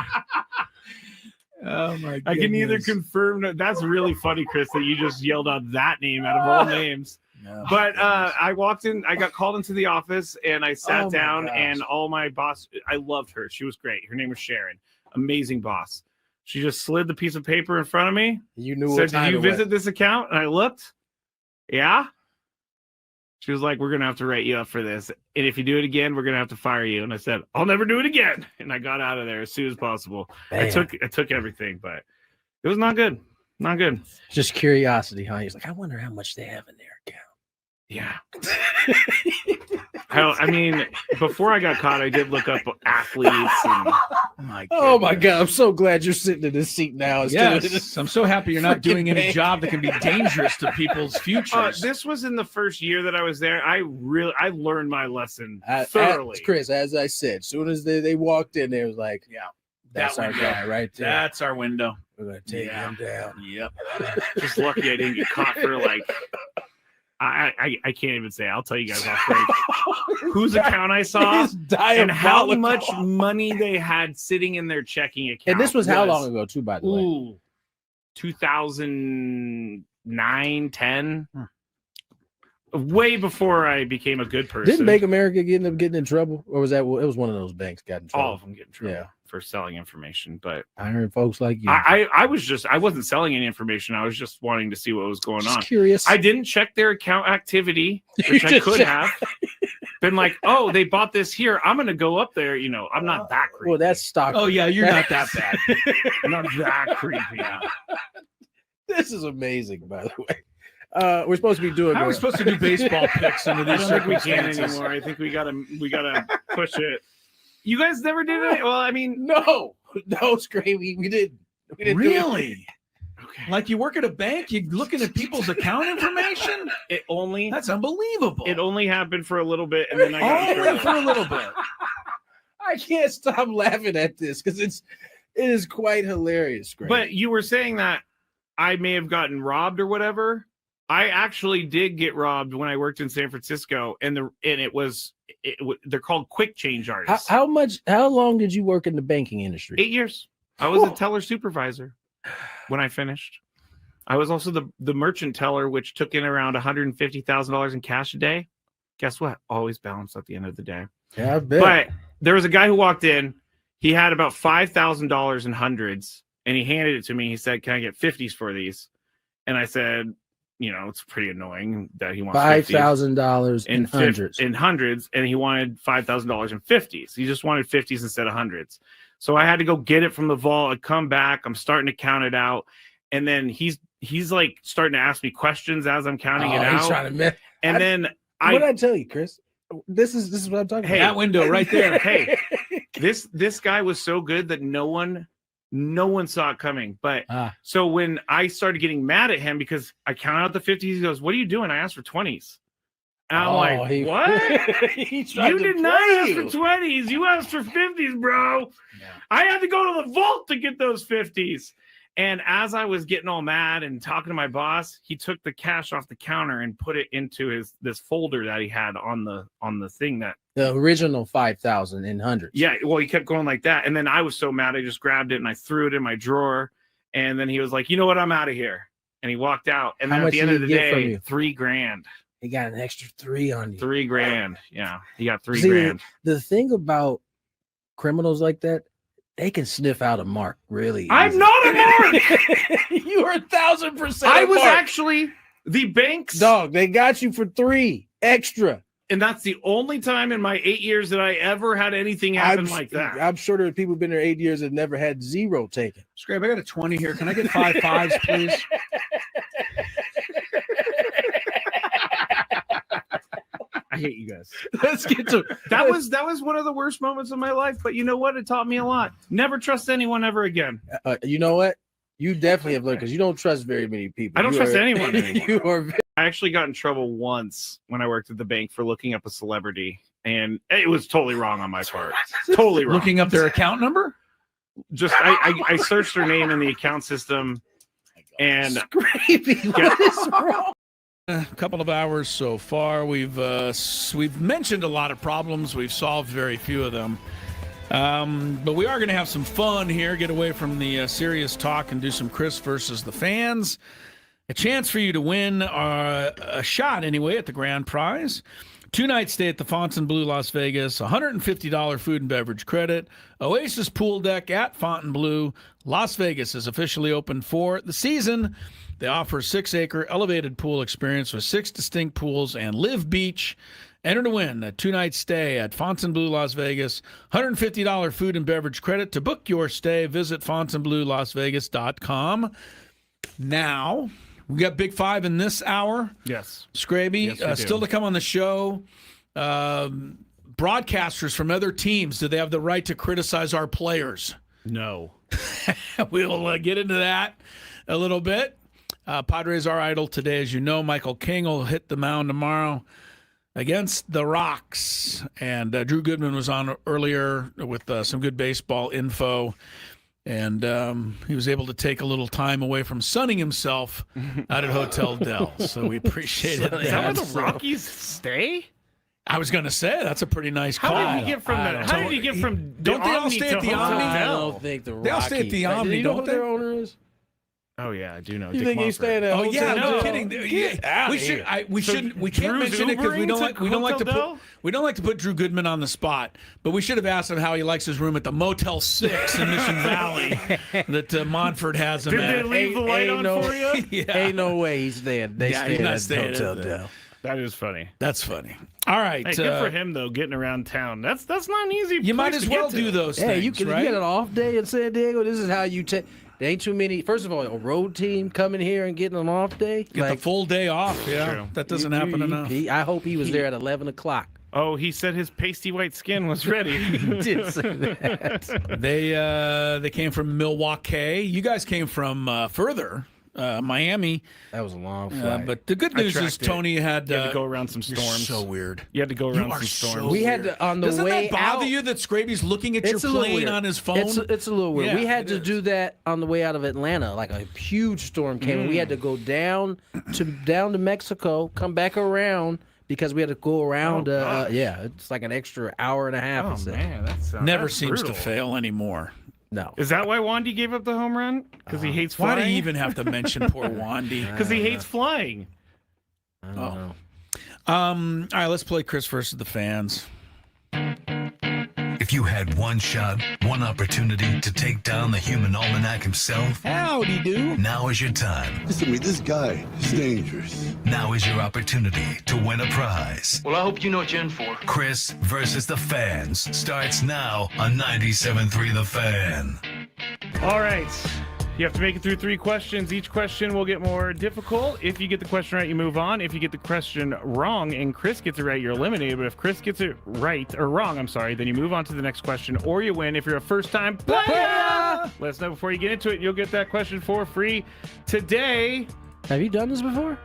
Oh my goodness. I can neither confirm. That's really funny, Chris, that you just yelled out that name out of all names. No. But I walked in, I got called into the office, and I sat down, and all my boss, I loved her. She was great. Her name was Sharon. Amazing boss. She just slid the piece of paper in front of me. You knew said, "Did you visit this account?" And I looked. Yeah. She was like, "We're going to have to write you up for this. And if you do it again, we're going to have to fire you." And I said, "I'll never do it again." And I got out of there as soon as possible. I took everything, but it was not good. Not good. Just curiosity, huh? He's like, I wonder how much they have in their account. Yeah. I mean, before I got caught, I did look up athletes. And, oh my God. I'm so glad you're sitting in this seat now. Yes, I'm so happy you're not doing any job that can be dangerous to people's futures. This was in the first year that I was there. I learned my lesson thoroughly. Chris, as I said, as soon as they walked in, they was like, yeah, that's our guy right there. That's our window. We're going to take him down. Yep. Just lucky I didn't get caught for like... I can't even say. I'll tell you guys off break whose account I saw and how much money they had sitting in their checking account. And this was how long ago, too, by the way? 2009, 10. Way before I became a good person. Didn't Bank America end up getting in trouble? Or was that it was one of those banks got in trouble? All of them get in trouble for selling information. But I heard folks like you. I wasn't selling any information. I was just wanting to see what was going on. Curious. I didn't check their account activity, which I could have. Been like, oh, they bought this here. I'm going to go up there. You know, I'm not that creepy. Well, that's stock. Oh, yeah, you're not that bad. I'm not that creepy. This is amazing, by the way. We're supposed to be doing. How are we supposed to do baseball picks under these circumstances? We can't anymore. I think we gotta push it. You guys never did it? Well, I mean, no, Skraby, we didn't really. Okay. Like you work at a bank, you're looking at people's account information. That's unbelievable. It only happened for a little bit, and then I got for a little bit. I can't stop laughing at this because it is quite hilarious, Skraby. But you were saying that I may have gotten robbed or whatever. I actually did get robbed when I worked in San Francisco, and they're called quick change artists. How long did you work in the banking industry? 8 years. I was a teller supervisor when I finished. I was also the merchant teller, which took in around $150,000 in cash a day. Guess what? Always balanced at the end of the day. Yeah, I bet. But there was a guy who walked in. He had about $5,000 in hundreds, and he handed it to me. He said, "Can I get 50s for these?" And I said, you know, it's pretty annoying that he wants $5,000 in hundreds, and he wanted $5,000 in 50s. He just wanted 50s instead of hundreds. So I had to go get it from the vault. I come back. I'm starting to count it out, and then he's like starting to ask me questions as I'm counting it out. He's trying to and then what did I tell you, Chris? This is what I'm talking about. That window right there. Hey, this guy was so good that no one saw it coming. But so when I started getting mad at him because I counted out the 50s, he goes, "What are you doing? I asked for 20s." And I'm like, what? You did not ask for 20s. You asked for 50s, bro. Yeah. I had to go to the vault to get those 50s. And as I was getting all mad and talking to my boss, he took the cash off the counter and put it into this folder that he had on the thing that the original 5,000 in hundreds. Yeah, well, he kept going like that, and then I was so mad, I just grabbed it and I threw it in my drawer. And then he was like, "You know what? I'm out of here." And he walked out. And then at the end of the day, $3,000. He got an extra 3 on you. $3,000. Yeah, he got $3,000. The thing about criminals like that, they can sniff out a mark really easy. I'm not a mark. You are 1,000%. I was actually the bank's dog. They got you for 3 extra. And that's the only time in my 8 years that I ever had anything happen like that. I'm sure there are people who've been there 8 years that never had 0 taken. Skraby, I got a 20 here. Can I get 5 5s, please? I hate you guys. Let's get to that was one of the worst moments of my life, but you know what? It taught me a lot. Never trust anyone ever again. You know what? You definitely have learned because you don't trust very many people. I don't trust anyone anymore. I actually got in trouble once when I worked at the bank for looking up a celebrity, and it was totally wrong on my part. Totally wrong. Looking up their account number? Just I searched their name in the account system, and Skraby, what is wrong? A couple of hours so far. We've mentioned a lot of problems. We've solved very few of them. But we are going to have some fun here, get away from the serious talk and do some Chris versus the fans. A chance for you to win a shot, anyway, at the grand prize. 2-night stay at the Fontainebleau, Las Vegas, $150 food and beverage credit. Oasis Pool Deck at Fontainebleau. Las Vegas is officially open for the season. They offer a 6-acre elevated pool experience with 6 distinct pools and Live Beach. Enter to win a 2-night stay at Fontainebleau, Las Vegas. $150 food and beverage credit. To book your stay, visit FontainebleauLasVegas.com. Now, we got Big Five in this hour. Yes. Skraby, Yes, still to come on the show. Broadcasters from other teams, do they have the right to criticize our players? No. We'll get into that a little bit. Padres are idle today, as you know. Michael King will hit the mound tomorrow against the Rocks. And Drew Goodman was on earlier with some good baseball info. And he was able to take a little time away from sunning himself out at Hotel Del. So we appreciate it. Is that where the Rockies stay? I was going to say, that's a pretty nice call. How did he get from that? How did he get from Don't they all stay at the Omni? I don't think the Rockies. They all stay at the Omni, Do you know don't who they? their owner is? Oh yeah, I do know. You Dick think he's Mumford. staying at Oh Hotel yeah, no Del? kidding. Get We should. We can't Drew's mention it because we Ubering don't to like. We don't like to Hotel put. We don't like to put Drew Goodman on the spot. But we should have asked him how he likes his room at the Motel 6 in Mission Valley that Montford has him Did at. they leave the light on for you? Yeah. Ain't no way he's staying. They Yeah, staying he's not at staying at Hotel the- Del. That is funny. That's funny. All right. Hey, good for him though, getting around town. That's not an easy. You might place as to well get do to. those Yeah, things, you can. right? You got an off day in San Diego. This is how you take. There ain't too many. First of all, a road team coming here and getting an off day. Get the full day off. Yeah, True. that doesn't happen enough. I hope he was there at 11 o'clock. Oh, he said his pasty white skin was ready. He did say that. They came from Milwaukee. You guys came from further, Miami. That was a long flight. But the good news is tracked it. Tony had You had to go around some you're storms. so weird. You had to go You around are some storms. so We had to, on the Doesn't way that bother out, you that Skraby's looking at your it's a little plane weird. on his phone? It's a little weird. Yeah, We had it to is. do that on the way out of Atlanta. Like a huge storm came, and we had to go down to Mexico, come back around because we had to go around. Yeah, it's like an extra hour and a half. Oh or so. man, Never that's seems brutal. to fail anymore. No, Is that why Wandy gave up the home run? Because he hates Why flying. do you even have to mention poor Wandy? Because he hates flying. I don't know. All right, let's play Chris versus the fans. If you had one shot, one opportunity to take down the human almanac himself, Howdy do. now is your time. Listen to me, this guy is dangerous. Now is your opportunity to win a prize. Well, I hope you know what you're in for. Chris versus the fans starts now on 97.3 The Fan. All right. You have to make it through 3 questions. Each question will get more difficult. If you get the question right, you move on. If you get the question wrong and Chris gets it right, you're eliminated. But if Chris gets it right or wrong, then you move on to the next question or you win. If you're a first-time player, let us know before you get into it. You'll get that question for free today. Have you done this before?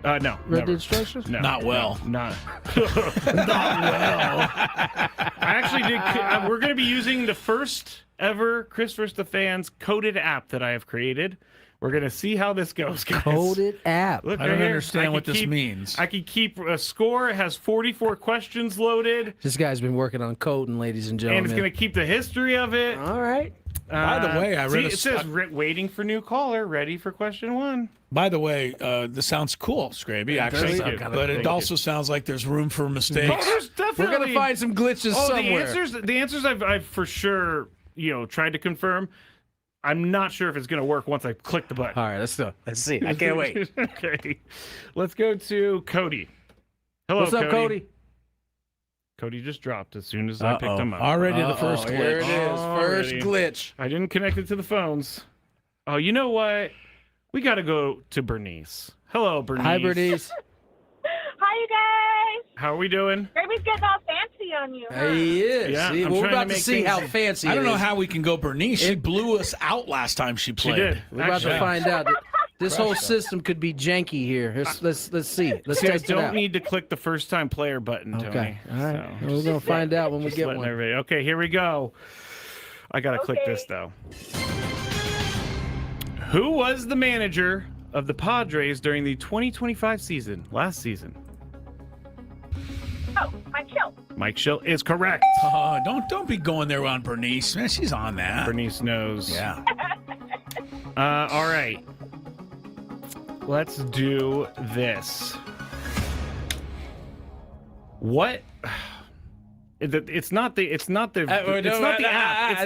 No. Read never. the instructions? No, Not well. No, not well. I actually did. We're going to be using the first ever Chris vs. the Fans coded app that I have created. We're going to see how this goes, guys. Coded app. Look I right don't here. understand what this keep- means. I can keep a score. It has 44 questions loaded, This guy's been working on coding, ladies and gentlemen. and it's going to keep the history of it. All right. By the way, I read it says waiting for new caller, ready for question 1. By the way, this sounds cool, Skraby, actually. Thank you. But it Thank also sounds like there's room for mistakes. Oh, there's definitely. We're going to find some glitches somewhere. The answers I've for sure, tried to confirm. I'm not sure if it's going to work once I click the button. All right, let's do it. Let's see. I can't wait. Okay. Let's go to Cody. Hello, What's up, Cody? Cody just dropped as soon as I picked him up. Already the first Here it glitch. is. First Already. glitch. I didn't connect it to the phones. Oh, you know what? We got to go to Bernice. Hello, Bernice. Hi, Bernice. Hi, you guys. How are we doing? Gravy's getting all fancy on you. He is. Yeah, See, I'm we're trying about to to make see things- how fancy I don't it know is. how we can go Bernice. She blew us out last time she She played. did. We're about to Actually. find out. This whole system could be janky here. Let's see. Let's See, I test it don't out. need to click the first time player button, Tony. Okay. All right. So, We're gonna find out when we just get letting one. everybody- Okay, here we go. I gotta click this though. Who was the manager of the Padres during the 2025 season, last season? Oh, Mike Schill. Mike Schill is correct. Oh, don't be going there on Bernice. Man, she's on that. Bernice knows. Yeah. All right. Let's do this. What? It's not the app. It's not the app.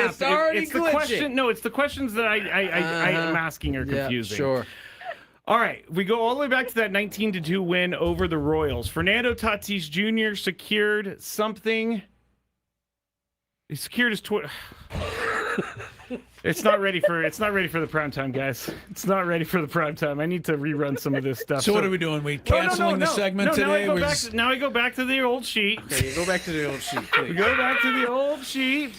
It's already it's the glitching. question. No, it's the questions that I am asking are confusing. Yeah, sure. All right, we go all the way back to that 19-2 win over the Royals. Fernando Tatis Jr. secured something. He secured his It's not ready for the prime time, guys. It's not ready for the prime time. I need to rerun some of this stuff. So what are we doing? We canceling the segment today? Now I go back to the old sheet. Okay, go back to the old sheet, please. We go back to the old sheet.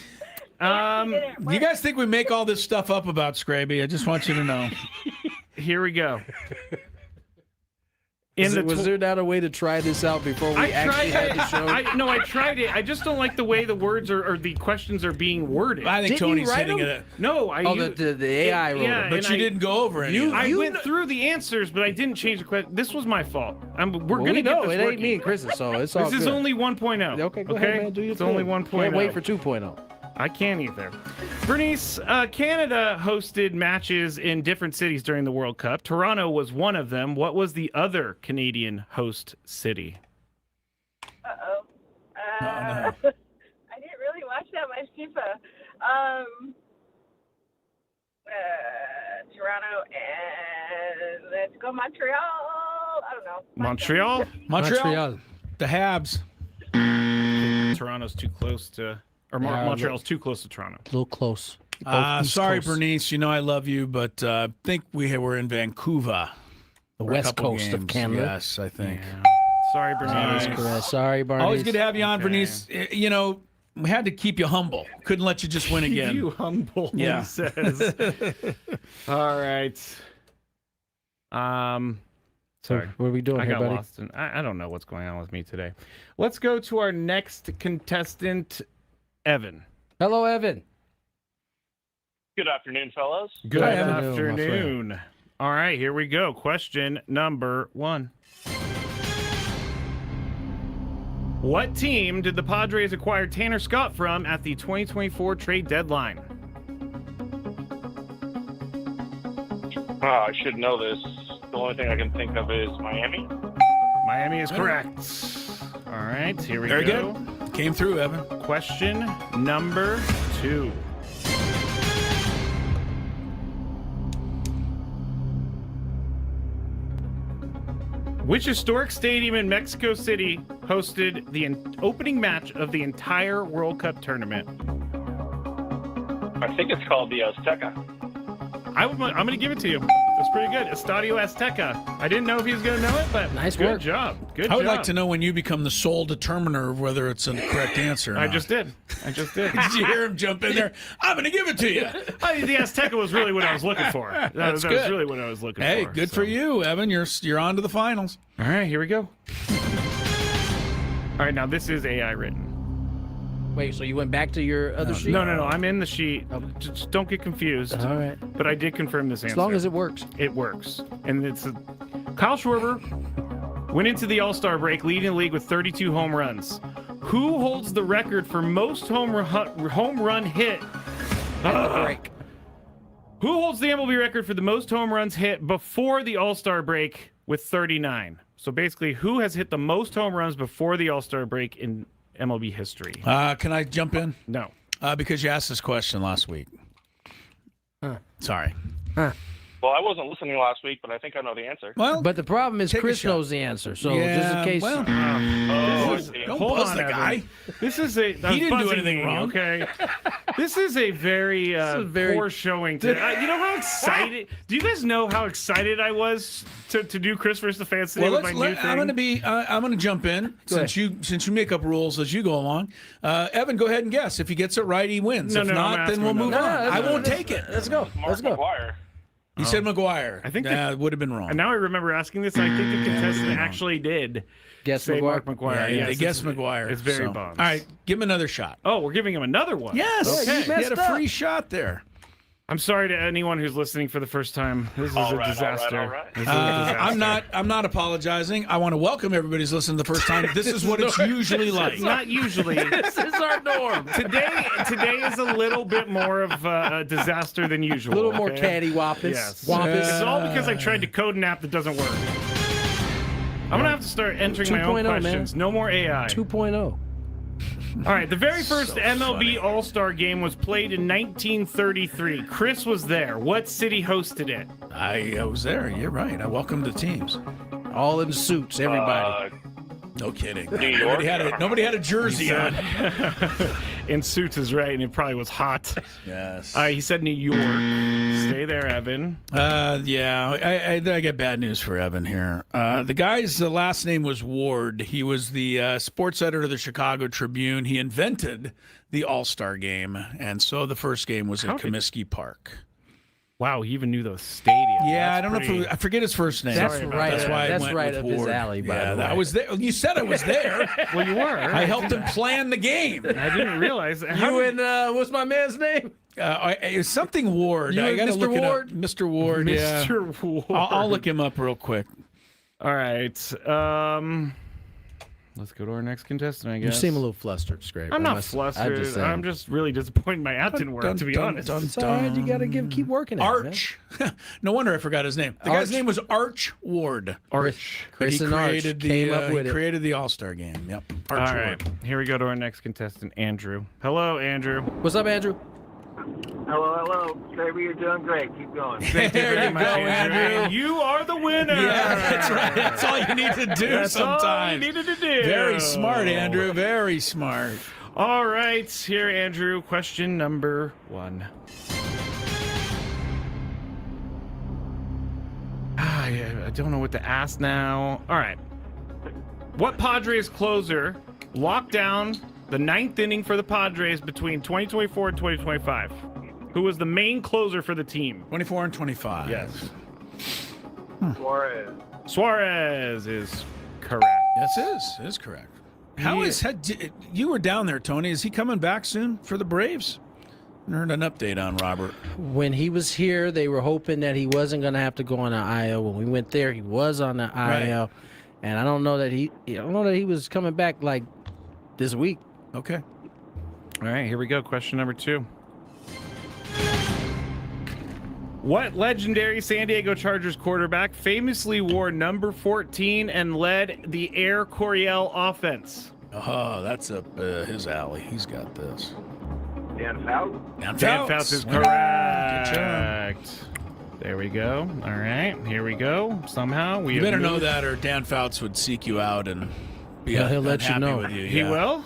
You guys think we make all this stuff up about Skraby? I just want you to know. Here we go. Was there not a way to try this out before we actually had the show? I tried it. I just don't like the way the words or the questions are being worded. I think Tony's hitting it. No, the AI wrote it. But you didn't go over it. I went through the answers, but I didn't change the question. This was my fault. We're going to get this it working. ain't me and Chris, so it's all This is good. only 1.0. Okay, go ahead, man. Do your It's thing. only 1.0. Can't wait for 2.0. I can't either. Bernice, Canada hosted matches in different cities during the World Cup. Toronto was one of them. What was the other Canadian host city? Uh-oh. No. I didn't really watch that much FIFA. Toronto and let's go Montreal. I don't know. Montreal? Montreal. The Habs. Toronto's too close to... Or Montreal's too close to Toronto. A little close. Sorry, Coast. Bernice. You know I love you, but I think we were in Vancouver. The west coast of Canada. Yes, I think. Yeah. Sorry, Bernice. Sorry, Bernice. Always good to have you on, Bernice. You know, we had to keep you humble. Couldn't let you just win again. Keep you humble, Yeah. he says. All right. Sorry. What are we doing I here, got buddy? lost. I don't know what's going on with me today. Let's go to our next contestant, Evan. Hello, Evan. Good afternoon, fellas. Good afternoon, my afternoon. All right, here we go. Question number 1. What team did the Padres acquire Tanner Scott from at the 2024 trade deadline? I should know this. The only thing I can think of is Miami. Miami is correct. All right, here we Very go. good. Came through, Evan. Question number 2. Which historic stadium in Mexico City hosted the opening match of the entire World Cup tournament? I think it's called the Azteca. I'm going to give it to you. That's pretty good. Estadio Azteca. I didn't know if he was going to know it, but Nice good work. job. Good I would job. like to know when you become the sole determiner of whether it's a correct answer. Or I not. just did. Did you hear him jump in there? I'm going to give it to you. The Azteca was really what I was looking for. That was good. really what I was looking Hey, for. good so. for you, Evan. You're on to the finals. All right, here we go. All right, now this is AI written. Wait, so you went back to your other sheet? No. I'm in the sheet. Just don't get confused. All right. But I did confirm this answer. As long as it works. It works. And Kyle Schwarber went into the All-Star break leading the league with 32 home runs. Who holds the record for most home run hit? Break. Who holds the MLB record for the most home runs hit before the All-Star break with 39? So basically, who has hit the most home runs before the All-Star break in MLB history? Can I jump in? No. Because you asked this question last week. Sorry. Well, I wasn't listening last week, but I think I know the answer. Well, But the problem is take a Chris shot. knows the answer. So Yeah, just in case. well, don't Hold buzz on, the Evan. guy. This is a. He didn't do anything wrong. Okay. This is a very, poor showing. You know how excited? Do you guys know how excited I was to do Chris versus the fans today Well, with my new thing? I'm going to jump in since you make up rules as you go along. Evan, go ahead and guess. If he gets it right, he wins. If I'm not, then asking we'll move on. another. I won't take it. Let's go. Mark McGuire. He said McGuire. I think it would have been wrong. And now I remember asking this. I think the contestant actually did Guess say McGuire. Mark McGuire. Yeah, Yes, they guessed it's- McGuire. It's very so. bombs. All right, give him another shot. Oh, we're giving him another one. Yes, Yeah, you he had messed a up. free shot there. I'm sorry to anyone who's listening for the first time. This is a disaster. All right. This is a disaster. I'm not apologizing. I want to welcome everybody who's listening the first time. This is what it's usually like. Not usually. This is our norm. Today is a little bit more of a disaster than usual. A little more cattywampus. Yes. Wampus. It's all because I tried to code an app that doesn't work. I'm going to have to start entering my own 2.0, questions. man. No more AI. 2.0. All right, the very first MLB All-Star game was played in 1933. Chris was there. What city hosted it? I was there. You're right. I welcomed the teams. All in suits, everybody. No kidding. New York? Nobody had a jersey on. In suits is right, and it probably was hot. Yes. He said New York. Stay there, Evan. Yeah, I get bad news for Evan here. The guy's last name was Ward. He was the sports editor of the Chicago Tribune. He invented the All-Star game, and so the first game was at Comiskey Park. Wow, he even knew those stadiums. Yeah, That's I don't know if I forget his first name. That's right. That's why That's I went right with up Ward. his alley, by the way. I was there. You said I was there. Well, you were. I helped him plan the game. I didn't realize. What's my man's name? It's something Ward. You I and gotta Mr. look Ward? it up. Mr. Ward. Yeah. Mr. Ward. I'll look him up real quick. All right. Let's go to our next contestant, I guess. You seem a little flustered, Skraby. I'm not flustered. I'm just really disappointed my app didn't work, to be honest. It's all right. You got to keep working at it, Arch. No wonder I forgot his name. The guy's name was Arch Ward. Arch. Chris and Arch came up with he it. created the All-Star game. Yep. Arch All Ward. right. Here we go to our next contestant, Andrew. Hello, Andrew. What's up, Andrew? Hello. Skraby, you're doing great. Keep going. Thank you very much, Andrew. You are the winner. Yeah, that's right. That's all you need to do That's sometimes. all you needed to do. Very smart, Andrew. Very smart. All right. Here, Andrew. Question number 1. I don't know what to ask now. All right. What Padres closer locked down the 9th inning for the Padres between 2024 and 2025? Who was the main closer for the team? 24 and 25. Yes. Suarez. Suarez is correct. Yes, it is correct. How is you were down there, Tony? Is he coming back soon for the Braves? I heard an update on Robert. When he was here, they were hoping that he wasn't going to have to go on the IL. When we went there, he was on the IL, Right. and I don't know that he was coming back like this week. Okay. All right, here we go. Question number 2. What legendary San Diego Chargers quarterback famously wore number 14 and led the Air Coryell offense? Oh, that's up his alley. He's got this. Dan Fouts. Dan Fouts is correct. There we go. All right, here we go. Somehow we You better know that, or Dan Fouts would seek you out and be he'll let you unhappy know. with you. He yeah. will?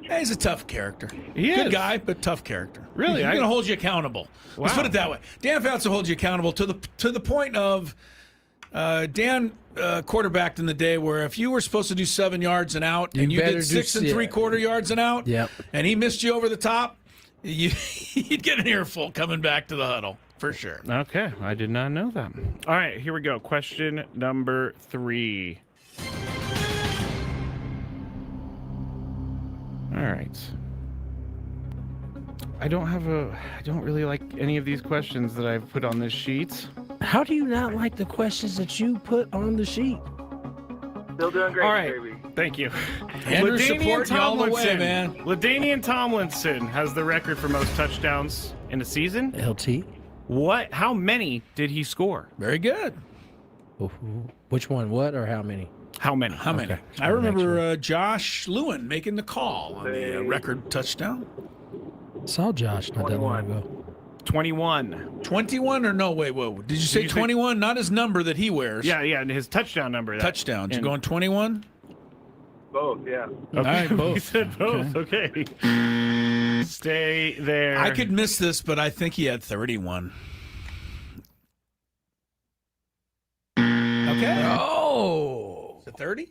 Yeah, he's a tough character. He Good is. guy, but tough character. Really? He's going to hold you accountable. Let's Wow. put it that way. Dan Fouts will hold you accountable to the point of Dan quarterbacked in the day where if you were supposed to do 7 yards and out and you better did do 6 and 3/4 yards and out, Yep. and he missed you over the top, you'd get an earful coming back to the huddle for sure. Okay, I did not know that. All right, here we go. Question number 3. All right. I don't really like any of these questions that I've put on this sheet. How do you not like the questions that you put on the sheet? Still doing great, All right, Skraby. thank you. Andrew, LaDainian support you all the way, man. LaDainian Tomlinson has the record for most touchdowns in a season. LT? How many did he score? Very good. Which one? What or how many? How many? How many? Okay. I remember Josh Lewin making the call on the record touchdown. Saw Josh not that long ago. 21. 21 or no? Wait, whoa. Did you say 21? Not his number that he wears. Yeah, and his touchdown number. Touchdowns. You going 21? Both, yeah. Okay. All right, both. He said both. Okay. Stay there. I could miss this, but I think he had 31. Okay. Oh. Is it 30?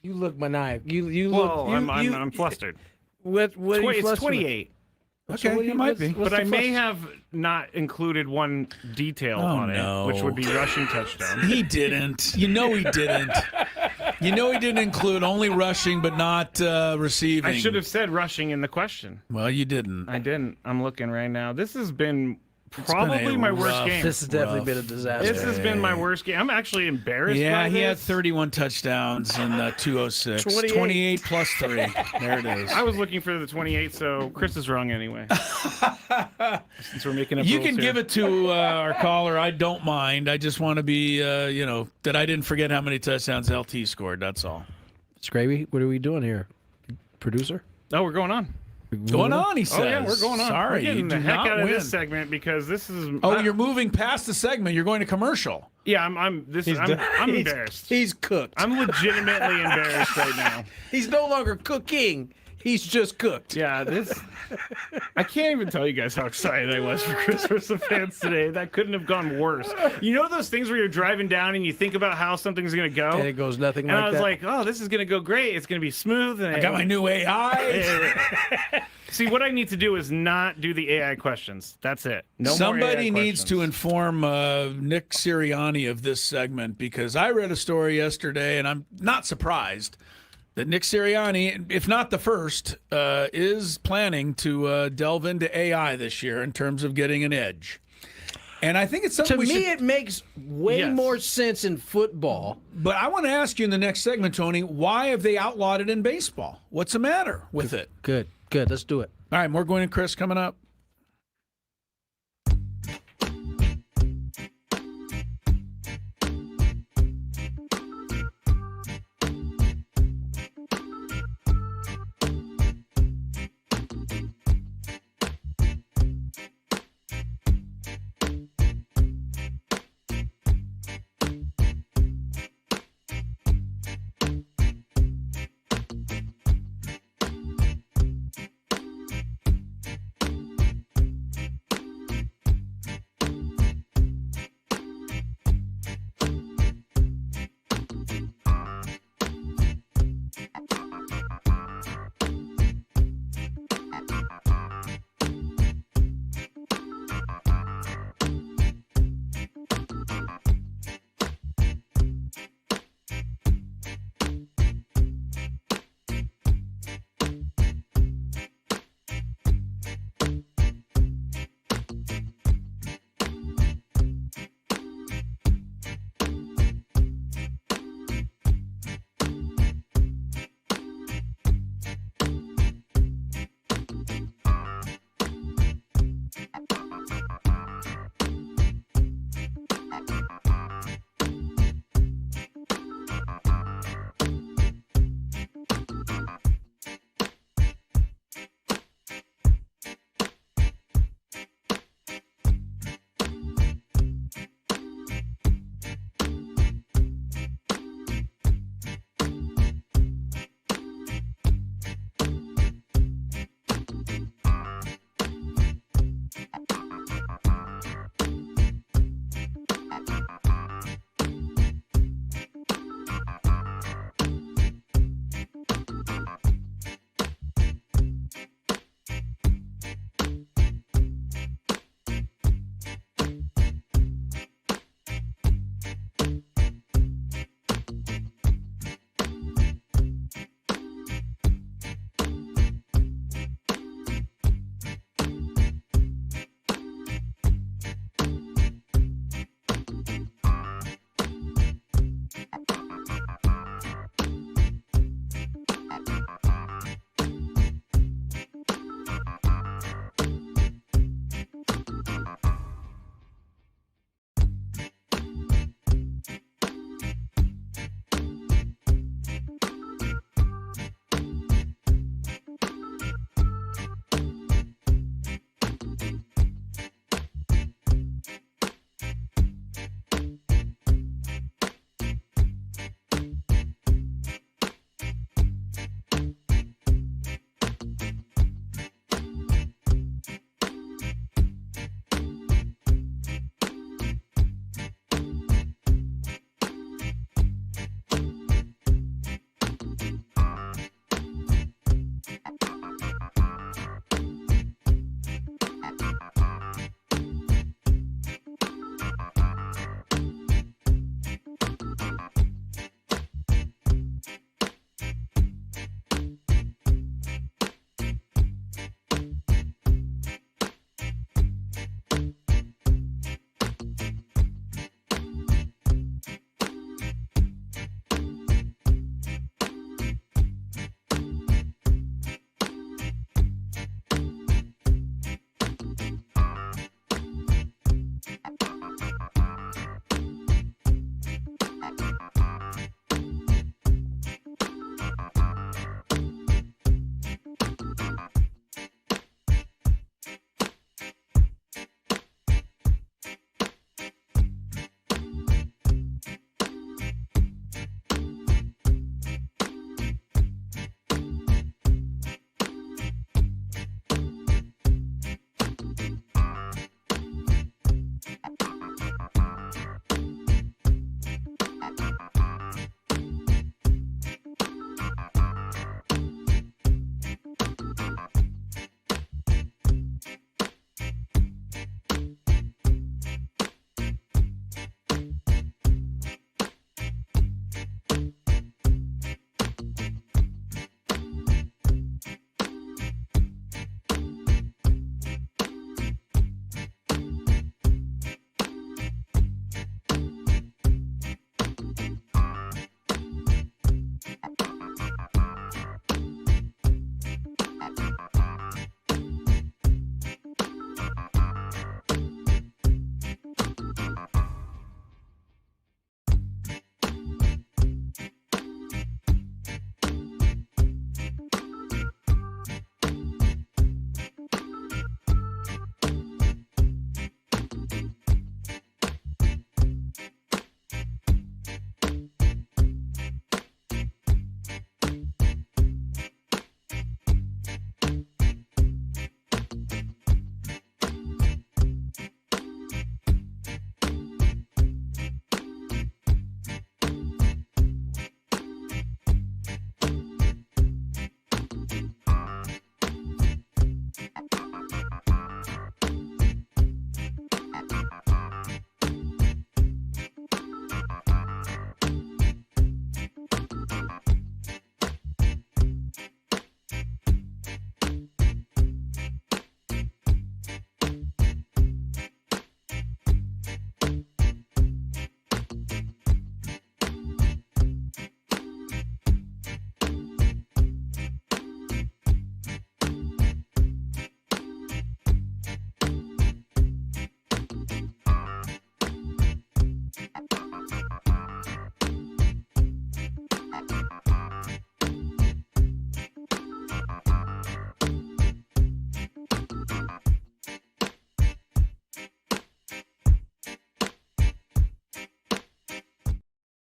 You look maniacal. You Well, look. I'm flustered. What are you It's flustered with? 28. Okay, it might be. But I may have not included one detail on it, which would be rushing touchdown. He didn't. You know he didn't. You know he didn't include only rushing, but not receiving. I should have said rushing in the question. Well, you didn't. I didn't. I'm looking right now. This has been probably my worst game. This has definitely been a disaster. This has been my worst game. I'm actually embarrassed. Yeah, by he had this. 31 touchdowns in 206. 28 plus 3. There it is. I was looking for the 28, so Chris is wrong anyway. Since we're making up You rules can give here. it to our caller. I don't mind. I just want to be, that I didn't forget how many touchdowns LT scored. That's all. Skraby, what are we doing here? Producer? Oh, we're going on. Going on, he says. Oh yeah, we're going on. Sorry, we're getting you the do heck not out of win. this segment because this is. Oh, you're moving past the segment. You're going to commercial. Yeah, I'm embarrassed. He's cooked. I'm legitimately embarrassed right now. He's no longer cooking. He's just cooked. Yeah, I can't even tell you guys how excited I was for Chris versus fans today. That couldn't have gone worse. You know those things where you're driving down and you think about how something's going to go? And it goes nothing and like that. I was like, oh, this is going to go great. It's going to be smooth. And I got my new AI. See, what I need to do is not do the AI questions. That's it. No more Somebody AI needs to questions. inform Nick Sirianni of this segment because I read a story yesterday, and I'm not surprised that Nick Sirianni, if not the first, is planning to delve into AI this year in terms of getting an edge. And I think it's something to me, it makes way more sense in football. But I want to ask you in the next segment, Tony, why have they outlawed it in baseball? What's the matter with it? Good. Let's do it. All right, more Gwynn and Chris coming up.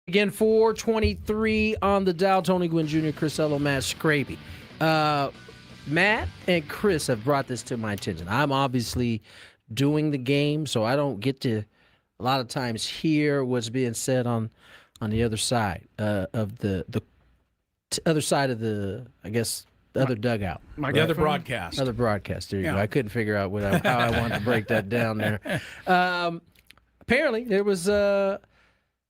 Again, 423 on the dial. Tony Gwynn Jr., Chris Ello, Matt Skraby. Matt and Chris have brought this to my attention. I'm obviously doing the game, so I don't get to a lot of times hear what's being said on the other side of the other side of the, I guess, the other dugout. The other broadcast. Other broadcast. There you go. I couldn't figure out how I wanted to break that down there. Apparently, there was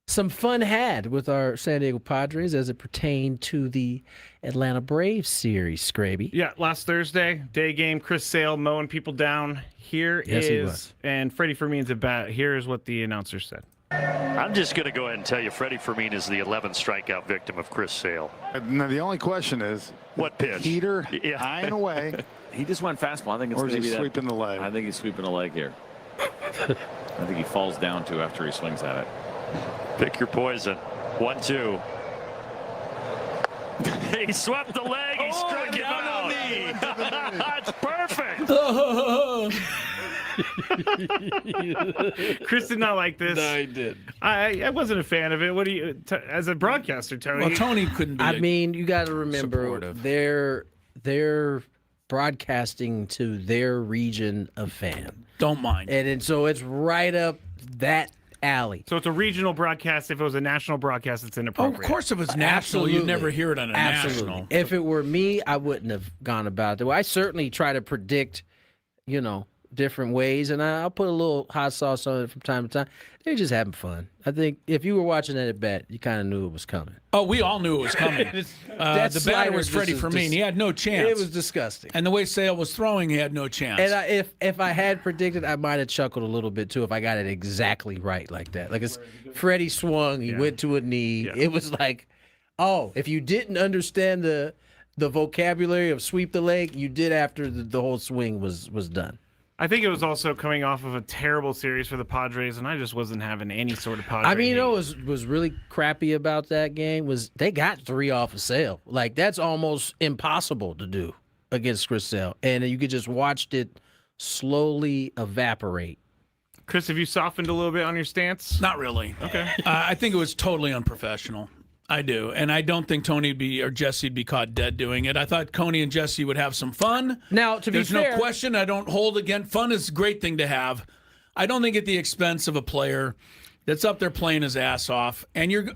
some fun had with our San Diego Padres as it pertained to the Atlanta Braves series, Skraby. Yeah, last Thursday, day game, Chris Sale mowing people down. Here is, and Freddie Fermin's at bat. Here's what the announcer said. I'm just going to go ahead and tell you Freddie Fermin is the 11th strikeout victim of Chris Sale. Now, the only question is, what pitch? Heater, eyeing away. He just went fastball. I think it's or is maybe he sweeping the leg? I think he's sweeping the leg here. I think he falls down to after he swings at it. Pick your poison. 1-2. He swept the leg. He struck him out. That's perfect. Chris did not like this. No, he did. I wasn't a fan of it. What do you, as a broadcaster, Tony? Well, Tony couldn't be. I mean, you got to remember they're broadcasting to their region of fan. Don't mind. And so it's right up that alley. So it's a regional broadcast. If it was a national broadcast, it's inappropriate. Oh, of course, if it's national, you'd never hear it on a national. If it were me, I wouldn't have gone about it that way. I certainly try to predict, different ways, and I'll put a little hot sauce on it from time to time. They're just having fun. I think if you were watching that at bat, you kind of knew it was coming. Oh, we all knew it was coming. The batter was Freddie Fermin. He had no chance. It was disgusting. And the way Sale was throwing, he had no chance. And if I had predicted, I might have chuckled a little bit too if I got it exactly right like that. Like Freddie swung, he went to a knee. Yeah. It was like, oh, if you didn't understand the vocabulary of sweep the leg, you did after the whole swing was done. I think it was also coming off of a terrible series for the Padres, and I just wasn't having any sort of Padres. I mean, was really crappy about that game was they got 3 off of Sale. Like, that's almost impossible to do against Chris Sale. And you could just watched it slowly evaporate. Chris, have you softened a little bit on your stance? Not really. Okay. I think it was totally unprofessional. I do. And I don't think Tony or Jesse would be caught dead doing it. I thought Coney and Jesse would have some fun. Now, to be fair, there's no question. I don't hold again. Fun is a great thing to have. I don't think at the expense of a player that's up there playing his ass off. And you're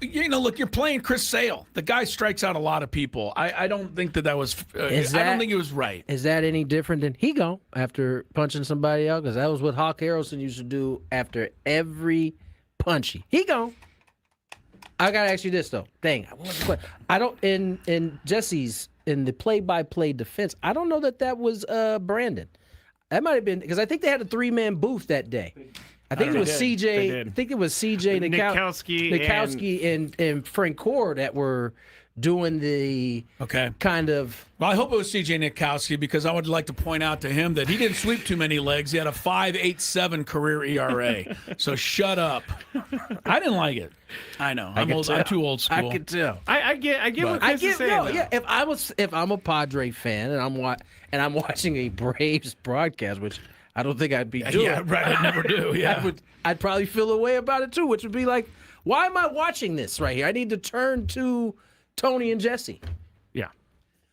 playing Chris Sale. The guy strikes out a lot of people. I don't think that was. I don't think it was right. Is that any different than Higo after punching somebody out? Because that was what Hawk Harrelson used to do after every punchy. Higo. I gotta ask you this though. Dang, I don't in Jesse's in the play-by-play defense. I don't know that was Brandon. That might have been because I think they had a 3-man booth that day. I think it was CJ. I think it was CJ Nikowski and Frank Core that were doing the kind of. Well, I hope it was CJ Nikowski because I would like to point out to him that he didn't sweep too many legs. He had a 5.87 career ERA. So shut up. I didn't like it. I know. I'm too old school. I could tell. I get what Chris is saying. Yeah. If I'm a Padre fan and I'm watching a Braves broadcast, which I don't think I'd be doing. Yeah, right. I'd never do. Yeah. I'd probably feel a way about it too, which would be like, why am I watching this right here? I need to turn to Tony and Jesse. Yeah.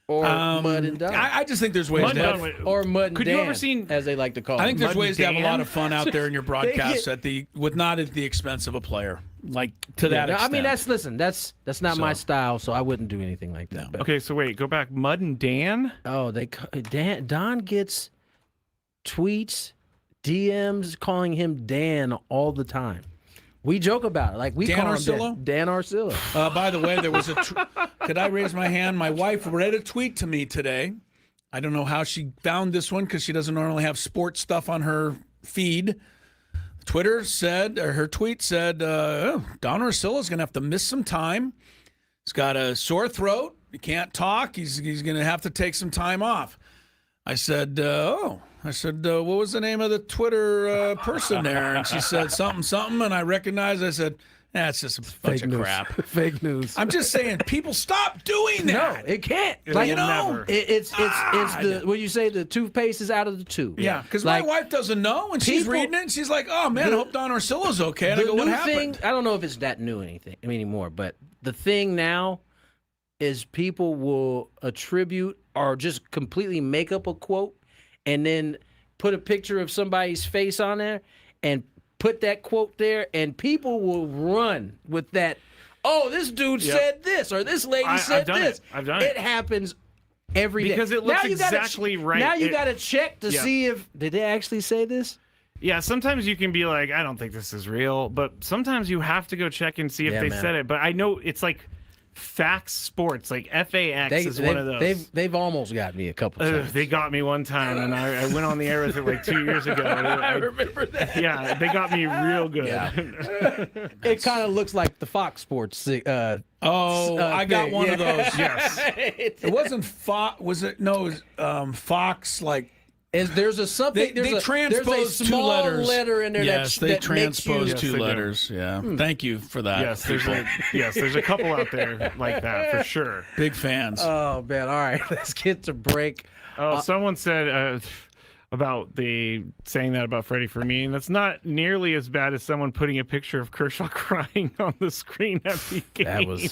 Or Mud and Don. I just think there's ways to have or Mud and Could Dan, you ever seen, as they like to call it. I think there's Mud ways to have a lot of fun out there in your broadcasts not at the expense of a player. Like to that extent. I mean that's not my style, so I wouldn't do anything like that. No. Okay, so wait, go back. Mud and Dan? Oh, Don gets tweets, DMs calling him Dan all the time. We joke about it. Like we Dan call Arcillo? him Dan Arcillo. By the way, there was could I raise my hand? My wife read a tweet to me today. I don't know how she found this one because she doesn't normally have sports stuff on her feed. Twitter said, or her tweet said, Don Arcillo is going to have to miss some time. He's got a sore throat. He can't talk. He's going to have to take some time off. I said, what was the name of the Twitter person there? And she said something, and I recognized. I said, That's just a bunch of crap. Fake news. I'm just saying, people stop doing that. No, it can't. Like, you know, it's the what you say, the toothpaste is out of the tube. Yeah, because like, my wife doesn't know, and she's reading it, and she's like, "Oh man, I hope Don Orsilo's okay." And I go, "What happened?" I don't know if it's that new anymore, but the thing now is people will attribute or just completely make up a quote and then put a picture of somebody's face on there and put that quote there, and people will run with that. Oh, this dude said this, or this lady said this. I've done it. It happens every day. Because it looks now exactly right. Now you got to check to see if did they actually say this. Yeah, sometimes you can be like, I don't think this is real, but sometimes you have to go check and see if they said it. But I know it's like Fax Sports, like FAX is one of those. They've almost got me a couple times. They got me one time, and I went on the air with it like 2 years ago. I remember that. Yeah, they got me real good. Yeah. It kind of looks like the Fox Sports. I got one of those. Yes. It wasn't Fox. Was it? No, it was Fox. Like, there's a something. They transpose there's a small two letters. letter in there. Yes, they transpose makes you, two letters. Yeah. Thank you for that. Yes, there's a couple out there like that for sure. Big fans. Oh man! All right, let's get to break. Someone said about saying that about Freddie Fermin. That's not nearly as bad as someone putting a picture of Kershaw crying on the screen at the game.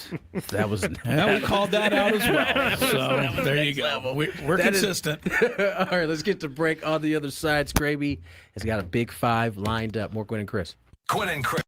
That was. Yeah, we called that out as well. So there you go. We're consistent. All right, let's get to break. On the other side, Skraby has got a big five lined up. More Gwynn and Chris. Gwynn and Chris.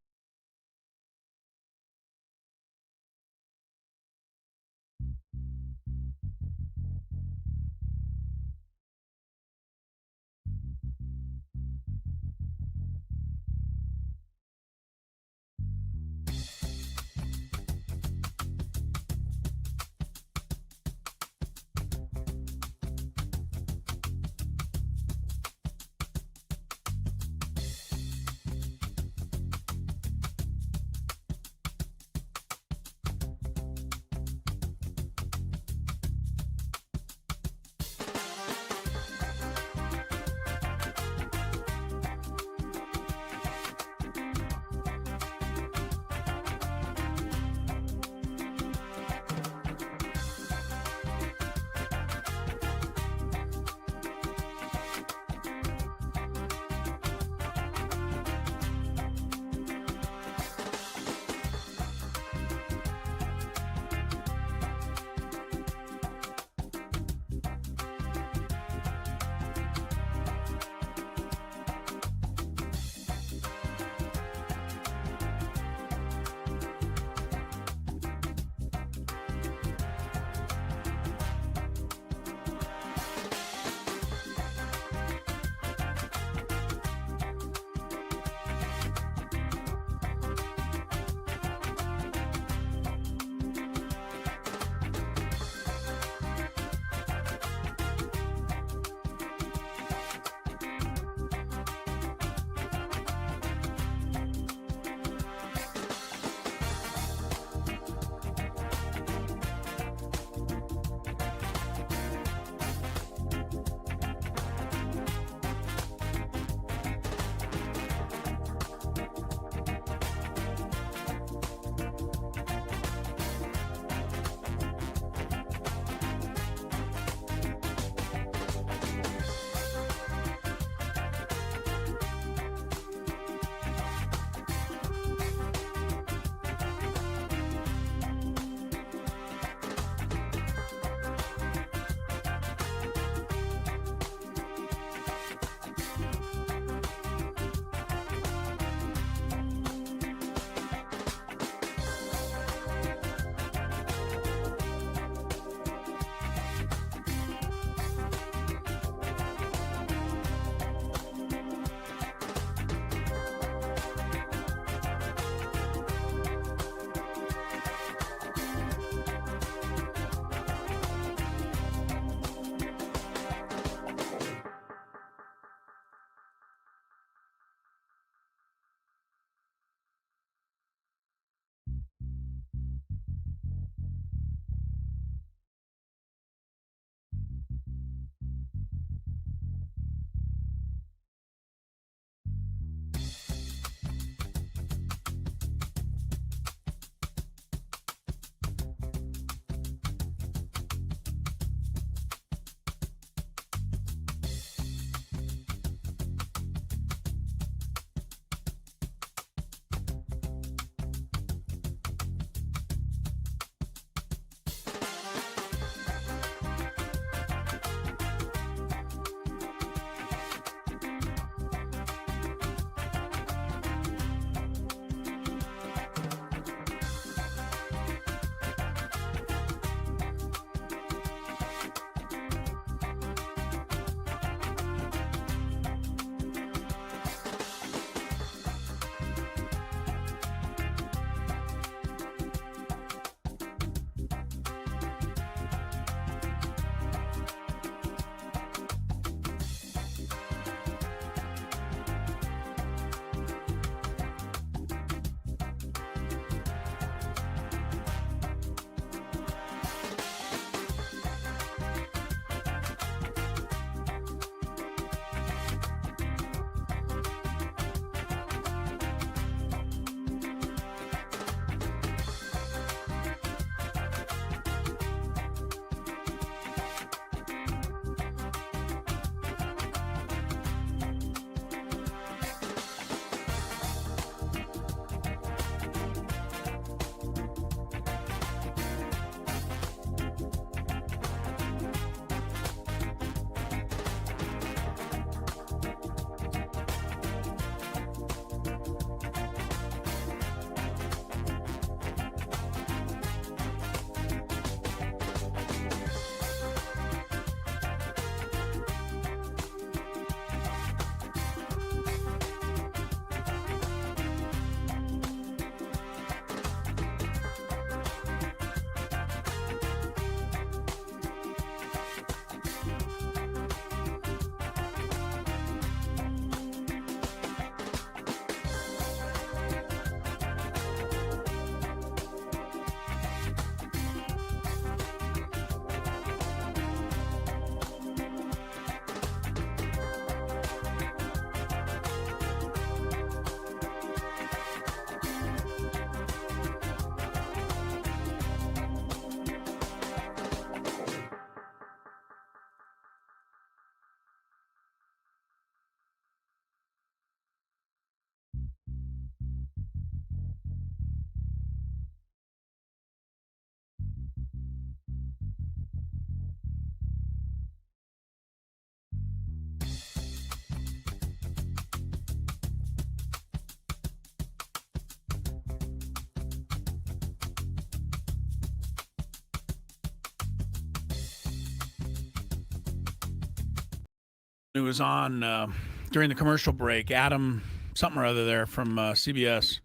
who was on during the commercial break, Adam something or other there from CBS.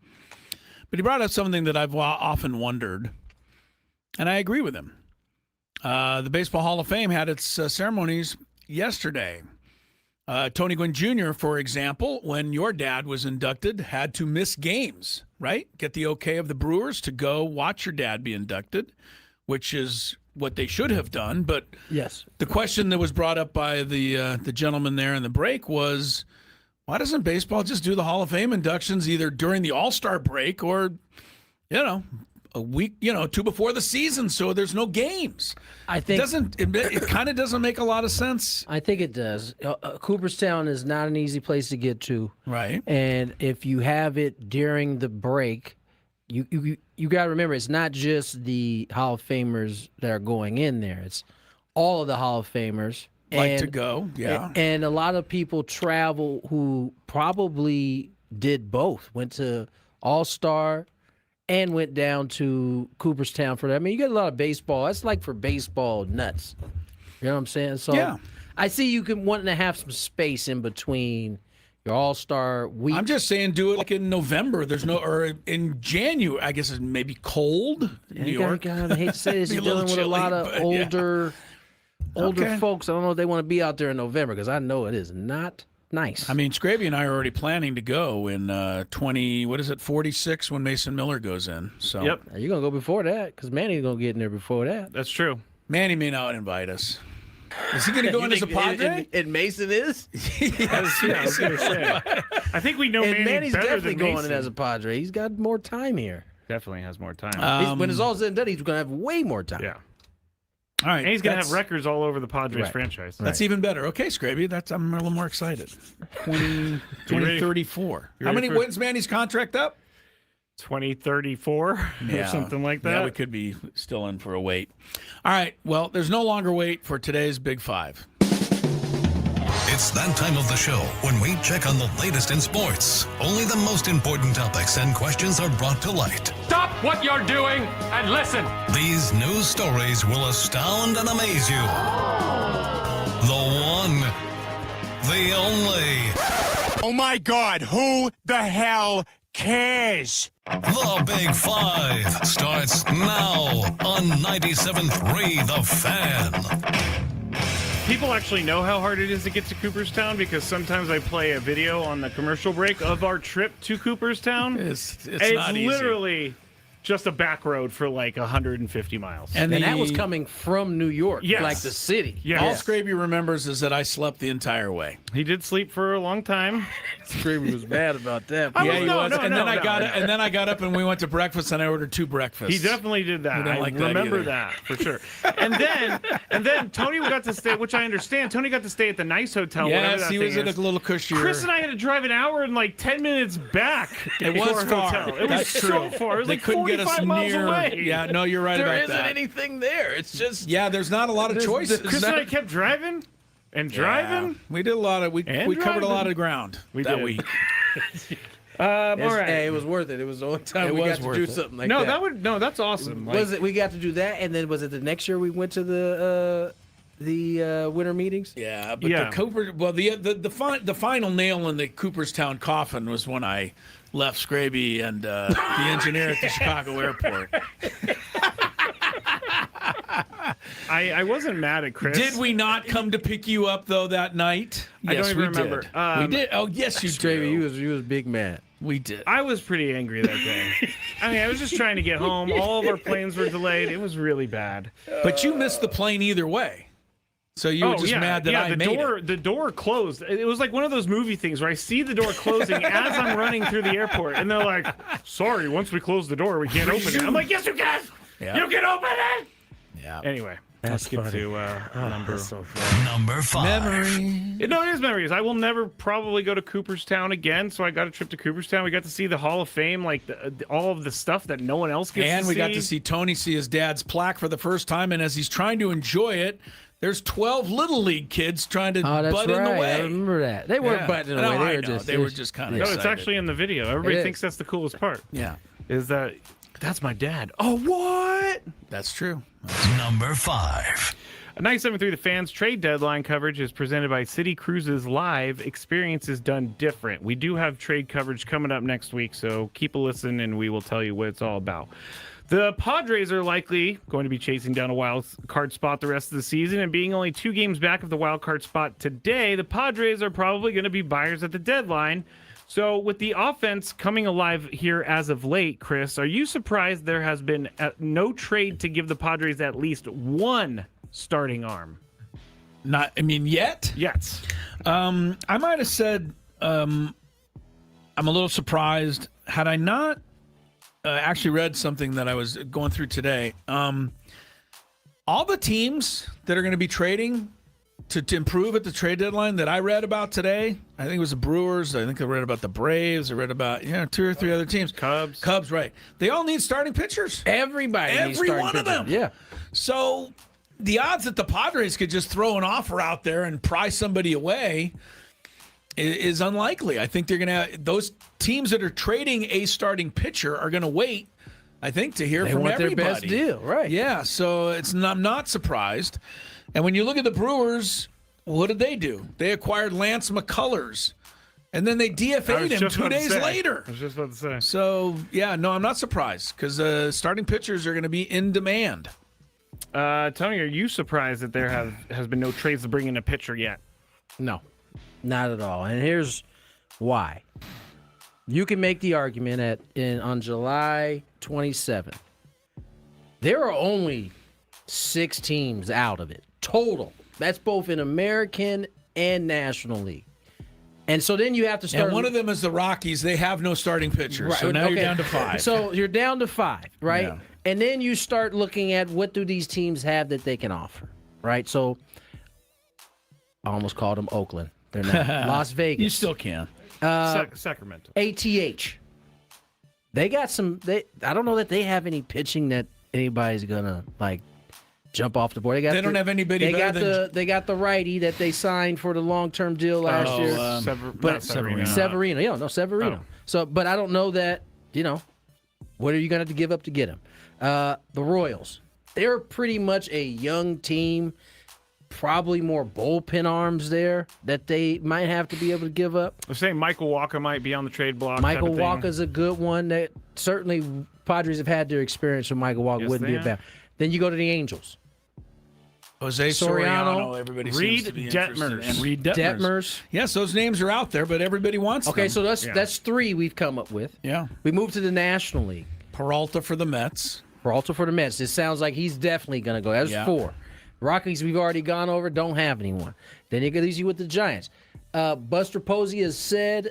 But he brought up something that I've often wondered, and I agree with him. The Baseball Hall of Fame had its ceremonies yesterday. Tony Gwynn Jr., for example, when your dad was inducted, had to miss games, right? Get the okay of the Brewers to go watch your dad be inducted, which is what they should have done. But yes, the question that was brought up by the gentleman there in the break was, why doesn't baseball just do the Hall of Fame inductions either during the All-Star break or, a week, two before the season, so there's no games? I think it kind of doesn't make a lot of sense. I think it does. Cooperstown is not an easy place to get to, right? And if you have it during the break, you got to remember it's not just the Hall of Famers that are going in there; it's all of the Hall of Famers to go, yeah. And a lot of people travel who probably did both, went to All-Star and went down to Cooperstown for that. I mean, you get a lot of baseball. That's like for baseball nuts. You know what I'm saying? So yeah. I see you can want to have some space in between your All-Star week. I'm just saying do it like in November. Or in January. I guess it's maybe cold in New York. I hate to say this. You're dealing with a lot of older folks. I don't know if they want to be out there in November because I know it is not nice. I mean, Skraby and I are already planning to go in 46 when Mason Miller goes in. So yep. You're going to go before that because Manny's going to get in there before that. That's true. Manny may not invite us. Is he going to go in as a Padre? And Mason is? Yes. I think we know Manny Manny's better definitely than going Mason. in as a Padre. He's got more time here. Definitely has more time. When it's all said and done, he's going to have way more time. Yeah. All right. And he's going to have records all over the Padres Right. franchise. That's even better. Okay, Skraby, I'm a little more excited. 2034. How many wins Manny's contract up? 2034 or something like that. Yeah, we could be still in for a wait. All right. Well, there's no longer wait for today's Big Five. It's that time of the show when we check on the latest in sports. Only the most important topics and questions are brought to light. Stop what you're doing and listen. These news stories will astound and amaze you. The one, the only. Oh my God, who the hell cares? The Big Five starts now on 97.3 The Fan. People actually know how hard it is to get to Cooperstown because sometimes I play a video on the commercial break of our trip to Cooperstown. It's not literally just a back road for like 150 miles. And that was coming from New York, Yes. like the city. Yes. All Skraby remembers is that I slept the entire way. He did sleep for a long time. Skraby was mad about that. Yeah, he was. And then I got up and we went to breakfast and I ordered 2 breakfasts. He definitely did that. I like that remember either. that for sure. And then Tony got to stay, which I understand. Tony got to stay at the nice hotel. Yes, he was in at a little cushier. Chris and I had to drive an hour and like 10 minutes back. It to was our far. hotel. It That's was true. so far. It was They like couldn't get us 45 miles near. away. Yeah, no, you're right There about isn't that. anything there. It's just There's not a lot of choices. Chris and I kept driving and driving. Yeah. We did a lot of we covered a lot of ground that did. week. All right. Hey, it was worth it. It was the only time we got to do something like that. That's awesome. Was it? We got to do that, and then was it the next year we went to the winter meetings? Yeah, but the final nail in the Cooperstown coffin was when I left Skraby and the engineer at the Chicago airport. I wasn't mad at Chris. Did we not come to pick you up though that night? I Yes, don't we even remember. did. We did. Oh, yes, you did. You was big mad. We did. I was pretty angry that day. I mean, I was just trying to get home. All of our planes were delayed. It was really bad. But you missed the plane either way. So you were just mad that I made it. The door closed. It was like one of those movie things where I see the door closing as I'm running through the airport, and they're like, "Sorry, once we close the door, we can't open it." I'm like, "Yes, you can. Yeah. You can open it." Yeah. Anyway, That's let's get funny. to Number 5. Memory. No, it is memories. I will never probably go to Cooperstown again, so I got a trip to Cooperstown. We got to see the Hall of Fame, like all of the stuff that no one else gets to see. And we got to see Tony see his dad's plaque for the first time, and as he's trying to enjoy it, there's 12 Little League kids trying to butt in the way. I remember that. They weren't butting in the way. They were just kind of No, excited. it's actually in the video. Everybody thinks that's the coolest part. Yeah. Is that that's my dad. Oh, what? That's true. Number 5. A 97.3 The Fans trade deadline coverage is presented by City Cruises Live. Experience is done different. We do have trade coverage coming up next week, so keep a listen and we will tell you what it's all about. The Padres are likely going to be chasing down a wild card spot the rest of the season, and being only 2 games back of the wild card spot today, the Padres are probably going to be buyers at the deadline. So with the offense coming alive here as of late, Chris, are you surprised there has been no trade to give the Padres at least one starting arm? Yet? Yes. I might have said I'm a little surprised. Had I not actually read something that I was going through today, all the teams that are going to be trading to improve at the trade deadline that I read about today, I think it was the Brewers, I think I read about the Braves, I read about 2 or 3 other teams. Cubs, right. They all need starting pitchers. Everybody needs Every starting one of them. pitchers. Yeah. So the odds that the Padres could just throw an offer out there and pry somebody away is unlikely. I think they're going to those teams that are trading a starting pitcher are going to wait, I think, to hear from everybody. Their best deal, right? Yeah, so I'm not surprised. And when you look at the Brewers, what did they do? They acquired Lance McCullers, and then they DFA'd him 2 days later. I was just about to say. So, yeah, no, I'm not surprised because starting pitchers are going to be in demand. Tony, are you surprised that there has been no trades to bring in a pitcher yet? No, not at all. And here's why. You can make the argument on July 27th, there are only 6 teams out of it total. That's both in American and National League. And so then you have to start. And one of them is the Rockies. They have no starting pitchers. Right. So now you're down to 5. So you're down to 5, right? Yeah. And then you start looking at what do these teams have that they can offer, right? So I almost called them Oakland. They're not. Las Vegas. You still can. Sacramento. ATH. They got some. I don't know that they have any pitching that anybody's gonna jump off the board. They don't have anybody better than... They got the righty that they signed for the long-term deal last year. Severino. Yeah, no, Severino. Oh. So, but I don't know that, what are you going to have to give up to get him? The Royals. They're pretty much a young team, probably more bullpen arms there that they might have to be able to give up. I'm saying Michael Walker might be on the trade block. Michael Walker's a good one that certainly Padres have had their experience with Michael Walker. Wouldn't be a bad. Then you go to the Angels. Jose Soriano, everybody seems to be interested in. Reed Detmers. Yes, those names are out there, but everybody wants them. Okay, so that's 3 we've come up with. Yeah. We move to the National League. Peralta for the Mets. It sounds like he's definitely going to go. That's 4. Rockies, we've already gone over, don't have anyone. Then you get easy with the Giants. Buster Posey has said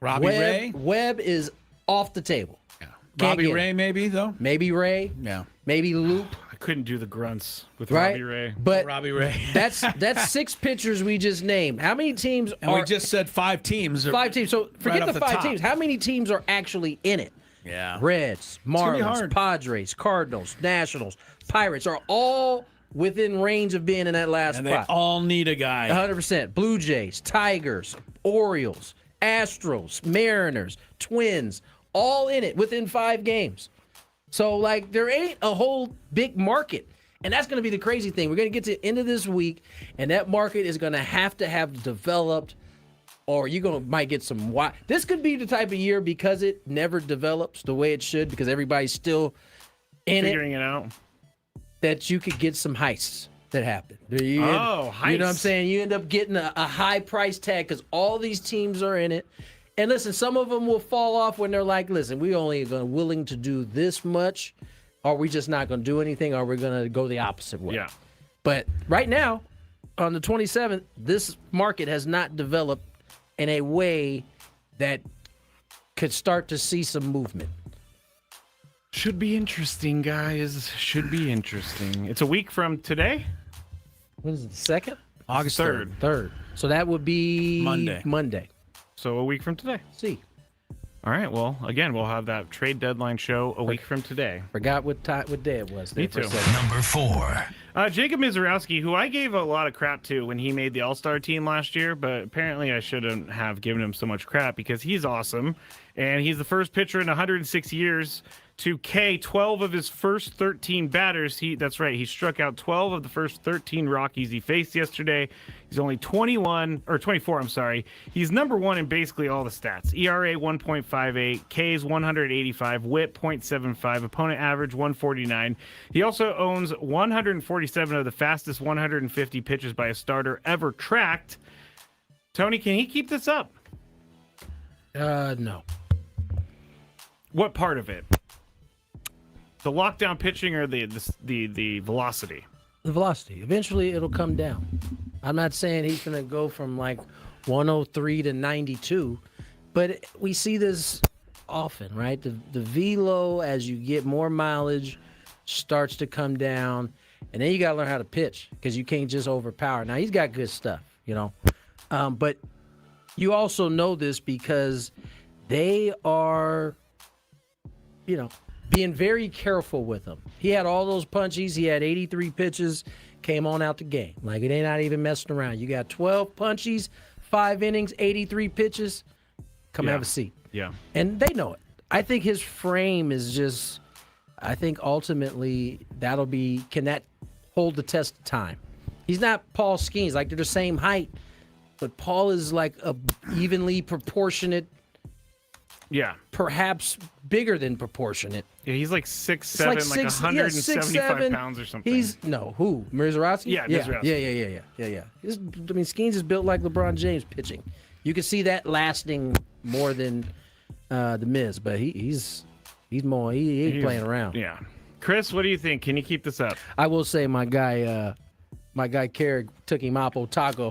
Ray? Webb is off the table. Yeah. Robbie Ray, maybe, though? Maybe Ray. Yeah. Maybe Loop. Couldn't do the grunts with right? Robbie Ray. But Robbie Ray. that's 6 pitchers we just named. How many teams we just said 5 teams. 5 teams. So forget the 5 teams. How many teams are actually in it? Yeah. Reds, Marlins, Padres, Cardinals, Nationals, Pirates are all within range of being in that last spot. And they all need a guy. 100%. Blue Jays, Tigers, Orioles, Astros, Mariners, Twins, all in it within 5 games. So, there ain't a whole big market. And that's going to be the crazy thing. We're going to get to the end of this week, and that market is going to have developed, or you might get some... This could be the type of year, because it never develops the way it should, because everybody's still figuring it out, that you could get some heists that happen. Heists. You know what I'm saying? You end up getting a high price tag because all these teams are in it. And listen, some of them will fall off when they're like, listen, we only are willing to do this much. Are we just not going to do anything? Or are we going to go the opposite way? Yeah. But right now, on the 27th, this market has not developed in a way that could start to see some movement. Should be interesting, guys. Should be interesting. It's a week from today. When is it, the 2nd? August 3rd. 3rd. So that would be Monday. So a week from today. See. All right. Well, again, we'll have that trade deadline show a week from today. Forgot what day it was. Me too. Number 4. Jacob Mizorowski, who I gave a lot of crap to when he made the All-Star team last year, but apparently I shouldn't have given him so much crap because he's awesome. And he's the first pitcher in 106 years to K, 12 of his first 13 batters. That's right. He struck out 12 of the first 13 Rockies he faced yesterday. He's only 24, I'm sorry. He's number one in basically all the stats. ERA 1.58, Ks 185, WHIP 0.75, opponent average 149. He also owns 147 of the fastest 150 pitches by a starter ever tracked. Tony, can he keep this up? No. What part of it? The lockdown pitching or the velocity? The velocity. Eventually, it'll come down. I'm not saying he's going to go from like 103 to 92, but we see this often, right? The velo, as you get more mileage, starts to come down, and then you got to learn how to pitch because you can't just overpower. Now, he's got good stuff, but you also know this because they are, being very careful with him. He had all those punchies. He had 83 pitches, came on out the game. Like, it ain't not even messing around. You got 12 punchies, 5 innings, 83 pitches. Come have a seat. Yeah. And they know it. I think his frame is just, I think ultimately can that hold the test of time? He's not Paul Skeens. Like, they're the same height, but Paul is like a evenly proportionate, perhaps bigger than proportionate. Yeah, he's like 6'7", like 175 pounds or something. Who? Mizrachi? Yeah, Mizrachi. Yeah. Skeens is built like LeBron James pitching. You can see that lasting more than the Miz, but he's more. He ain't playing around. Yeah. Chris, what do you think? Can you keep this up? I will say my guy Carrick took him Oppo Taco.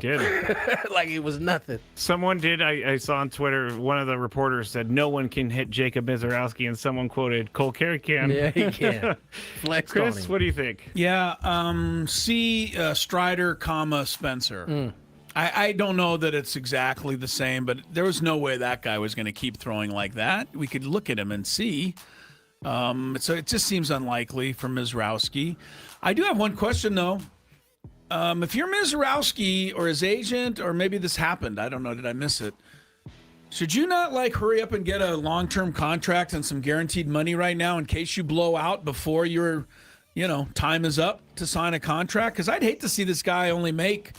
Like it was nothing. Someone did. I saw on Twitter, one of the reporters said, no one can hit Jacob Mizorowski, and someone quoted, Cole Carrick can. Yeah, he can. Flex Chris, on him. what do you think? Yeah, Strider, Spencer. I don't know that it's exactly the same, but there was no way that guy was going to keep throwing like that. We could look at him and see. So it just seems unlikely for Mizorowski. I do have one question, though. If you're Mizorowski or his agent, or maybe this happened, I don't know, did I miss it? Should you not hurry up and get a long-term contract and some guaranteed money right now in case you blow out before your, time is up to sign a contract? Because I'd hate to see this guy only make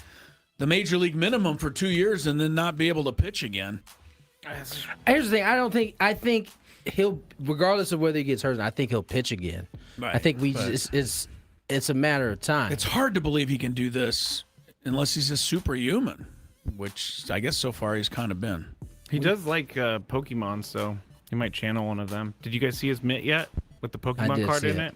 the major league minimum for 2 years and then not be able to pitch again. Here's the thing. I think he'll, regardless of whether he gets hurt, I think he'll pitch again. Right, I think it's a matter of time. It's hard to believe he can do this unless he's a superhuman, which I guess so far he's kind of been. He does like Pokemon, so he might channel one of them. Did you guys see his mitt yet with the Pokemon card in it?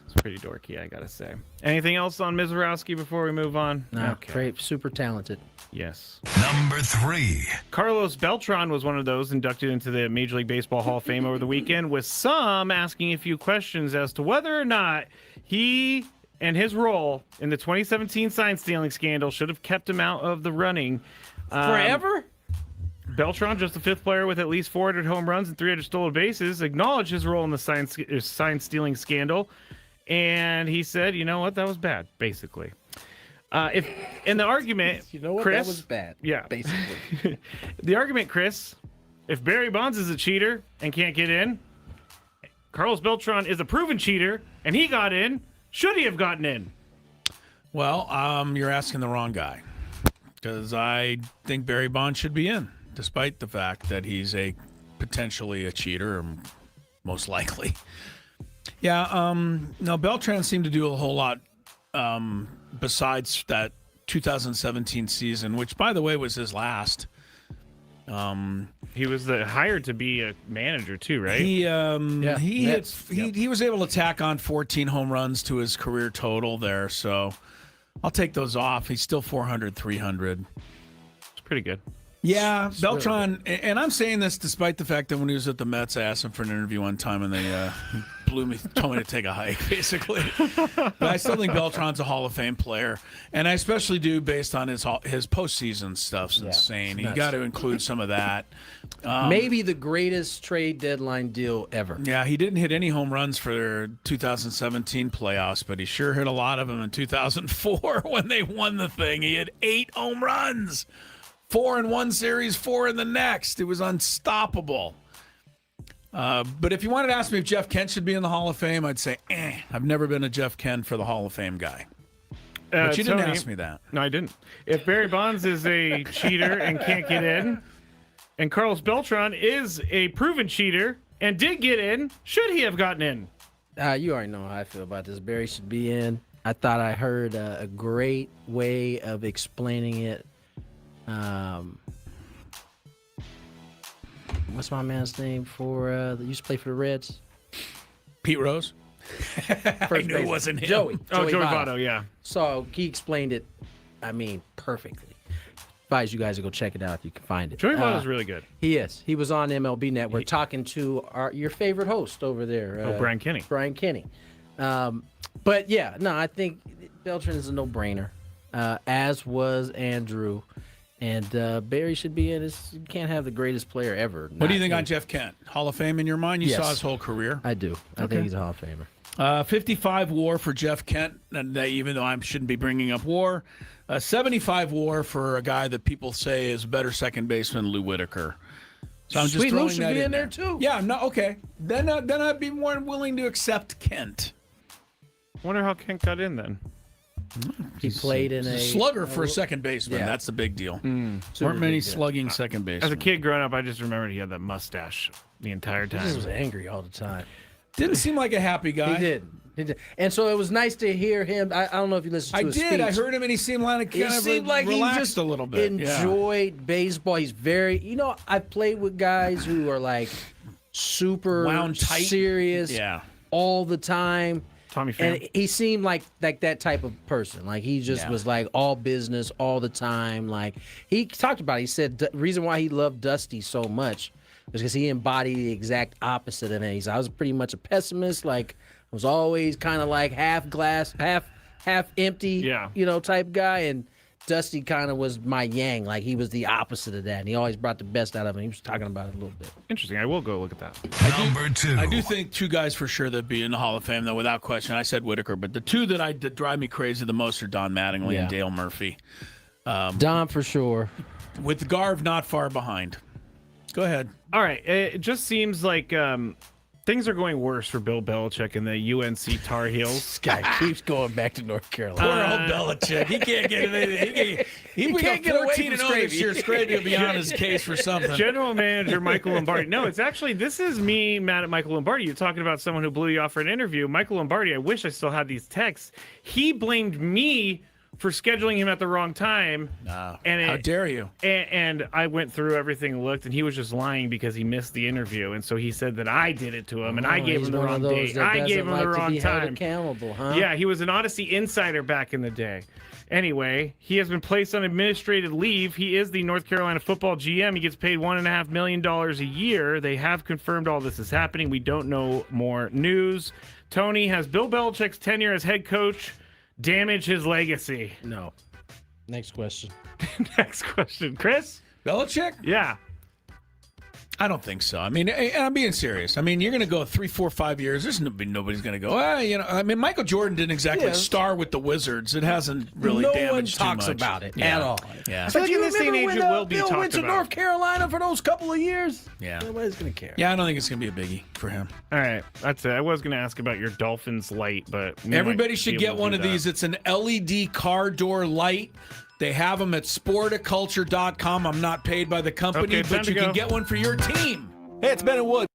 It's pretty dorky, I gotta say. Anything else on Mizorowski before we move on? No, great, super talented. Yes. Number 3. Carlos Beltran was one of those inducted into the Major League Baseball Hall of Fame over the weekend, with some asking a few questions as to whether or not he and his role in the 2017 sign stealing scandal should have kept him out of the running. Forever? Beltran, just the 5th player with at least 400 home runs and 300 stolen bases, acknowledged his role in the sign stealing scandal. And he said, you know what, that was bad, basically. If in the argument, you know what, Chris, that was bad. Yeah, basically. The argument, Chris, if Barry Bonds is a cheater and can't get in, Carlos Beltran is a proven cheater and he got in. Should he have gotten in? Well, you're asking the wrong guy, because I think Barry Bonds should be in, despite the fact that he's potentially a cheater, most likely. Yeah, no, Beltran seemed to do a whole lot besides that 2017 season, which, by the way, was his last. He was hired to be a manager too, right? He was able to tack on 14 home runs to his career total there, so I'll take those off. He's still 400, 300. It's pretty good. Yeah, Beltran, and I'm saying this despite the fact that when he was at the Mets, I asked him for an interview one time, and they told me to take a hike, basically. But I still think Beltran's a Hall of Fame player, and I especially do based on his postseason stuff's insane. You got to include some of that. Maybe the greatest trade deadline deal ever. Yeah, he didn't hit any home runs for their 2017 playoffs, but he sure hit a lot of them in 2004 when they won the thing. He had 8 home runs. 4 in one series, 4 in the next. It was unstoppable. But if you wanted to ask me if Jeff Kent should be in the Hall of Fame, I'd say, I've never been a Jeff Kent for the Hall of Fame guy. But you didn't ask me that. No, I didn't. If Barry Bonds is a cheater and can't get in, and Carlos Beltran is a proven cheater and did get in, should he have gotten in? You already know how I feel about this. Barry should be in. I thought I heard a great way of explaining it. What's my man's name that used to play for the Reds? Pete Rose? I knew it wasn't him. Joey Votto, yeah. So he explained it, perfectly. Advise you guys to go check it out if you can find it. Joey Votto's really good. He is. He was on MLB Network talking to your favorite host over there. Brian Kenny. Brian Kenny. But yeah, no, I think Beltran is a no-brainer, as was Andrew. And Barry should be in. You can't have the greatest player ever. What do you think on Jeff Kent? Hall of Fame in your mind? You saw his whole career. I do. I think he's a Hall of Famer. 55 WAR for Jeff Kent, and even though I shouldn't be bringing up WAR. 75 WAR for a guy that people say is a better second baseman, Lou Whitaker. So I'm just throwing should that be in there too. Yeah, no, okay. Then I'd be more willing to accept Kent. Wonder how Kent got in then. He played in a slugger for a second baseman. Yeah. That's the big deal. Weren't many slugging second basemen. As a kid growing up, I just remembered he had that mustache the entire time. He was angry all the time. Didn't seem like a happy guy. He did. And so it was nice to hear him. I don't know if you listened to his speech. I heard him, and he seemed like he just a little bit. Enjoyed baseball. He's very, I played with guys who are like super wound tight, serious, all the time. Tommy Pham. And he seemed like that type of person. Like he just was like all business all the time. Like he talked about it. He said the reason why he loved Dusty so much was because he embodied the exact opposite of him. He said, I was pretty much a pessimist. Like I was always kind of like half glass, half empty, type guy. And Dusty kind of was my yang. Like he was the opposite of that. And he always brought the best out of him. He was talking about it a little bit. Interesting. I will go look at that. Number 2. I do think two guys for sure that'd be in the Hall of Fame, though, without question. I said Whitaker, but the two that drive me crazy the most are Don Mattingly and Dale Murphy. Don for sure. With Garv not far behind. Go ahead. All right. It just seems like things are going worse for Bill Belichick and the UNC Tar Heels. This guy keeps going back to North Carolina. Poor old Belichick. He can't get anything. He can't get 14-0 this year. Skraby will be on his case for something. General Manager Michael Lombardi. No, it's actually, this is me mad at Michael Lombardi. You're talking about someone who blew you off for an interview. Michael Lombardi, I wish I still had these texts. He blamed me for scheduling him at the wrong time. How dare you? And I went through everything and looked, and he was just lying because he missed the interview. And so he said that I did it to him, and I gave him the wrong date. I gave him the wrong time. Accountable, huh? Yeah, he was an Odyssey insider back in the day. Anyway, he has been placed on administrative leave. He is the North Carolina football GM. He gets paid $1.5 million a year. They have confirmed all this is happening. We don't know more news. Tony, has Bill Belichick's tenure as head coach damage his legacy? No. Next question. Next question. Chris? Belichick? Yeah. I don't think so. I mean, I'm being serious. I mean, you're going to go 3, 4, 5 years. There's nobody's going to go, I mean, Michael Jordan didn't exactly star with the Wizards. It hasn't really damaged too much. No one talks about it at all. Yeah. But in this day and age, it will be Bill talked went to about. North Carolina for those couple of years. Yeah. Nobody's going to care. Yeah, I don't think it's going to be a biggie for him. All right. That's it. I was going to ask about your Dolphins light, but everybody should get one of these. It's an LED car door light. They have them at sporticulture.com. I'm not paid by the company, but you can get one for your team. Hey, it's Ben and Wood.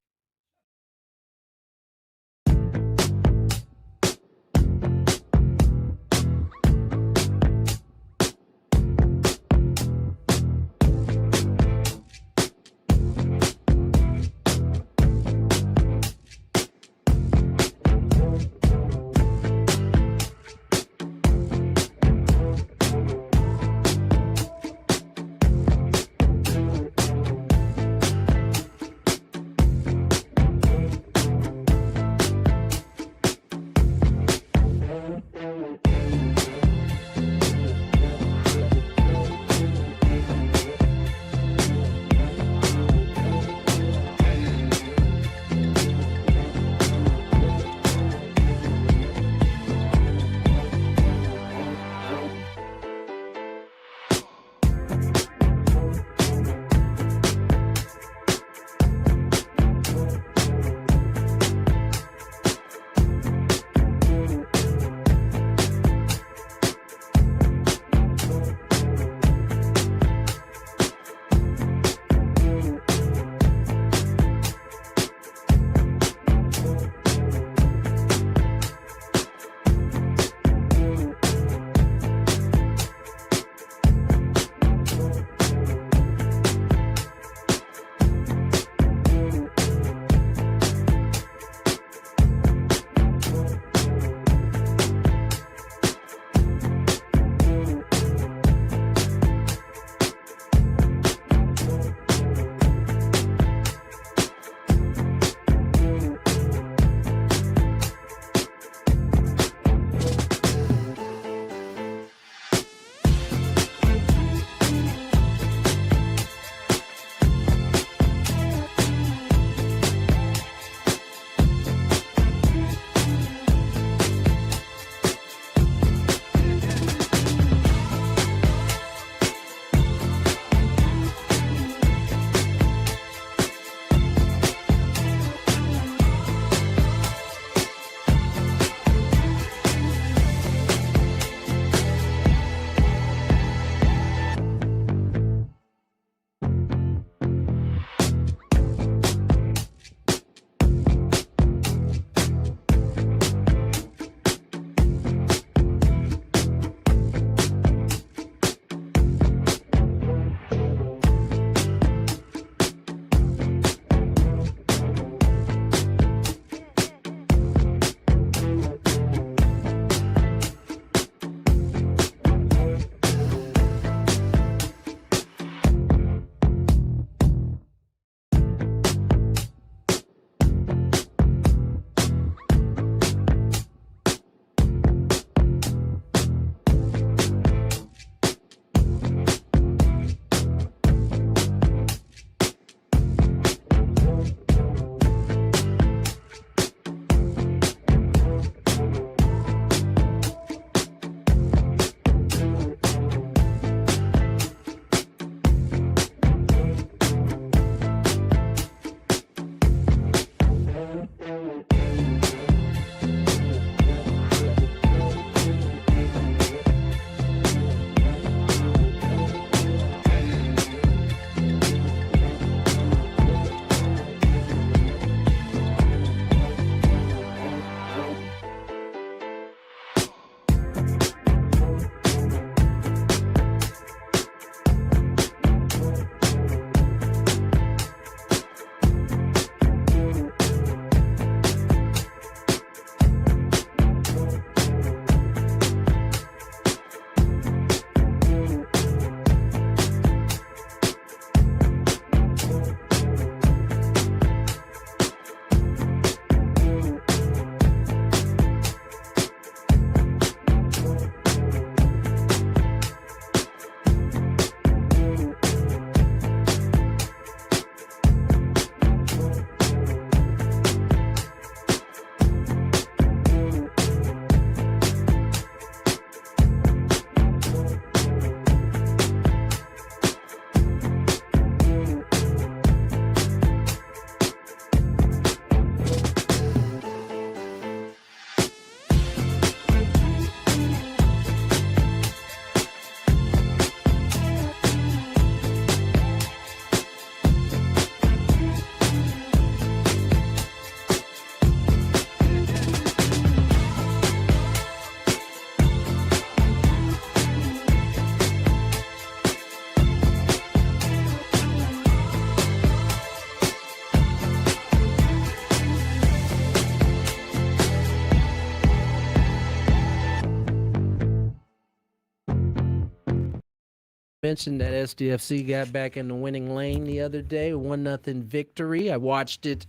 Mentioned that SDFC got back in the winning lane the other day, 1-0 victory. I watched it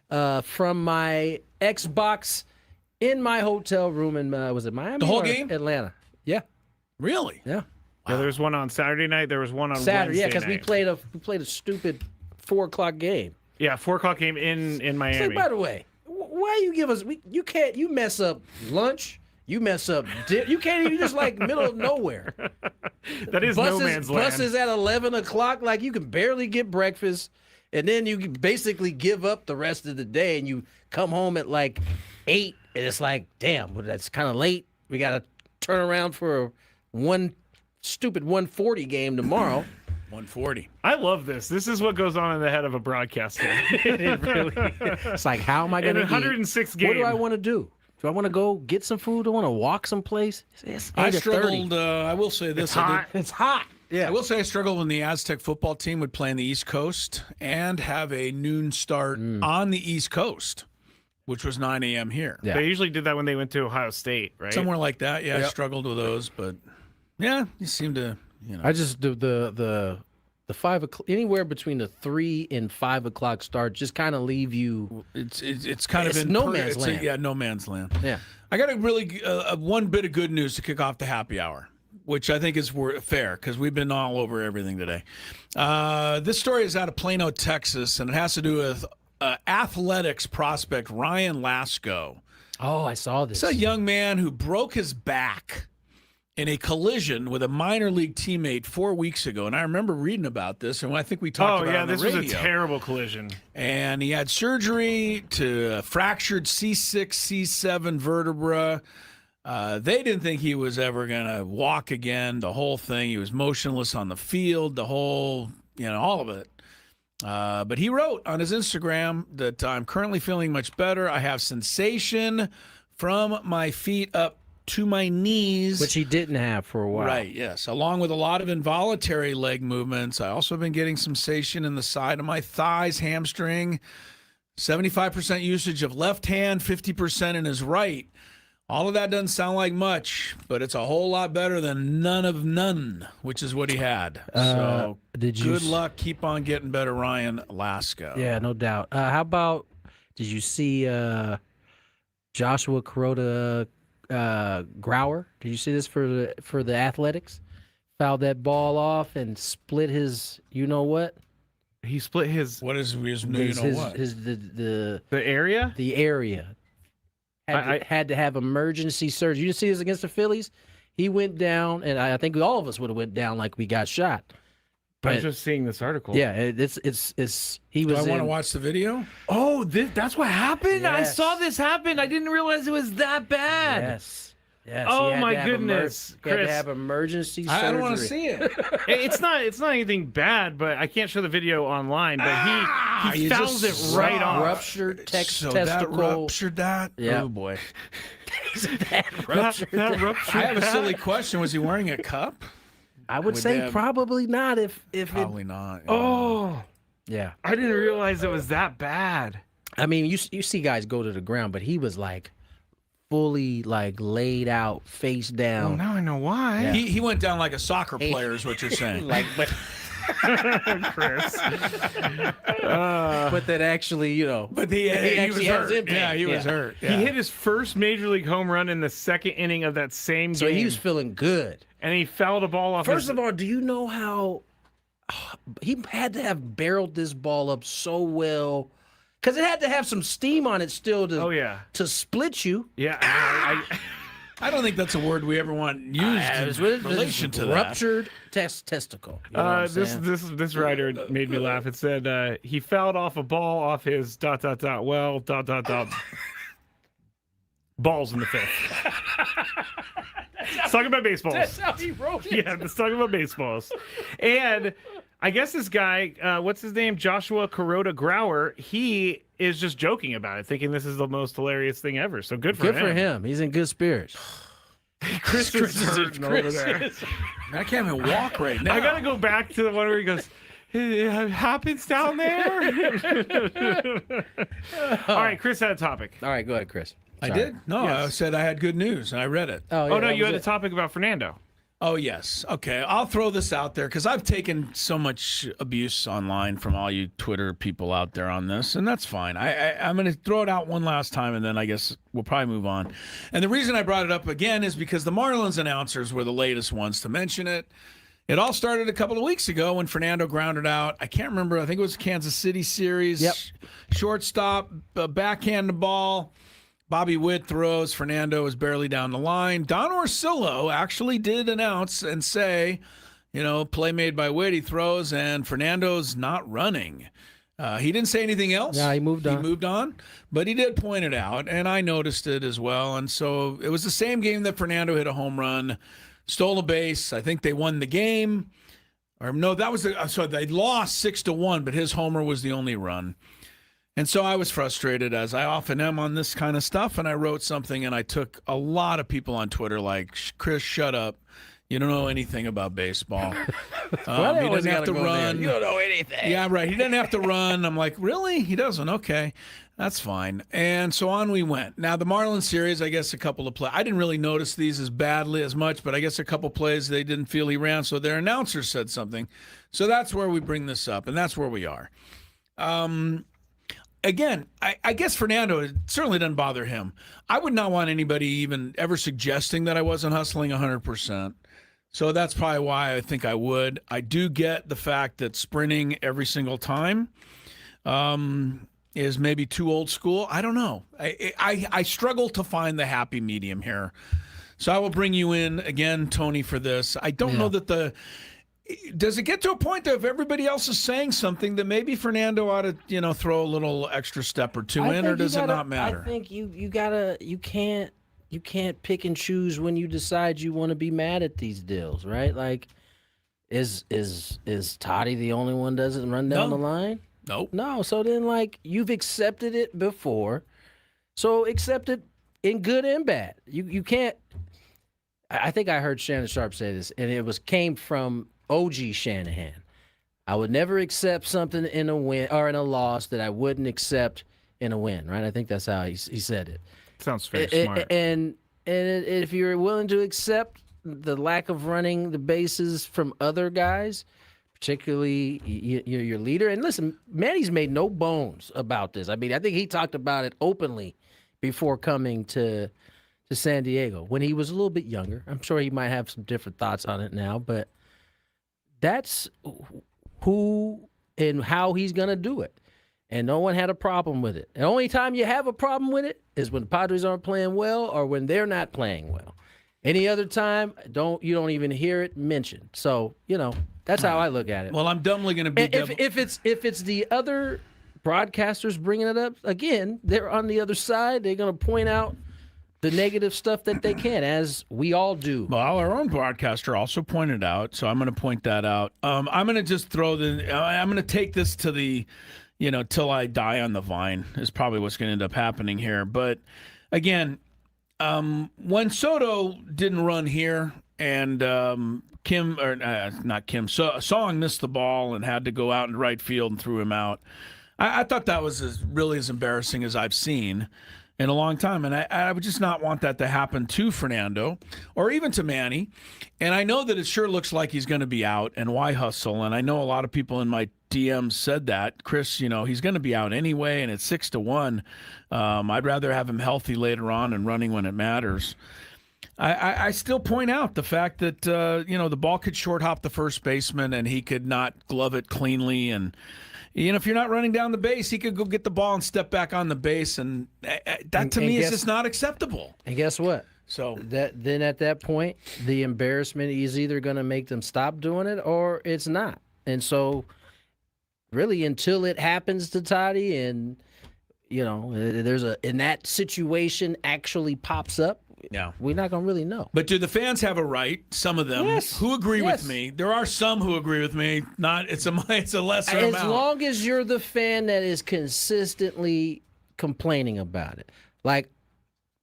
from my Xbox in my hotel room in was it Miami? The whole or game? Atlanta. Yeah. Really? Yeah. Yeah, there was one on Saturday night. There was one on Saturday. Wednesday Yeah, because night. we played a stupid 4:00 game. Yeah, 4:00 game in Say, Miami. by the way, why you give us? You can't. You mess up lunch. You mess up. You can't even just like middle of nowhere. That is no man's land. Buses at 11 o'clock. Like you can barely get breakfast, and then you basically give up the rest of the day, and you come home at like 8, and it's like, damn, well, that's kind of late. We got to turn around for one stupid 1:40 game tomorrow. 140. I love this. This is what goes on in the head of a broadcaster. It really, it's like, how am I going to 106 games. What do I want to do? Do I want to go get some food? Do I want to walk someplace? It's I 8 to 30. struggled. I will say this. It's hot. It's hot. Yeah. I will say I struggled when the Aztec football team would play on the East Coast and have a noon start on the East Coast, which was 9 a.m. here. Yeah. They usually did that when they went to Ohio State, right? Somewhere like that. Yeah, Yep. I struggled with those, but yeah, you seem to, I just do the 5 o'clock, anywhere between the 3 and 5 o'clock start, just kind of leave you. It's kind It's of in no man's it's land. yeah, no man's land. Yeah. I got a really one bit of good news to kick off the happy hour, which I think is fair because we've been all over everything today. This story is out of Plano, Texas, and it has to do with athletics prospect Ryan Lasko. Oh, I saw this. It's a young man who broke his back in a collision with a minor league teammate 4 weeks ago. And I remember reading about this, and I think we talked about it on the this radio. was a terrible collision. And he had surgery to a fractured C6, C7 vertebra. They didn't think he was ever going to walk again, the whole thing. He was motionless on the field, the whole, all of it. But he wrote on his Instagram that I'm currently feeling much better. I have sensation from my feet up to my knees. Which he didn't have for a while. Right, yes. Along with a lot of involuntary leg movements. I also have been getting sensation in the side of my thighs, hamstring, 75% usage of left hand, 50% in his right. All of that doesn't sound like much, but it's a whole lot better than none of none, which is what he had. So good luck. Keep on getting better, Ryan Lasko. Yeah, no doubt. How about, did you see Joshua Kuroda Grauer? Did you see this for the Athletics? Fouled that ball off and split his, what? He split his. What is his the area? The area. Had to have emergency surgery. You didn't see this against the Phillies? He went down, and I think all of us would have went down like we got shot. I was just seeing this article. Yeah, it's he was. Do I want to watch the video? Oh, that's what happened. Yes. I saw this happen. I didn't realize it was that bad. Yes. Oh he had my to have goodness, he had Chris! to have emergency surgery. I don't want to see it. It's not anything bad, but I can't show the video online. But he you fouls just it right off. Ruptured So testicle. that ruptured that? Yeah. Oh, boy. that ruptured. That ruptured. I have a silly question. Was he wearing a cup? I would say probably not. If Probably not. Yeah. Oh, yeah. I didn't realize it was that bad. I mean, you see guys go to the ground, but he was like fully like laid out, face down. Oh, now I know why. Yeah. He went down like a soccer player, is what you're saying. But Chris. that actually, But he actually was has hurt. impact. Yeah, he was hurt. Yeah. He hit his first major league home run in the second inning of that same So game. he was feeling good. And he fouled a ball off. First of all, do you know how he had to have barreled this ball up so well? Because it had to have some steam on it still to split you. Yeah. I don't think that's a word we ever want used in relation to that. Ruptured testicle. You know what I'm saying? This writer made me laugh. It said he fouled off a ball off his ... balls in the fifth. Let's talk about baseballs. That's how he wrote it. Yeah, let's talk about baseballs. And I guess this guy, what's his name? Joshua Kuroda Grauer, he is just joking about it, thinking this is the most hilarious thing ever. So good for him. Good for him. He's in good spirits. Chris is hurting over there. I can't even walk right now. I got to go back to the one where he goes, it happens down there. All right, Chris had a topic. All right, go ahead, Chris. I did? No, I said I had good news, and I read it. Oh, no, that you was had a it. topic about Fernando. Oh, yes. Okay, I'll throw this out there because I've taken so much abuse online from all you Twitter people out there on this, and that's fine. I'm going to throw it out one last time, and then I guess we'll probably move on. And the reason I brought it up again is because the Marlins announcers were the latest ones to mention it. It all started a couple of weeks ago when Fernando grounded out. I can't remember. I think it was Kansas City series. Yep. Shortstop, backhand the ball. Bobby Witt throws. Fernando is barely down the line. Don Orsillo actually did announce and say, play made by Witt. He throws, and Fernando's not running. He didn't say anything else. Yeah, he moved on. But he did point it out, and I noticed it as well. And so it was the same game that Fernando hit a home run, stole a base. I think they won the game. Or no, so they lost 6-1, but his homer was the only run. And so I was frustrated, as I often am on this kind of stuff, and I wrote something, and I took a lot of people on Twitter like, Chris, shut up. You don't know anything about baseball. He doesn't have to run. You don't know anything. Yeah, right. He doesn't have to run. I'm like, really? He doesn't? Okay. That's fine. And so on we went. Now, the Marlins series, I guess a couple of plays. I didn't really notice these as much, but I guess a couple plays they didn't feel he ran, so their announcer said something. So that's where we bring this up, and that's where we are. Again, I guess Fernando, it certainly doesn't bother him. I would not want anybody even ever suggesting that I wasn't hustling 100%. So that's probably why I think I would. I do get the fact that sprinting every single time is maybe too old school. I don't know. I struggle to find the happy medium here. So I will bring you in again, Tony, for this. I don't know that does it get to a point that if everybody else is saying something, that maybe Fernando ought to, throw a little extra step or two in, or does it not matter? I think you can't pick and choose when you decide you want to be mad at these deals, right? Like, is Toddy the only one doesn't run down the line? Nope. No. So then, like, you've accepted it before, so accept it in good and bad. You can't. I think I heard Shannon Sharp say this, and it came from OG Shanahan. I would never accept something in a win or in a loss that I wouldn't accept in a win, right? I think that's how he said it. Sounds very smart. And if you're willing to accept the lack of running the bases from other guys, particularly your leader, and listen, Manny's made no bones about this. I mean, I think he talked about it openly before coming to San Diego when he was a little bit younger. I'm sure he might have some different thoughts on it now, but that's who and how he's going to do it. And no one had a problem with it. The only time you have a problem with it is when the Padres aren't playing well or when they're not playing well. Any other time, you don't even hear it mentioned. So, that's how I look at it. Well, I'm dumbly going to be if it's the other broadcasters bringing it up, again, they're on the other side. They're going to point out the negative stuff that they can, as we all do. Well, our own broadcaster also pointed out, so I'm going to point that out. I'm going to just I'm going to take this to the, till I die on the vine is probably what's going to end up happening here. But again, when Soto didn't run here and Song missed the ball and had to go out in right field and threw him out, I thought that was really as embarrassing as I've seen in a long time. And I would just not want that to happen to Fernando or even to Manny. And I know that it sure looks like he's going to be out, and why hustle? And I know a lot of people in my DMs said that. Chris, he's going to be out anyway, and it's 6-1. I'd rather have him healthy later on and running when it matters. I still point out the fact that, the ball could short hop the first baseman and he could not glove it cleanly. And, if you're not running down the base, he could go get the ball and step back on the base. And that to me is just not acceptable. And guess what? So then at that point, the embarrassment is either going to make them stop doing it or it's not. And so really until it happens to Toddy and, in that situation actually pops up, we're not going to really know. But do the fans have a right, some of them, who agree with me? There are some who agree with me. It's a lesser amount. As long as you're the fan that is consistently complaining about it. Like,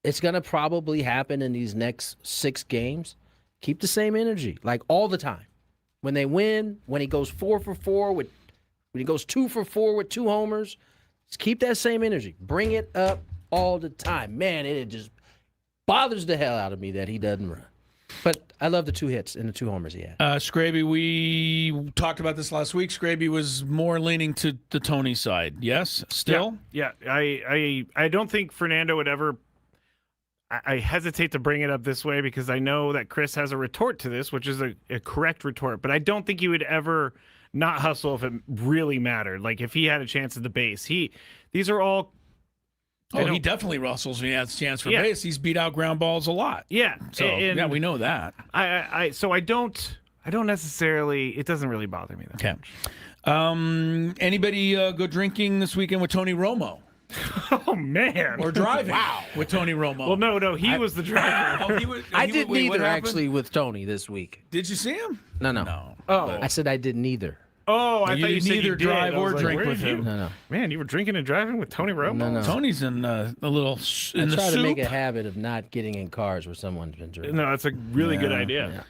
it's going to probably happen in these next 6 games. Keep the same energy, like all the time. When they win, when he goes 4 for 4, when he goes 2 for 4 with 2 homers, just keep that same energy. Bring it up all the time. Man, it just bothers the hell out of me that he doesn't run. But I love the 2 hits and the 2 homers he had. Skraby, we talked about this last week. Skraby was more leaning to the Tony side. Yes, still. Yeah. I don't think Fernando would ever. I hesitate to bring it up this way because I know that Chris has a retort to this, which is a correct retort. But I don't think he would ever not hustle if it really mattered. Like if he had a chance at the base. These are all. He definitely rustles when he has a chance for base. He's beat out ground balls a lot. Yeah. So we know that. So I don't necessarily. It doesn't really bother me that much. Anybody go drinking this weekend with Tony Romo? Oh man! Or driving with Tony Romo? Well, no, he was the driver. I did neither actually with Tony this week. Did you see him? No. Oh, I said I did neither. Oh, I thought you said neither you drive did. or Like, drink with him. No. Man, you were drinking and driving with Tony Romo? No. Tony's in a little I in the try soup. to make a habit of not getting in cars where someone's been drinking. No, that's a really good idea. Yeah.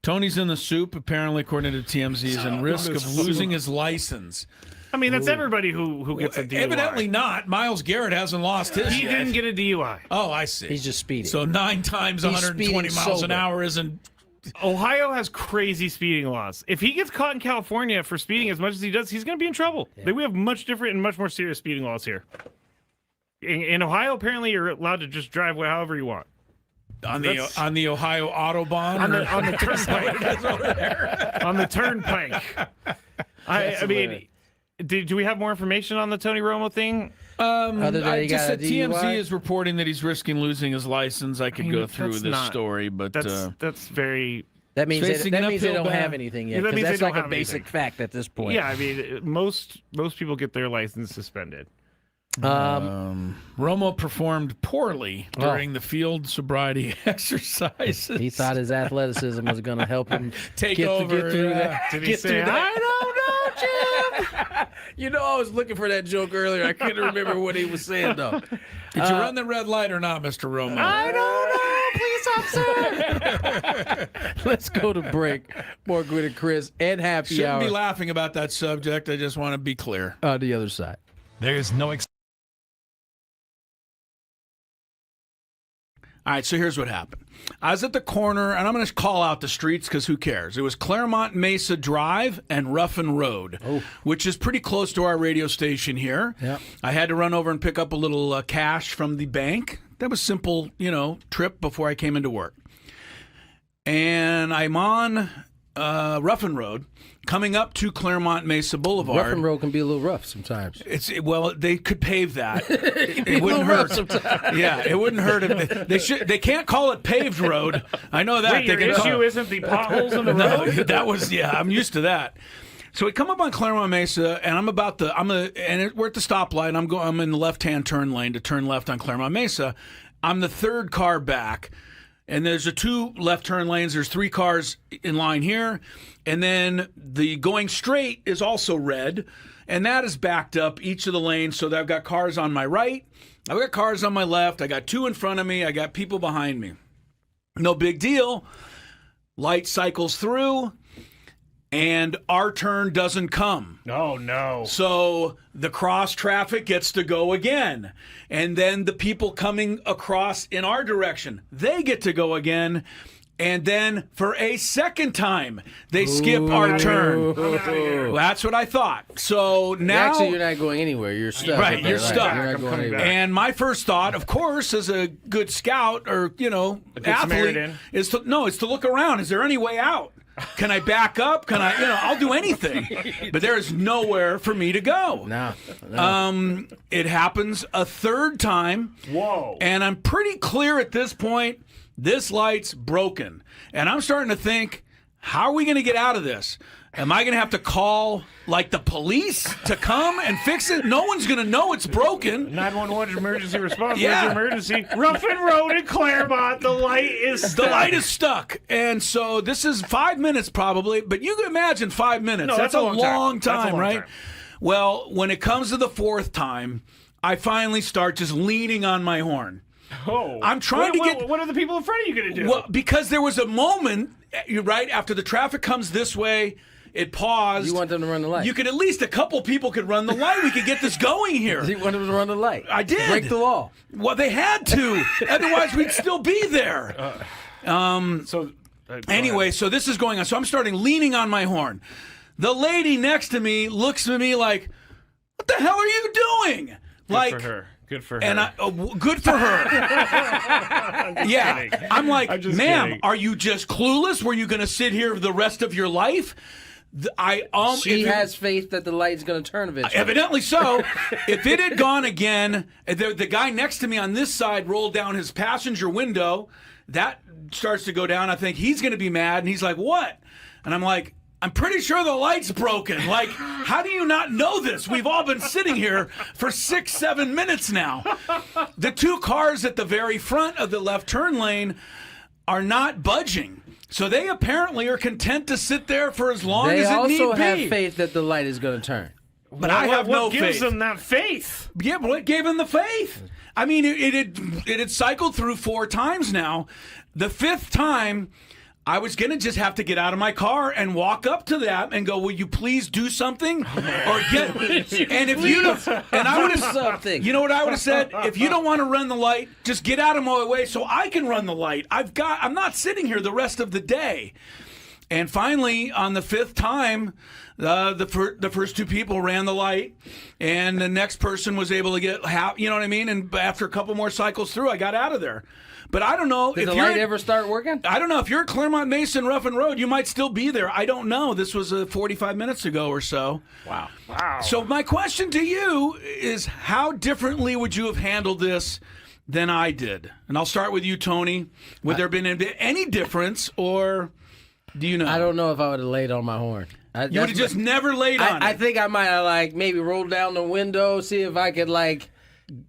Tony's in the soup, apparently, according to TMZ, is in risk of losing his license. I mean, that's everybody who gets a DUI. Evidently not. Miles Garrett hasn't lost his He yet. didn't get a DUI. Oh, I see. He's just speeding. So 9 times 120 miles an hour isn't... Ohio has crazy speeding laws. If he gets caught in California for speeding as much as he does, he's going to be in trouble. Yeah. We have much different and much more serious speeding laws here. In Ohio, apparently, you're allowed to just drive however you want. On the Ohio Autobahn? On the turnpike. On the turnpike. I mean, do we have more information on the Tony Romo thing? Other than I he just got said a DUI? TMZ is reporting that he's risking losing his license. I could go through this story, but that's very. That means facing they an don't uphill have battle. anything yet. Yeah, that 'cause means that's they like don't a have basic anything. fact at this point. Yeah, I mean, most people get their license suspended. Romo performed poorly during the field sobriety exercises. He thought his athleticism was going to help him Take get over. through that. Did he say, I don't know, Jim? You know, I was looking for that joke earlier. I couldn't remember what he was saying, though. Did you run the red light or not, Mr. Romo? I don't know, police officer. Let's go to break. More Gwynn and Chris and Happy Shouldn't Hour be laughing about that subject. I just want to be clear. on the other side. There's no All right, so here's what happened. I was at the corner, and I'm going to call out the streets because who cares? It was Claremont Mesa Drive and Ruffin Road, which is pretty close to our radio station here. Yep. I had to run over and pick up a little cash from the bank. That was simple, trip before I came into work. And I'm on Ruffin Road, coming up to Claremont Mesa Boulevard. Ruffin Road can be a little rough sometimes. Well, they could pave that. It wouldn't hurt. Yeah, it wouldn't hurt if they can't call it paved road. I know that. Wait, your issue isn't the potholes in the road? No, that was I'm used to that. So we come up on Claremont Mesa, and we're at the stoplight. I'm in the left-hand turn lane to turn left on Claremont Mesa. I'm the third car back. And there's 2 left turn lanes. There's 3 cars in line here. And then the going straight is also red. And that is backed up each of the lanes. So that I've got cars on my right. I've got cars on my left. I got 2 in front of me. I got people behind me. No big deal. Light cycles through. And our turn doesn't come. Oh, no. So the cross traffic gets to go again. And then the people coming across in our direction, they get to go again. And then for a second time, they skip our turn. Well, that's what I thought. So now... Actually, you're not going anywhere. You're stuck. Right, you're stuck. You're not going anywhere. And my first thought, of course, as a good scout or, athlete, is to look around. Is there any way out? Can I back up? Can I, I'll do anything. But there is nowhere for me to go. No. It happens a third time. Whoa. And I'm pretty clear at this point, this light's broken. And I'm starting to think, how are we going to get out of this? Am I going to have to call, the police to come and fix it? No one's going to know it's broken. 911 emergency response. Yeah. Emergency. Ruffin Road in Claremont. The light is stuck. The light is stuck. And so this is 5 minutes probably, but you can imagine 5 minutes. No, that's a long That's a time, long right? time. Well, when it comes to the 4th time, I finally start just leaning on my horn. Oh. I'm trying to get... What are the people in front of you going to do? Well, because there was a moment, right, after the traffic comes this way, it paused. You want them to run the light. You could at least a couple people could run the light. We could get this going here. You want them to run the light. I did. Break the law. Well, they had to. Otherwise, we'd still be there. So Anyway, so this is going on. So I'm starting leaning on my horn. The lady next to me looks at me like, "What the hell are you doing?" Good for her. Good for her. And good for her. Yeah. I'm like, "Ma'am, are you just clueless? Were you going to sit here the rest of your life?" She has faith that the light's going to turn eventually. Evidently so. If it had gone again, the guy next to me on this side rolled down his passenger window. That starts to go down. I think he's going to be mad. And he's like, "What?" And I'm like, "I'm pretty sure the light's broken. Like, how do you not know this? We've all been sitting here for 6-7 minutes now." The two cars at the very front of the left turn lane are not budging. So they apparently are content to sit there for as long as it need be. They also have faith that the light is going to turn. But I have no faith. What gives them that faith? Yeah, but what gave them the faith? I mean, it had cycled through 4 times now. The 5th time, I was going to just have to get out of my car and walk up to that and go, "Will you please do something?" Or get, and if you don't, and I would have something. You know what I would have said? "If you don't want to run the light, just get out of my way so I can run the light. I'm not sitting here the rest of the day." And finally, on the 5th time, the first 2 people ran the light, and the next person was able to get you know what I mean? And after a couple more cycles through, I got out of there. But I don't know. Did the light ever start working? I don't know. If you're at Claremont Mason Ruffin Road, you might still be there. I don't know. This was 45 minutes ago or so. Wow. So my question to you is, how differently would you have handled this than I did? And I'll start with you, Tony. Would there have been any difference, or do you know? I don't know if I would have laid on my horn. You would have just never laid on it. I think I might have maybe rolled down the window, see if I could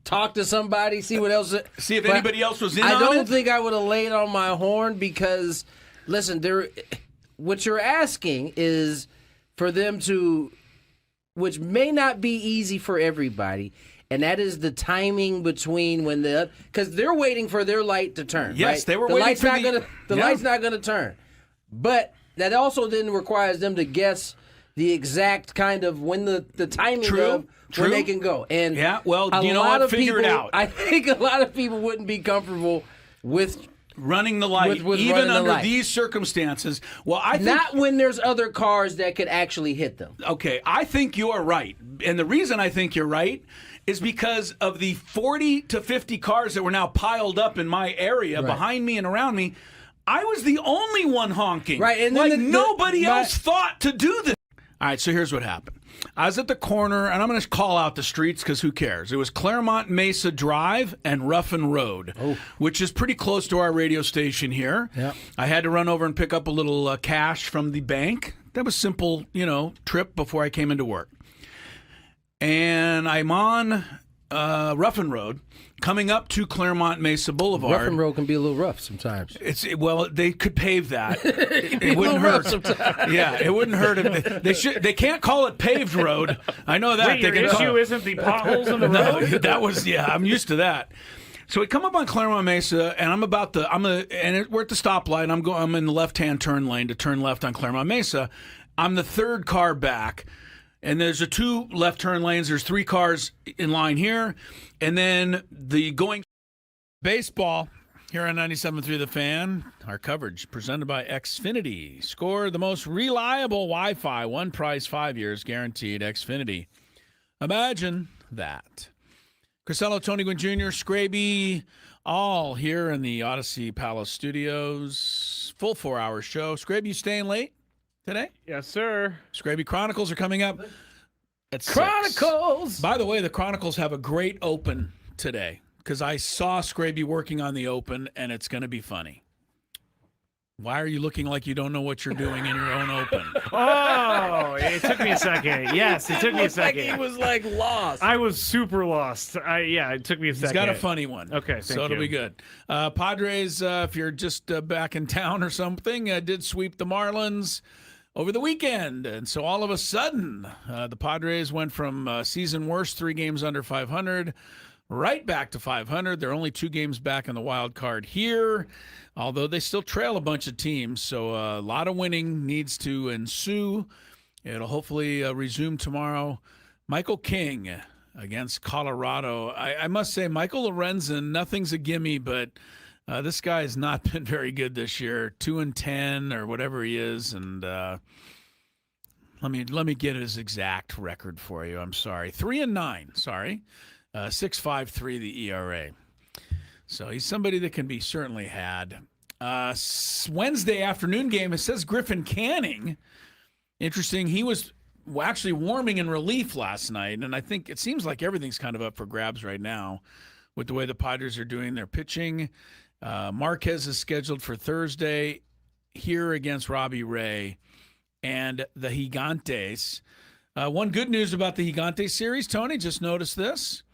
talk to somebody, see what else. See if anybody else was in on it? I don't think I would have laid on my horn because, listen, what you're asking is for them to, which may not be easy for everybody, and that is the timing between when because they're waiting for their light to turn. Yes, right? they were waiting for the light's not going to turn. But that also then requires them to guess the exact kind of when the timing of when they can go. And yeah, well, you know what? Figure it out. I think a lot of people wouldn't be comfortable with running the light, with even under these circumstances. Well, I think not when there's other cars that could actually hit them. Okay, I think you are right, and the reason I think you're right is because of the 40 to 50 cars that were now piled up in my area behind me and around me. I was the only one honking. Right, and then nobody else thought to do this. All right, so here's what happened. I was at the corner, and I'm going to call out the streets because who cares? It was Claremont Mesa Drive and Ruffin Road, which is pretty close to our radio station here. Yep. I had to run over and pick up a little cash from the bank. That was a simple, trip before I came into work. And I'm on Ruffin Road, coming up to Claremont Mesa Boulevard. Ruffin Road can be a little rough sometimes. They could pave that. It wouldn't hurt. Yeah, it wouldn't hurt. They can't call it paved road. I know that. Wait, your issue isn't the potholes in the road? That was I'm used to that. So we come up on Claremont Mesa, and we're at the stoplight. I'm in the left-hand turn lane to turn left on Claremont Mesa. I'm the 3rd car back. And there's 2 left turn lanes. There's 3 cars in line here. And then the going baseball here on 97.3 The Fan. Our coverage presented by Xfinity. Score the most reliable Wi-Fi. One price, 5 years guaranteed. Xfinity. Imagine that. Crisello, Tony Gwynn Jr., Skraby, all here in the Odyssey Palace Studios. Full 4-hour show. Skraby, you staying late today? Yes, sir. Skraby Chronicles are coming up at 6. Chronicles! By the way, the Chronicles have a great open today because I saw Skraby working on the open, and it's going to be funny. Why are you looking like you don't know what you're doing in your own open? Oh, it took me a second. Yes, it took me a second. He was lost. I was super lost. It took me a second. He's got a funny one. Okay, so it'll be good. Padres, if you're just back in town or something, did sweep the Marlins over the weekend. And so all of a sudden, the Padres went from season worst, 3 games under 500, right back to 500. They're only 2 games back in the wild card here, although they still trail a bunch of teams. So a lot of winning needs to ensue. It'll hopefully resume tomorrow. Michael King against Colorado. I must say, Michael Lorenzen, nothing's a gimme, but This guy has not been very good this year. 2-10 or whatever he is, and let me get his exact record for you. I'm sorry, 3-9. Sorry, 6.53 the ERA. So he's somebody that can be certainly had. Wednesday afternoon game. It says Griffin Canning. Interesting. He was actually warming in relief last night, and I think it seems like everything's kind of up for grabs right now with the way the Padres are doing their pitching. Marquez is scheduled for Thursday here against Robbie Ray and the Gigantes. One good news about the Gigantes series, Tony, just noticed this.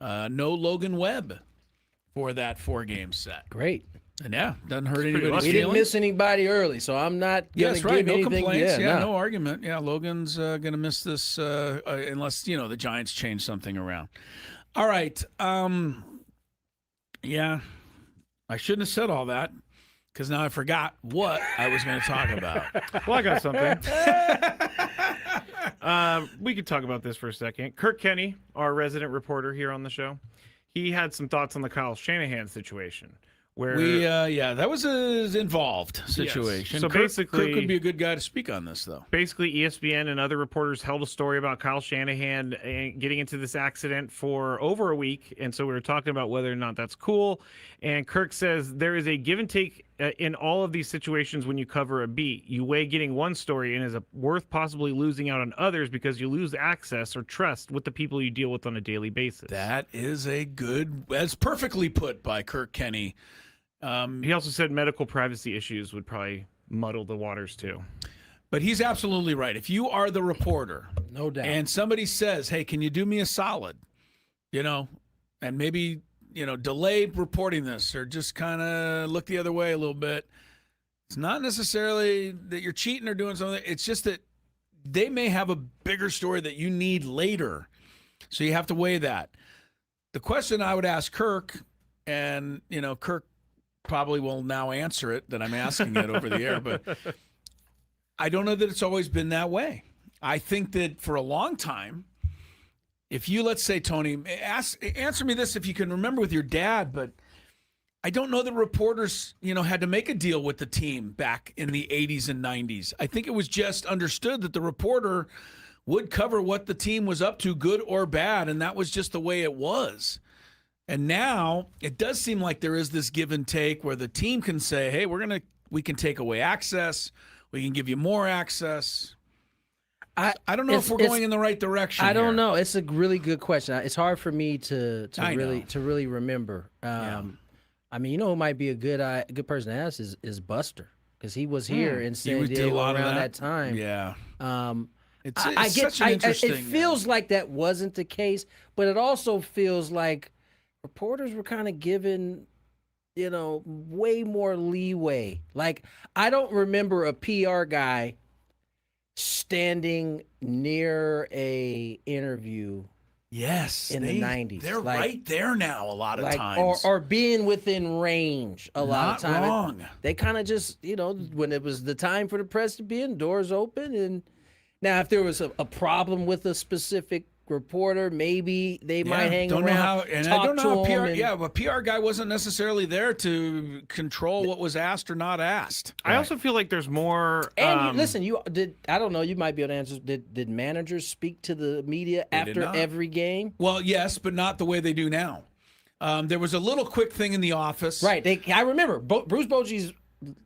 No Logan Webb for that 4-game set. Great. And yeah, doesn't hurt anybody's feelings. We didn't miss anybody early, so I'm not going to give no anything. Complaints. No argument. Yeah, Logan's going to miss this unless, the Giants change something around. All right. Yeah, I shouldn't have said all that because now I forgot what I was going to talk about. Well, I got something. We could talk about this for a second. Kirk Kenny, our resident reporter here on the show, he had some thoughts on the Kyle Shanahan situation. Where that was an involved situation. Yes. So Kirk would be a good guy to speak on this, though. Basically, ESPN and other reporters held a story about Kyle Shanahan getting into this accident for over a week, and so we were talking about whether or not that's cool. And Kirk says there is a give and take in all of these situations when you cover a beat. You weigh getting one story and is worth possibly losing out on others because you lose access or trust with the people you deal with on a daily basis. That is that's perfectly put by Kirk Kenny. He also said medical privacy issues would probably muddle the waters too. But he's absolutely right. If you are the reporter, no doubt, and somebody says, "Hey, can you do me a solid?" and maybe delay reporting this or just kind of look the other way a little bit. It's not necessarily that you're cheating or doing something. It's just that they may have a bigger story that you need later, so you have to weigh that. The question I would ask Kirk, and Kirk probably will now answer it that I'm asking it over the air, but I don't know that it's always been that way. I think that for a long time, if you, let's say, Tony, answer me this if you can remember with your dad, but I don't know that reporters, had to make a deal with the team back in the 80s and 90s. I think it was just understood that the reporter would cover what the team was up to, good or bad, and that was just the way it was. And now it does seem like there is this give and take where the team can say, hey, we can take away access. We can give you more access. I don't know if we're going in the right direction. I don't know. It's a really good question. It's hard for me to really remember. I mean, who might be a good person to ask is Buster, because he was here in San Diego around that time. Yeah. It's such an interesting. It feels like that wasn't the case, but it also feels like reporters were kind of given, way more leeway. Like, I don't remember a PR guy standing near a interview. Yes, in the 90s. They're right there now a lot of times. Or being within range a lot of times. Not wrong. They kind of just, when it was the time for the press to be in, doors open. And now if there was a problem with a specific reporter, maybe they might hang around. I don't know how a PR guy wasn't necessarily there to control what was asked or not asked. I also feel like there's more. And listen, I don't know. You might be able to answer. Did managers speak to the media after every game? Well, yes, but not the way they do now. There was a little quick thing in the office. Right. I remember Bruce Bochy's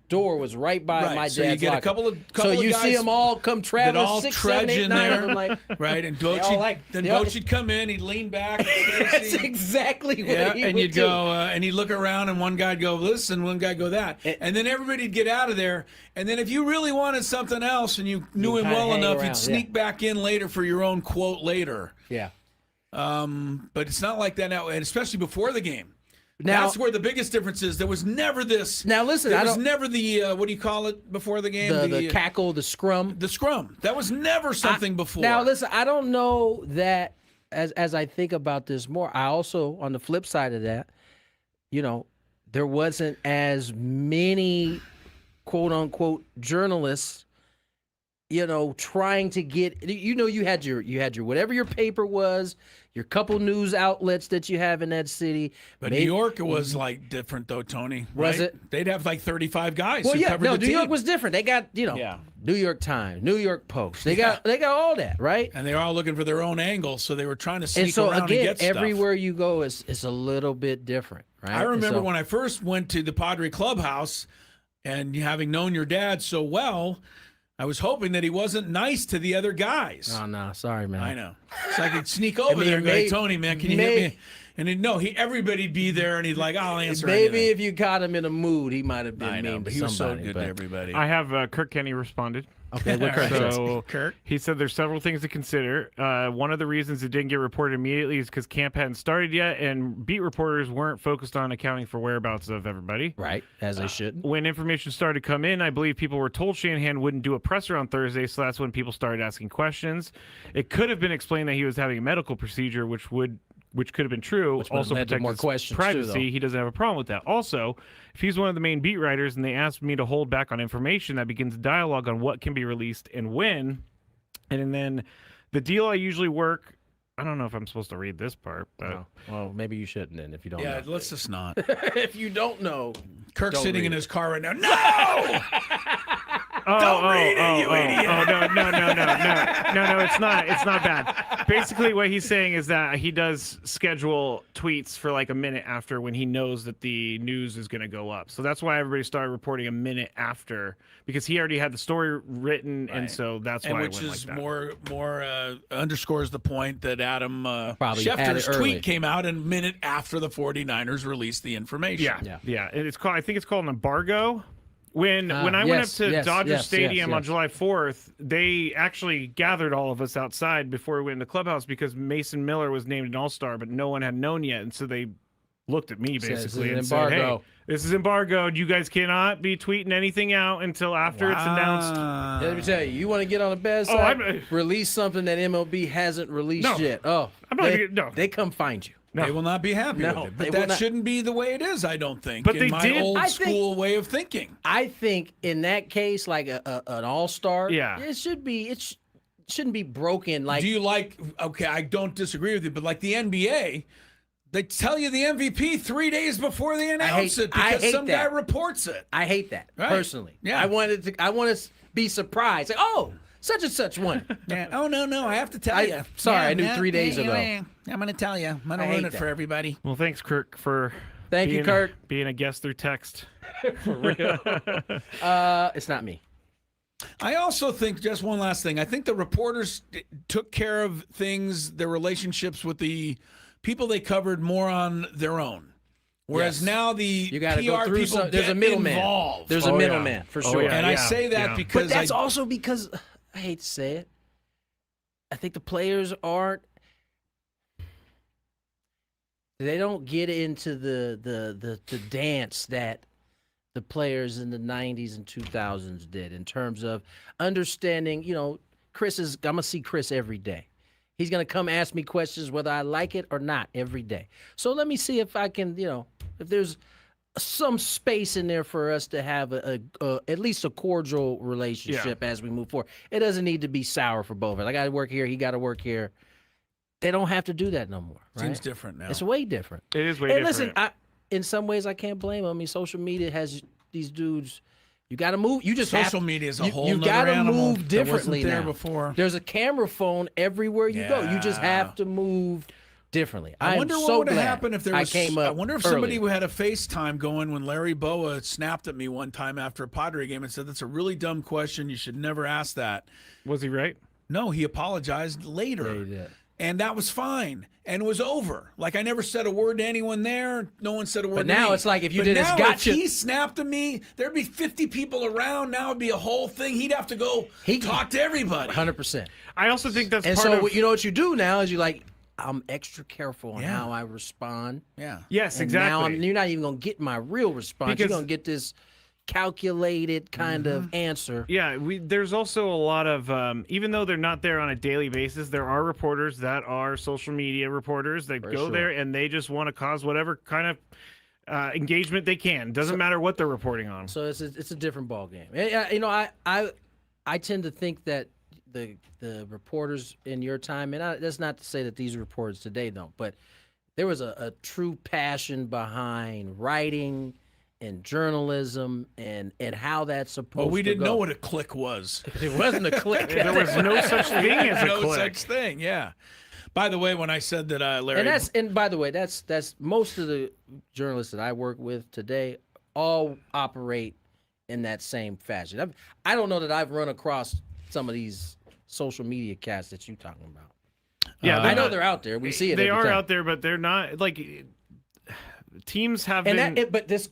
door was right by my dad's so you get locker. a couple of so you guys see them all come traveling, 6, 7, 8, 9 of them, like, right? And Bochy'd come in, he'd lean back. That's exactly what he and would you'd do. go, and he'd look around, and one guy'd go this, and one guy'd go that, and then everybody'd get out of there. And then if you really wanted something else, and you knew him well enough, you'd sneak back in later for your own quote later. Yeah. But it's not like that now, and especially before the game. Now, that's where the biggest difference is. There was never this. Now listen, there was never the what do you call it before the game? The cackle, the scrum. The scrum. That was never something before. Now listen, I don't know that as I think about this more. I also, on the flip side of that, there wasn't as many quote unquote journalists trying to get, you had your whatever your paper was, your couple news outlets that you have in that city. But New York was like different though, Tony. Was right? it? They'd have like 35 guys. Well, who covered the New team. York was different. They got, New York Times, New York Post. They got all that, right? And they're all looking for their own angle, so they were trying to sneak And so around again, and get stuff. everywhere you go is a little bit different, right? I remember when I first went to the Padre clubhouse, and having known your dad so well, I was hoping that he wasn't nice to the other guys. Oh no, sorry, man. I know. So I could sneak over there and go, hey, Tony, man, can you hit me? And everybody'd be there, and he'd like, I'll answer. Maybe if you caught him in a mood, he might have been mean to he was somebody. so good to everybody. I have Kirk Kenny responded. Okay, what Kirk says? So Kirk? He said there's several things to consider. One of the reasons it didn't get reported immediately is because camp hadn't started yet, and beat reporters weren't focused on accounting for whereabouts of everybody. Right, as they should. When information started to come in, I believe people were told Shanahan wouldn't do a presser on Thursday, so that's when people started asking questions. It could have been explained that he was having a medical procedure, which could have been true. Which also led to protect more his questions, privacy. too, though. He doesn't have a problem with that. Also, if he's one of the main beat writers and they asked me to hold back on information, that begins dialogue on what can be released and when. And then the deal I usually work, I don't know if I'm supposed to read this part, but well, maybe you shouldn't then if you don't know. Yeah, let's just not. If you don't know, Kirk's don't sitting read in it. his car right now. No! Don't read it, you idiot. No, it's not bad. Basically, what he's saying is that he does schedule tweets for like a minute after when he knows that the news is going to go up. So that's why everybody started reporting a minute after, because he already had the story written, and so that's why which it went is like that. more underscores the point that Adam Probably had Schefter's it early. tweet came out a minute after the 49ers released the information. Yeah. And it's called. I think it's called an embargo. When I went up to Dodger Stadium on July 4th, they actually gathered all of us outside before we went in the clubhouse because Mason Miller was named an All-Star, but no one had known yet, and so they looked at me basically and said, "Hey, this is embargoed. You guys cannot be tweeting anything out until after it's announced." Let me tell you, you want to get on the bad side? Release something that MLB hasn't released yet. They come find you. They will not be happy with it. But that shouldn't be the way it is, I don't think. But in they my did. old school way of thinking. I think in that case, like an all-star, Yeah. it should be. It shouldn't be broken. Like, do you like? Okay, I don't disagree with you, but like the NBA, they tell you the MVP 3 days before they announce it because some guy reports it. I hate that personally. Yeah. I want to be surprised. Like, oh, such and such one. Yeah. Oh no, I have to tell you. Sorry, I knew 3 days ago. I'm going to tell you. I'm going to ruin it for everybody. Well, thanks, Kirk, for Thank you, Kirk, being a guest through text. For real. It's not me. I also think, just one last thing, I think the reporters took care of things, their relationships with the people they covered more on their own. Whereas now the PR people there's a middleman. Involved. There's a middleman, for sure. And I say that because But that's also because, I hate to say it, I think the players they don't get into the dance that the players in the 90s and 2000s did in terms of understanding, I'm going to see Chris every day. He's going to come ask me questions whether I like it or not every day. So let me see if I can, if there's some space in there for us to have at least a cordial relationship as we move forward. It doesn't need to be sour for both of us. I got to work here. He got to work here. They don't have to do that no more. Right? Seems different now. It's way different. It is way different. Listen, in some ways, I can't blame them. I mean, social media has these dudes. You got to move. You just social media is a whole you nother gotta animal move differently that wasn't there now. before. There's a camera phone everywhere you go. You just have to move differently. I wonder what would have happened if there was. I wonder if somebody earlier. had a FaceTime going when Larry Boa snapped at me one time after a Padre game and said, "That's a really dumb question. You should never ask that." Was he right? No, he apologized later. Yeah, he did. And that was fine. And it was over. Like, I never said a word to anyone there. No one said a word But to me. now it's like if you but did now, his gotcha. if he snapped at me, there'd be 50 people around. Now it'd be a whole thing. He'd have to go talk to everybody. 100%. I also think that's and part so of... you know what you do now is I'm extra careful on how I respond. Yeah. Yes, and exactly. Now you're not even going to get my real response. You're going to get this calculated kind of answer. Yeah, there's also a lot of, even though they're not there on a daily basis, there are reporters that are social media reporters that go there and they just want to cause whatever kind of engagement they can. Doesn't matter what they're reporting on. So it's a different ball game. I tend to think that the reporters in your time, and that's not to say that these reporters today don't, but there was a true passion behind writing and journalism and how that's supposed to go. Well, we didn't know what a click was. It wasn't a click. There was no such thing as a click. No such thing, yeah. By the way, when I said that Larry... And by the way, that's most of the journalists that I work with today all operate in that same fashion. I don't know that I've run across some of these social media cats that you're talking about. Yeah, I know they're out there. We see it. They every are time. out there, but they're not like teams have and been. But this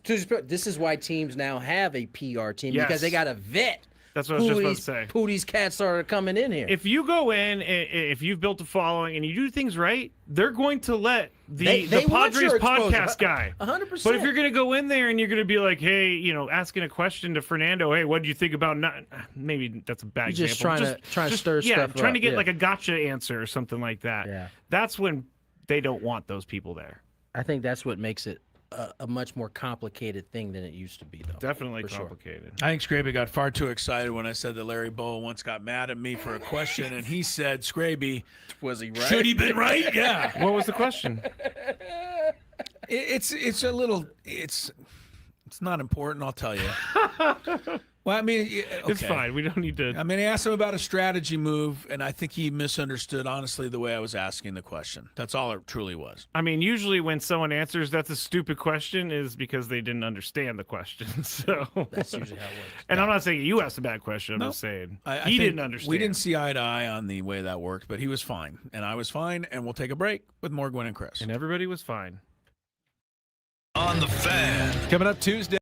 is why teams now have a PR team because they got to vet. That's what I was just about to say. Who these cats are coming in here. If you go in, if you've built a following and you do things right, they're going to let the Padres podcast guy. 100%. But if you're going to go in there and you're going to be like, hey, asking a question to Fernando, hey, what do you think about maybe that's a bad example. Just trying to stir stuff up. Trying to get like a gotcha answer or something like that. Yeah. That's when they don't want those people there. I think that's what makes it a much more complicated thing than it used to be, though. Definitely complicated. I think Skraby got far too excited when I said that Larry Bowa once got mad at me for a question, and he said, Skraby, was he right? Should he been right? Yeah. What was the question? It's not important, I'll tell you. Well, I mean, okay. It's fine. We don't need to. I mean, I asked him about a strategy move, and I think he misunderstood, honestly, the way I was asking the question. That's all it truly was. I mean, usually when someone answers that's a stupid question is because they didn't understand the question. So that's usually how it works. And I'm not saying you asked a bad question. I'm just saying he didn't understand. We didn't see eye to eye on the way that worked, but he was fine, and I was fine, and we'll take a break with more Gwynn and Chris. And everybody was fine. On the Fan. Coming up Tuesday.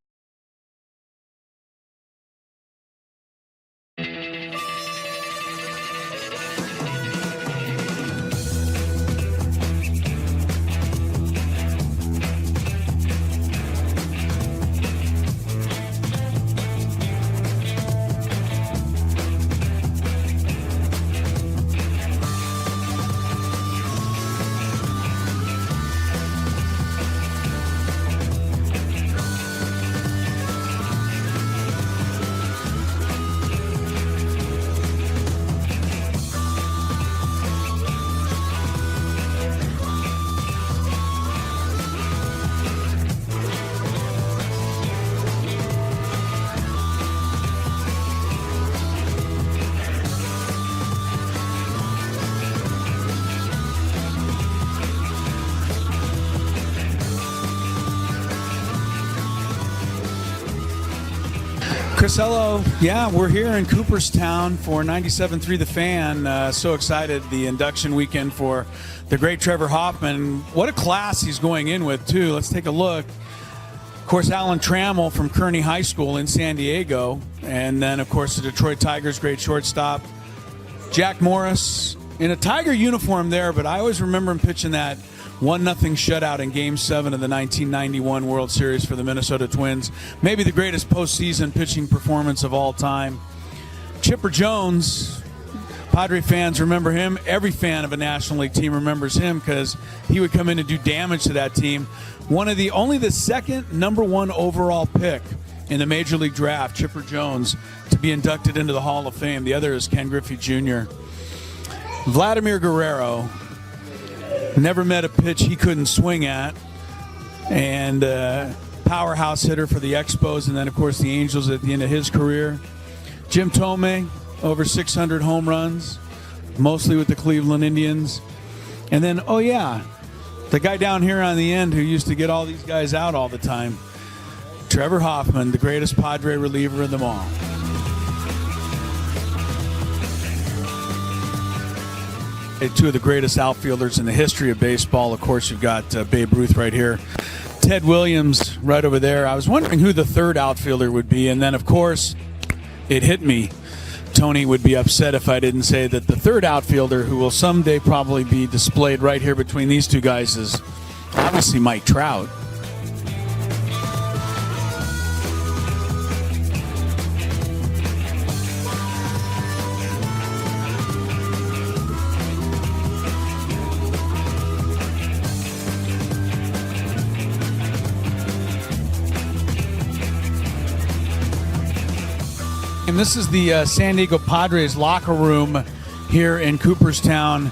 Chris, hello. Yeah, we're here in Cooperstown for 97.3 The Fan. So excited, the induction weekend for the great Trevor Hoffman. What a class he's going in with, too. Let's take a look. Of course, Alan Trammell from Kearney High School in San Diego. And then, of course, the Detroit Tigers great shortstop, Jack Morris, in a Tiger uniform there, but I always remember him pitching that 1-0 shutout in Game 7 of the 1991 World Series for the Minnesota Twins. Maybe the greatest postseason pitching performance of all time. Chipper Jones, Padre fans remember him. Every fan of a National League team remembers him because he would come in and do damage to that team. Only the second number 1 overall pick in the Major League Draft, Chipper Jones, to be inducted into the Hall of Fame. The other is Ken Griffey Jr. Vladimir Guerrero, never met a pitch he couldn't swing at, and powerhouse hitter for the Expos, and then, of course, the Angels at the end of his career. Jim Thome, over 600 home runs, mostly with the Cleveland Indians. And then, oh, yeah, the guy down here on the end who used to get all these guys out all the time, Trevor Hoffman, the greatest Padre reliever of them all. Two of the greatest outfielders in the history of baseball. Of course, you've got Babe Ruth right here. Ted Williams right over there. I was wondering who the third outfielder would be. And then, of course, it hit me. Tony would be upset if I didn't say that the third outfielder, who will someday probably be displayed right here between these two guys, is obviously Mike Trout. and this is the San Diego Padres locker room here in Cooperstown.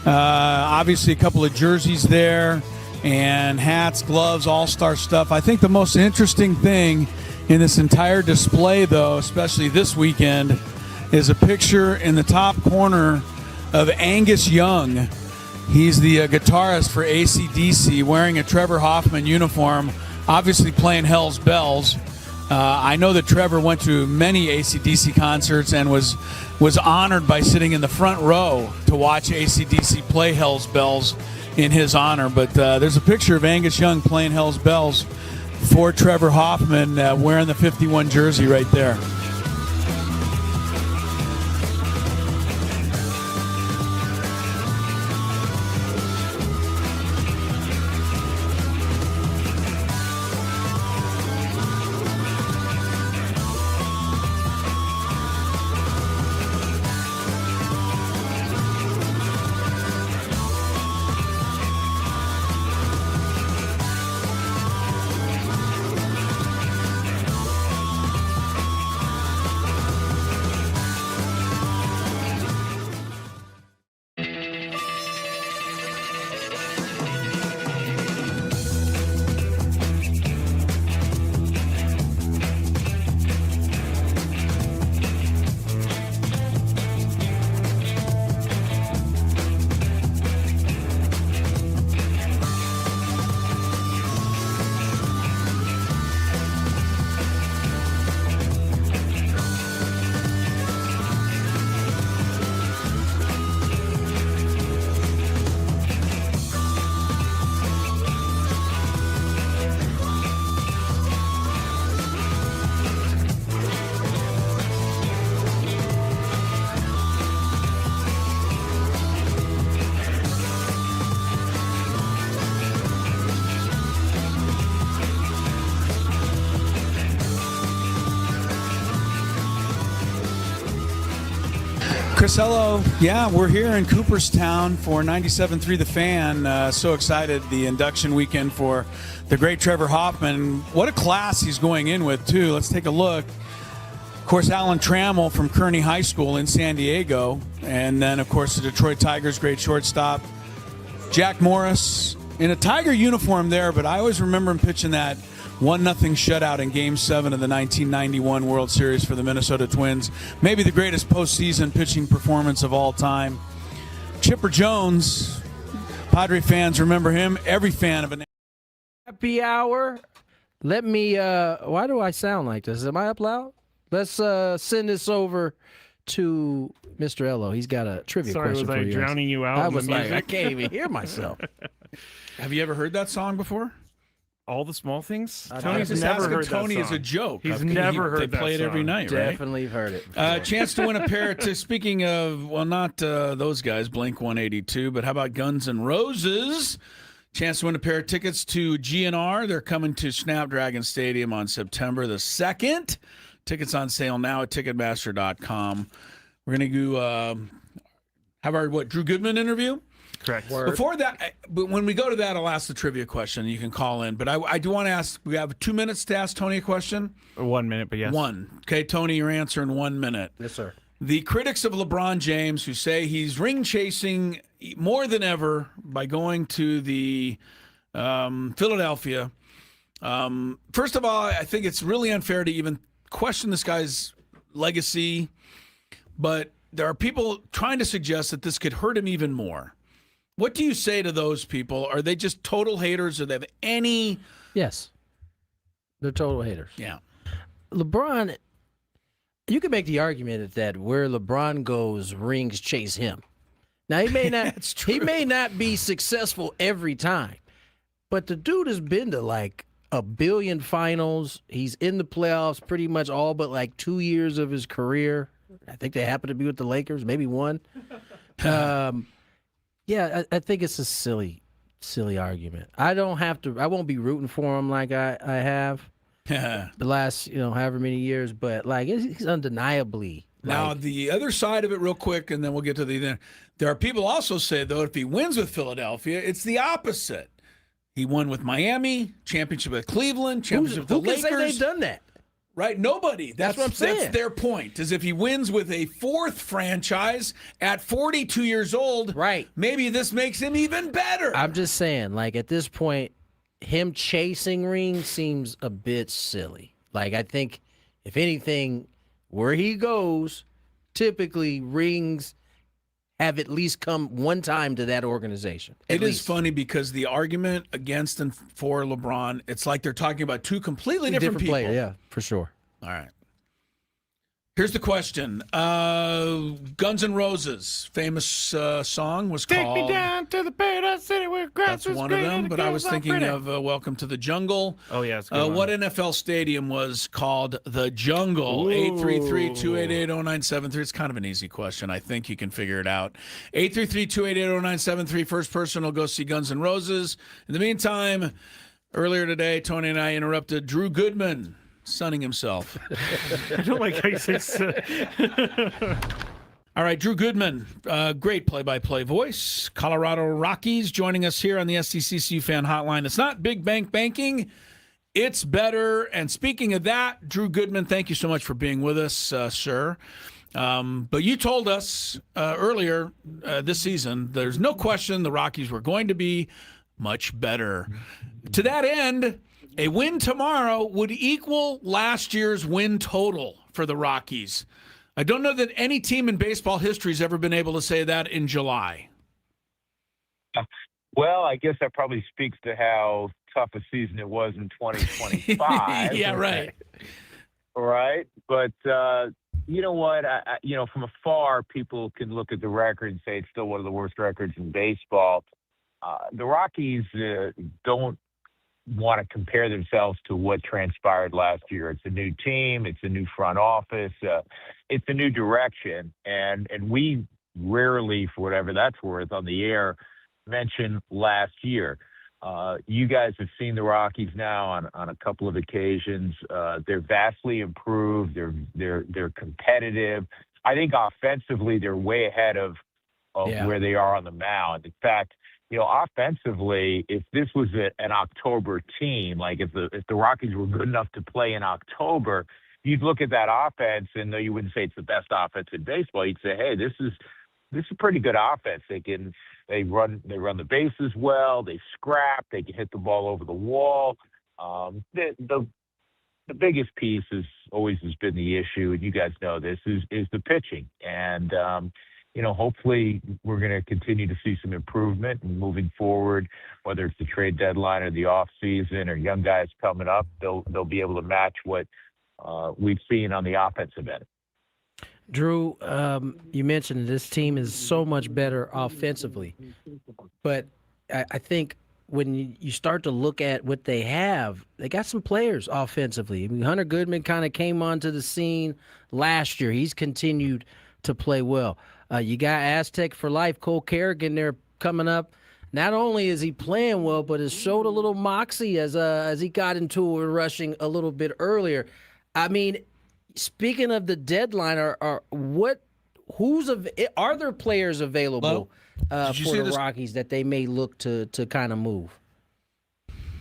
Obviously, a couple of jerseys there, and hats, gloves, all-star stuff. I think the most interesting thing in this entire display, though, especially this weekend, is a picture in the top corner of Angus Young. He's the guitarist for AC/DC, wearing a Trevor Hoffman uniform, obviously playing Hell's Bells. I know that Trevor went to many AC/DC concerts and was honored by sitting in the front row to watch AC/DC play Hell's Bells in his honor. But there's a picture of Angus Young playing Hell's Bells for Trevor Hoffman, wearing the 51 jersey right there. Chris, hello. Yeah, we're here in Cooperstown for 97.3 The Fan. So excited, the induction weekend for the great Trevor Hoffman. What a class he's going in with, too. Let's take a look. Of course, Alan Trammell from Kearney High School in San Diego. And then, of course, the Detroit Tigers' great shortstop, Jack Morris, in a Tiger uniform there, but I always remember him pitching that 1-0 shutout in Game 7 of the 1991 World Series for the Minnesota Twins. Maybe the greatest postseason pitching performance of all time. Chipper Jones, Padre fans remember him. Every fan of an happy hour. Let me, why do I sound like this? Am I up loud? Let's send this over to Mr. Ello. He's got a trivia question for you. Sorry, was I drowning you out? I was like, I can't even hear myself. Have you ever heard that song before? All the Small Things? Tony's just never heard Tony that song. Is a joke. He's never heard that They play it every night, right? Definitely heard it. Chance to win a pair to, speaking of, well, not those guys, Blink 182, but how about Guns N' Roses? Chance to win a pair of tickets to GNR. They're coming to Snapdragon Stadium on September the 2nd. Tickets on sale now at Ticketmaster.com. We're going to have our, Drew Goodman interview? Correct. Before that, but when we go to that, I'll ask the trivia question. You can call in. But I do want to ask, we have 2 minutes to ask Tony a question? 1 minute, but yes. One. Okay, Tony, your answer in 1 minute. Yes, sir. The critics of LeBron James who say he's ring chasing more than ever by going to the Philadelphia. First of all, I think it's really unfair to even question this guy's legacy. But there are people trying to suggest that this could hurt him even more. What do you say to those people? Are they just total haters, or they have any? Yes, they're total haters. Yeah, LeBron. You can make the argument that where LeBron goes, rings chase him. Now he may not. He may not be successful every time, but the dude has been to like 1 billion finals. He's in the playoffs pretty much all but like 2 years of his career. I think they happen to be with the Lakers, maybe one. Yeah, I think it's a silly argument. I won't be rooting for him like I have the last, however many years, but like he's undeniably. Now, the other side of it real quick, and then we'll get to there are people also say, though, if he wins with Philadelphia, it's the opposite. He won with Miami, championship with Cleveland, championship with the Lakers. Who can say they've done that? Right? Nobody. That's what I'm saying. That's their point, is if he wins with a fourth franchise at 42 years old, right? Maybe this makes him even better. I'm just saying, like, at this point, him chasing rings seems a bit silly. Like, I think, if anything, where he goes, typically rings have at least come one time to that organization. It is funny because the argument against and for LeBron, it's like they're talking about two completely different people. Player, yeah, for sure. All right. Here's the question. Guns N' Roses' famous song was called... Take me down to the paradise city where grass That's is one of green them, and but the I was girls are thinking pretty. of Welcome to the Jungle. Oh, yeah, it's a good one. What NFL stadium was called The Jungle? 833-288-0973. It's kind of an easy question. I think you can figure it out. 833-288-0973. First person will go see Guns N' Roses. In the meantime, earlier today, Tony and I interrupted Drew Goodman sunning himself. I don't like how you say so. All right, Drew Goodman, great play-by-play voice. Colorado Rockies joining us here on the SDCCU Fan Hotline. It's not big bank banking. It's better. And speaking of that, Drew Goodman, thank you so much for being with us, sir. But you told us earlier this season, there's no question the Rockies were going to be much better. To that end, a win tomorrow would equal last year's win total for the Rockies. I don't know that any team in baseball history has ever been able to say that in July. Well, I guess that probably speaks to how tough a season it was in 2025. Yeah, right. Right. But you know what? From afar, people can look at the record and say it's still one of the worst records in baseball. The Rockies don't want to compare themselves to what transpired last year. It's a new team. It's a new front office. It's a new direction. And we rarely, for whatever that's worth, on the air mention last year. You guys have seen the Rockies now on a couple of occasions. They're vastly improved. They're competitive. I think offensively they're way ahead of where they are on the mound. In fact, offensively, if this was an October team, like if the Rockies were good enough to play in October, you'd look at that offense, and though you wouldn't say it's the best offense in baseball, you'd say, hey, this is a pretty good offense. They run the bases well, they scrap, they can hit the ball over the wall. The biggest piece has been the issue, and you guys know this, is the pitching. And hopefully we're going to continue to see some improvement moving forward, whether it's the trade deadline or the off season or young guys coming up. They'll be able to match what we've seen on the offensive end. Drew, you mentioned this team is so much better offensively, but I think when you start to look at what they have, they got some players offensively. I mean, Hunter Goodman kind of came onto the scene last year. He's continued to play well. You got Aztec for life, Cole Kerrigan there coming up. Not only is he playing well, but has showed a little moxie as he got into rushing a little bit earlier. I mean, speaking of the deadline, are there players available for the Rockies that they may look to kind of move?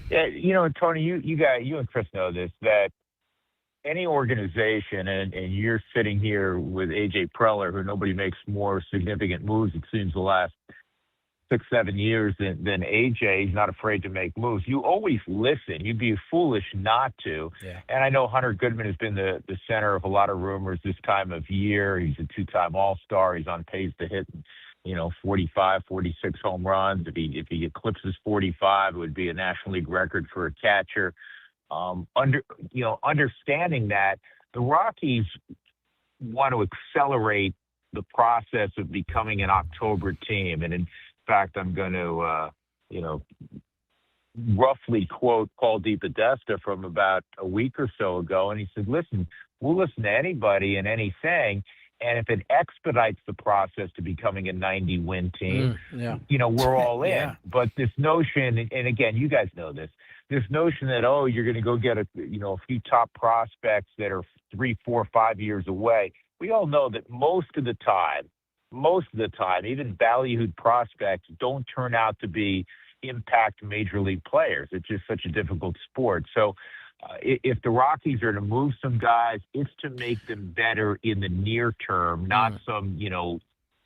Yeah, Tony, you and Chris know this, that any organization, and you're sitting here with A.J. Preller, who nobody makes more significant moves, it seems, the last 6-7 years than A.J. He's not afraid to make moves. You always listen. You'd be foolish not to. Yeah. And I know Hunter Goodman has been the center of a lot of rumors this time of year. He's a two-time All-Star. He's on pace to hit 45, 46 home runs. If he eclipses 45, it would be a National League record for a catcher. Understanding that, the Rockies want to accelerate the process of becoming an October team. And in fact, I'm going to, roughly quote Paul DePodesta from about a week or so ago. And he said, listen, we'll listen to anybody and anything. And if it expedites the process to becoming a 90-win team, we're all in. Yeah. But this notion, and again, you guys know this notion that, you're going to go get a few top prospects that are 3, 4, 5 years away. We all know that most of the time, even ballyhooed prospects don't turn out to be impact major league players. It's just such a difficult sport. So if the Rockies are to move some guys, it's to make them better in the near term, not some,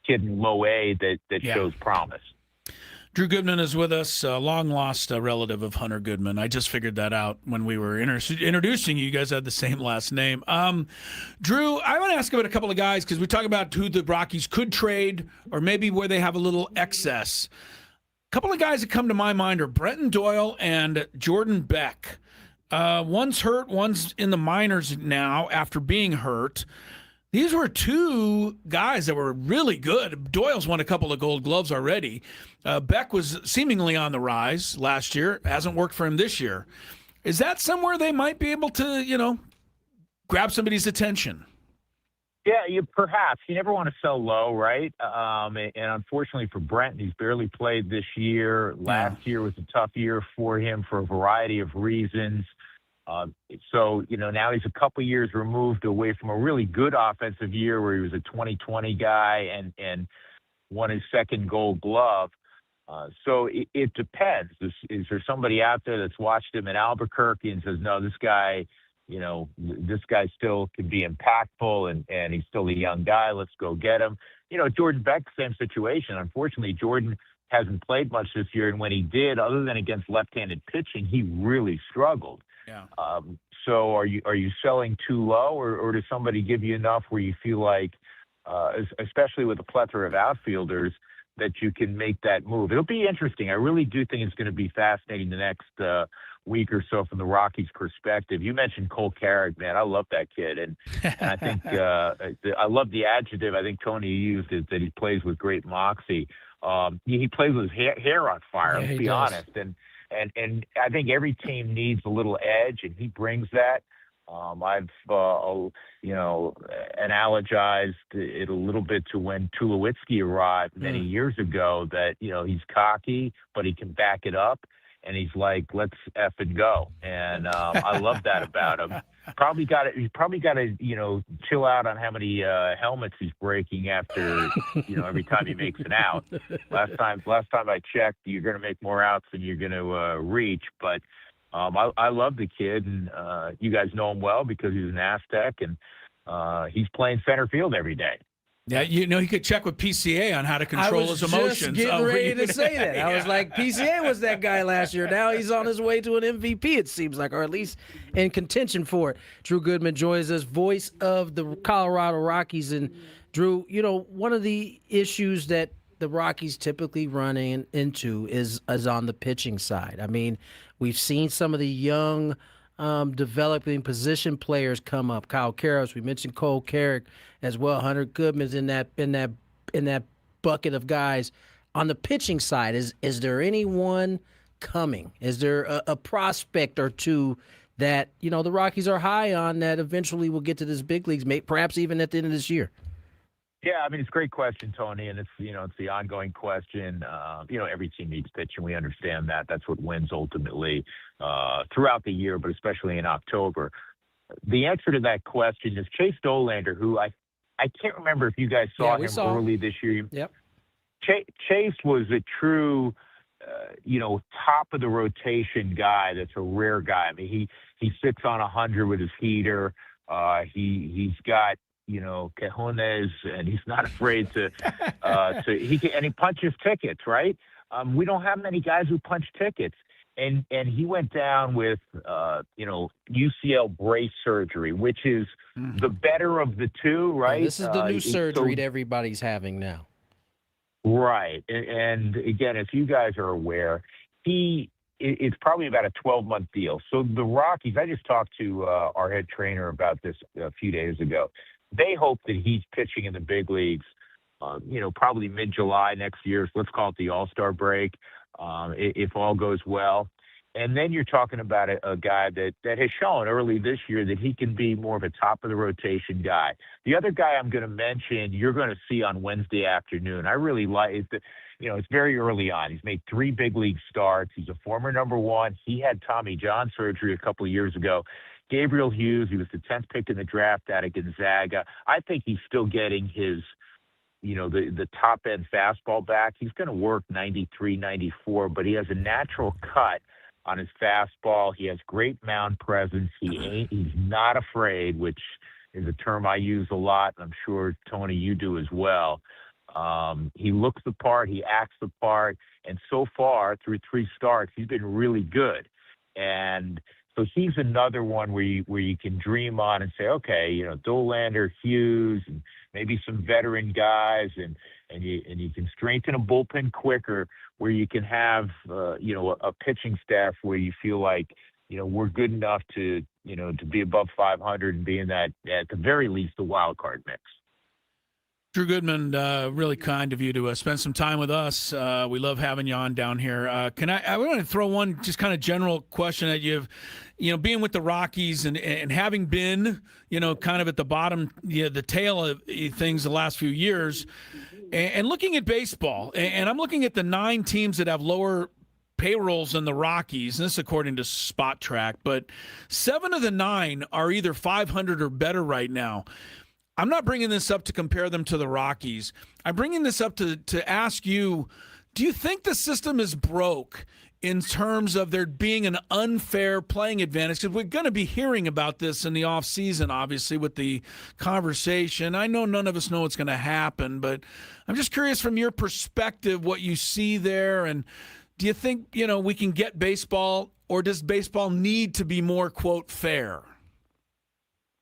kid in low A that shows promise. Drew Goodman is with us, a long-lost relative of Hunter Goodman. I just figured that out when we were introducing you. You guys had the same last name. Drew, I want to ask about a couple of guys because we talk about who the Rockies could trade or maybe where they have a little excess. A couple of guys that come to my mind are Brenton Doyle and Jordan Beck. One's hurt, one's in the minors now after being hurt. These were two guys that were really good. Doyle's won a couple of Gold Gloves already. Beck was seemingly on the rise last year. Hasn't worked for him this year. Is that somewhere they might be able to, grab somebody's attention? Yeah, perhaps. You never want to sell low, right? And unfortunately for Brenton, he's barely played this year. Last year was a tough year for him for a variety of reasons. So, now he's a couple years removed away from a really good offensive year where he was a 2020 guy and won his second Gold Glove. So it depends. Is there somebody out there that's watched him in Albuquerque and says, no, this guy still can be impactful and he's still a young guy. Let's go get him. Jordan Beck, same situation. Unfortunately, Jordan hasn't played much this year. And when he did, other than against left-handed pitching, he really struggled. Yeah. So are you selling too low or does somebody give you enough where you feel like, especially with a plethora of outfielders, that you can make that move? It'll be interesting. I really do think it's going to be fascinating the next week or so from the Rockies' perspective. You mentioned Cole Carrick, man. I love that kid. And I think I love the adjective I think Tony used is that he plays with great moxie. He plays with his hair on fire, let's be honest. And I think every team needs a little edge, and he brings that. I've analogized it a little bit to when Tulowitzki arrived many years ago. That he's cocky, but he can back it up, and he's like, "Let's effing go." And I love that about him. He's probably got to chill out on how many helmets he's breaking after every time he makes an out. Last time I checked, you're going to make more outs than you're going to reach. But I love the kid, and you guys know him well because he's an Aztec, and he's playing center field every day. Yeah, he could check with PCA on how to control his emotions. I was just getting ready to say that. I was like, PCA was that guy last year. Now he's on his way to an MVP, it seems like, or at least in contention for it. Drew Goodman joins us, voice of the Colorado Rockies. And, Drew, one of the issues that the Rockies typically run into is on the pitching side. I mean, we've seen some of the young developing position players come up. Kyle Karras, we mentioned Cole Carrick as well. Hunter Goodman's in that bucket of guys. On the pitching side, is there anyone coming? Is there a prospect or two that the Rockies are high on that eventually will get to this big leagues, perhaps even at the end of this year? Yeah, I mean, it's a great question, Tony, and it's the ongoing question. Every team needs pitching. We understand that. That's what wins ultimately throughout the year, but especially in October. The answer to that question is Chase Dolander, who I can't remember if you guys saw him early this year. Yep. Chase was a true, top of the rotation guy. That's a rare guy. I mean, he sits on 100 with his heater. He's got cojones, and he's not afraid to he punches tickets, right? We don't have many guys who punch tickets, and he went down with UCL brace surgery, which is the better of the two, right? This is the new surgery that everybody's having now, right? And again, if you guys are aware, it's probably about a 12-month deal. So the Rockies, I just talked to our head trainer about this a few days ago. They hope that he's pitching in the big leagues, probably mid-July next year. So let's call it the All-Star break, if all goes well. And then you're talking about a guy that has shown early this year that he can be more of a top-of-the-rotation guy. The other guy I'm going to mention, you're going to see on Wednesday afternoon. I really like it. It's very early on. He's made 3 big league starts. He's a former number 1. He had Tommy John surgery a couple of years ago. Gabriel Hughes, he was the 10th pick in the draft out of Gonzaga. I think he's still getting his, the top-end fastball back. He's going to work 93, 94, but he has a natural cut on his fastball. He has great mound presence. He's not afraid, which is a term I use a lot, and I'm sure, Tony, you do as well. He looks the part. He acts the part. And so far, through 3 starts, he's been really good. And so he's another one where you can dream on and say, okay, you know, Dollander, Hughes, and maybe some veteran guys, and you can strengthen a bullpen quicker, where you can have you know, a pitching staff where you feel like, you know, we're good enough to, you know, to be above 500 and be in that, at the very least, the wild card mix. Drew Goodman, really kind of you to spend some time with us. We love having you on down here. I want to throw one just kind of general question at you. You know, being with the Rockies and having been, you know, kind of at the bottom, you know, the tail of things the last few years, and looking at baseball, and I'm looking at the 9 teams that have lower payrolls than the Rockies, and this is according to Spot Track, but 7 of the 9 are either 500 or better right now. I'm not bringing this up to compare them to the Rockies. I'm bringing this up to ask you, do you think the system is broke in terms of there being an unfair playing advantage? Because we're going to be hearing about this in the offseason, obviously, with the conversation. I know none of us know what's going to happen, but I'm just curious from your perspective what you see there. And do you think, you know, we can get baseball, or does baseball need to be more, quote, fair?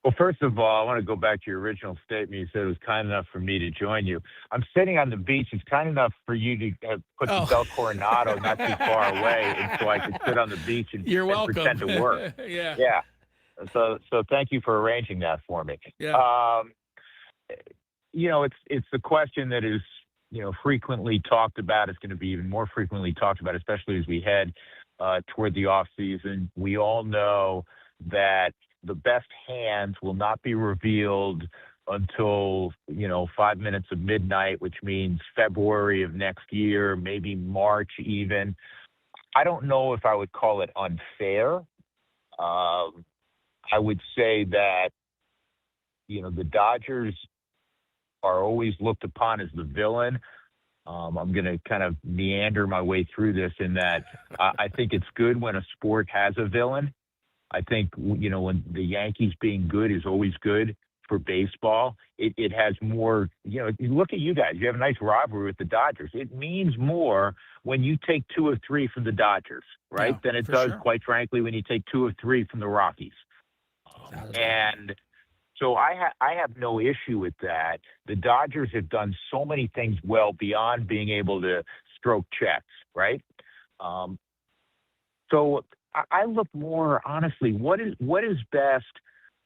Well, first of all, I want to go back to your original statement. You said it was kind enough for me to join you. I'm sitting on the beach. It's kind enough for you to put the Del Coronado not too far away, and so I could sit on the beach and, You're welcome. pretend to work. Yeah. So thank you for arranging that for me. Yeah. You know, it's the question that is, you know, frequently talked about. It's going to be even more frequently talked about, especially as we head toward the off season. We all know that the best hands will not be revealed until, you know, 5 minutes of midnight, which means February of next year, maybe March even. I don't know if I would call it unfair. I would say that, you know, the Dodgers are always looked upon as the villain. I'm going to kind of meander my way through this in that I think it's good when a sport has a villain. I think, you know, when the Yankees being good is always good for baseball. It has more, you know, look at you guys. You have a nice rivalry with the Dodgers. It means more when you take 2 of 3 from the Dodgers, right, than it does, quite frankly, when you take 2 of 3 from the Rockies. And so I have no issue with that. The Dodgers have done so many things well beyond being able to stroke checks, right? So I look more honestly, what is best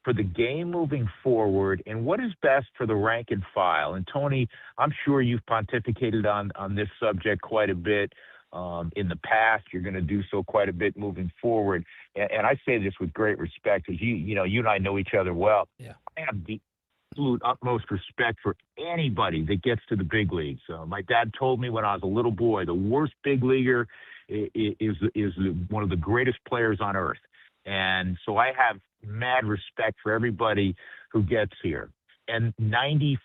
for the game moving forward, and what is best for the rank and file? And Tony, I'm sure you've pontificated on this subject quite a bit in the past. You're going to do so quite a bit moving forward. And I say this with great respect, because you and I know each other well. Yeah. I have the absolute utmost respect for anybody that gets to the big leagues. My dad told me when I was a little boy, the worst big leaguer is one of the greatest players on earth. And so I have mad respect for everybody who gets here. And 95%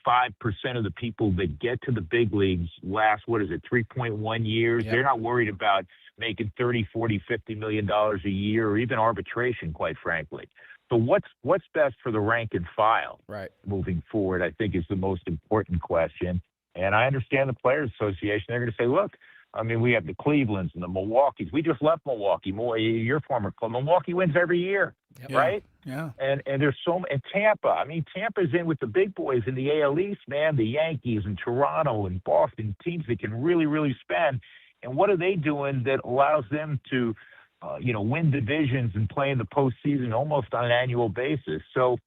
of the people that get to the big leagues last, 3.1 years? Yep. They're not worried about making $30, $40, $50 million a year, or even arbitration, quite frankly. So what's best for the rank and file moving forward, I think, is the most important question. And I understand the Players Association. They're going to say, look, I mean, we have the Clevelands and the Milwaukees. We just left Milwaukee. Your former club. Milwaukee wins every year, right? Yeah. And there's and Tampa. I mean, Tampa's in with the big boys in the AL East, man. The Yankees and Toronto and Boston, teams that can really, really spend. And what are they doing that allows them to, win divisions and play in the postseason almost on an annual basis? So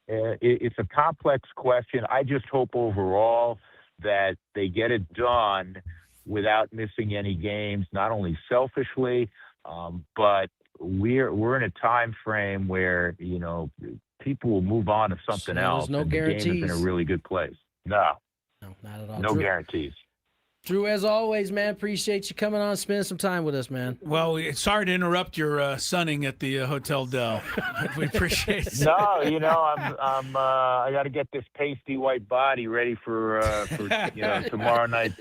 it's a complex question. I just hope overall that they get it done without missing any games, not only selfishly, but we're in a time frame where, people will move on to something else. There's no and guarantees. The game is in a really good place. No, not at all. No guarantees. Drew, as always, man, appreciate you coming on and spending some time with us, man. Well, sorry to interrupt your sunning at the Hotel Del. We appreciate it. No, I got to get this pasty white body ready for tomorrow night,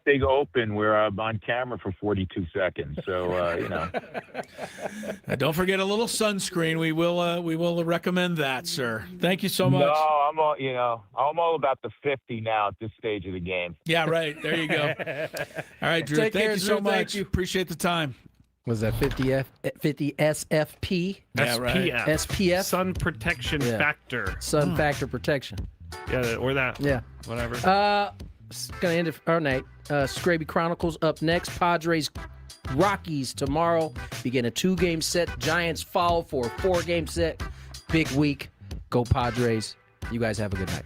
big open where I'm on camera for 42 seconds. So, Don't forget a little sunscreen. We will recommend that, sir. Thank you so much. No, I'm all about the 50 now at this stage of the game. Yeah, right. There you go. All right, Drew. Take Thank care, you so Drew. much. Thank you. Appreciate the time. Was that 50 SFP? Yeah, right. SPF. SPF? Sun Protection Factor. Sun Factor Protection. Yeah, or that. Yeah. Whatever. Gonna end our night. Skraby Chronicles up next. Padres Rockies tomorrow. Begin a 2-game set. Giants fall for a 4-game set. Big week. Go Padres. You guys have a good night.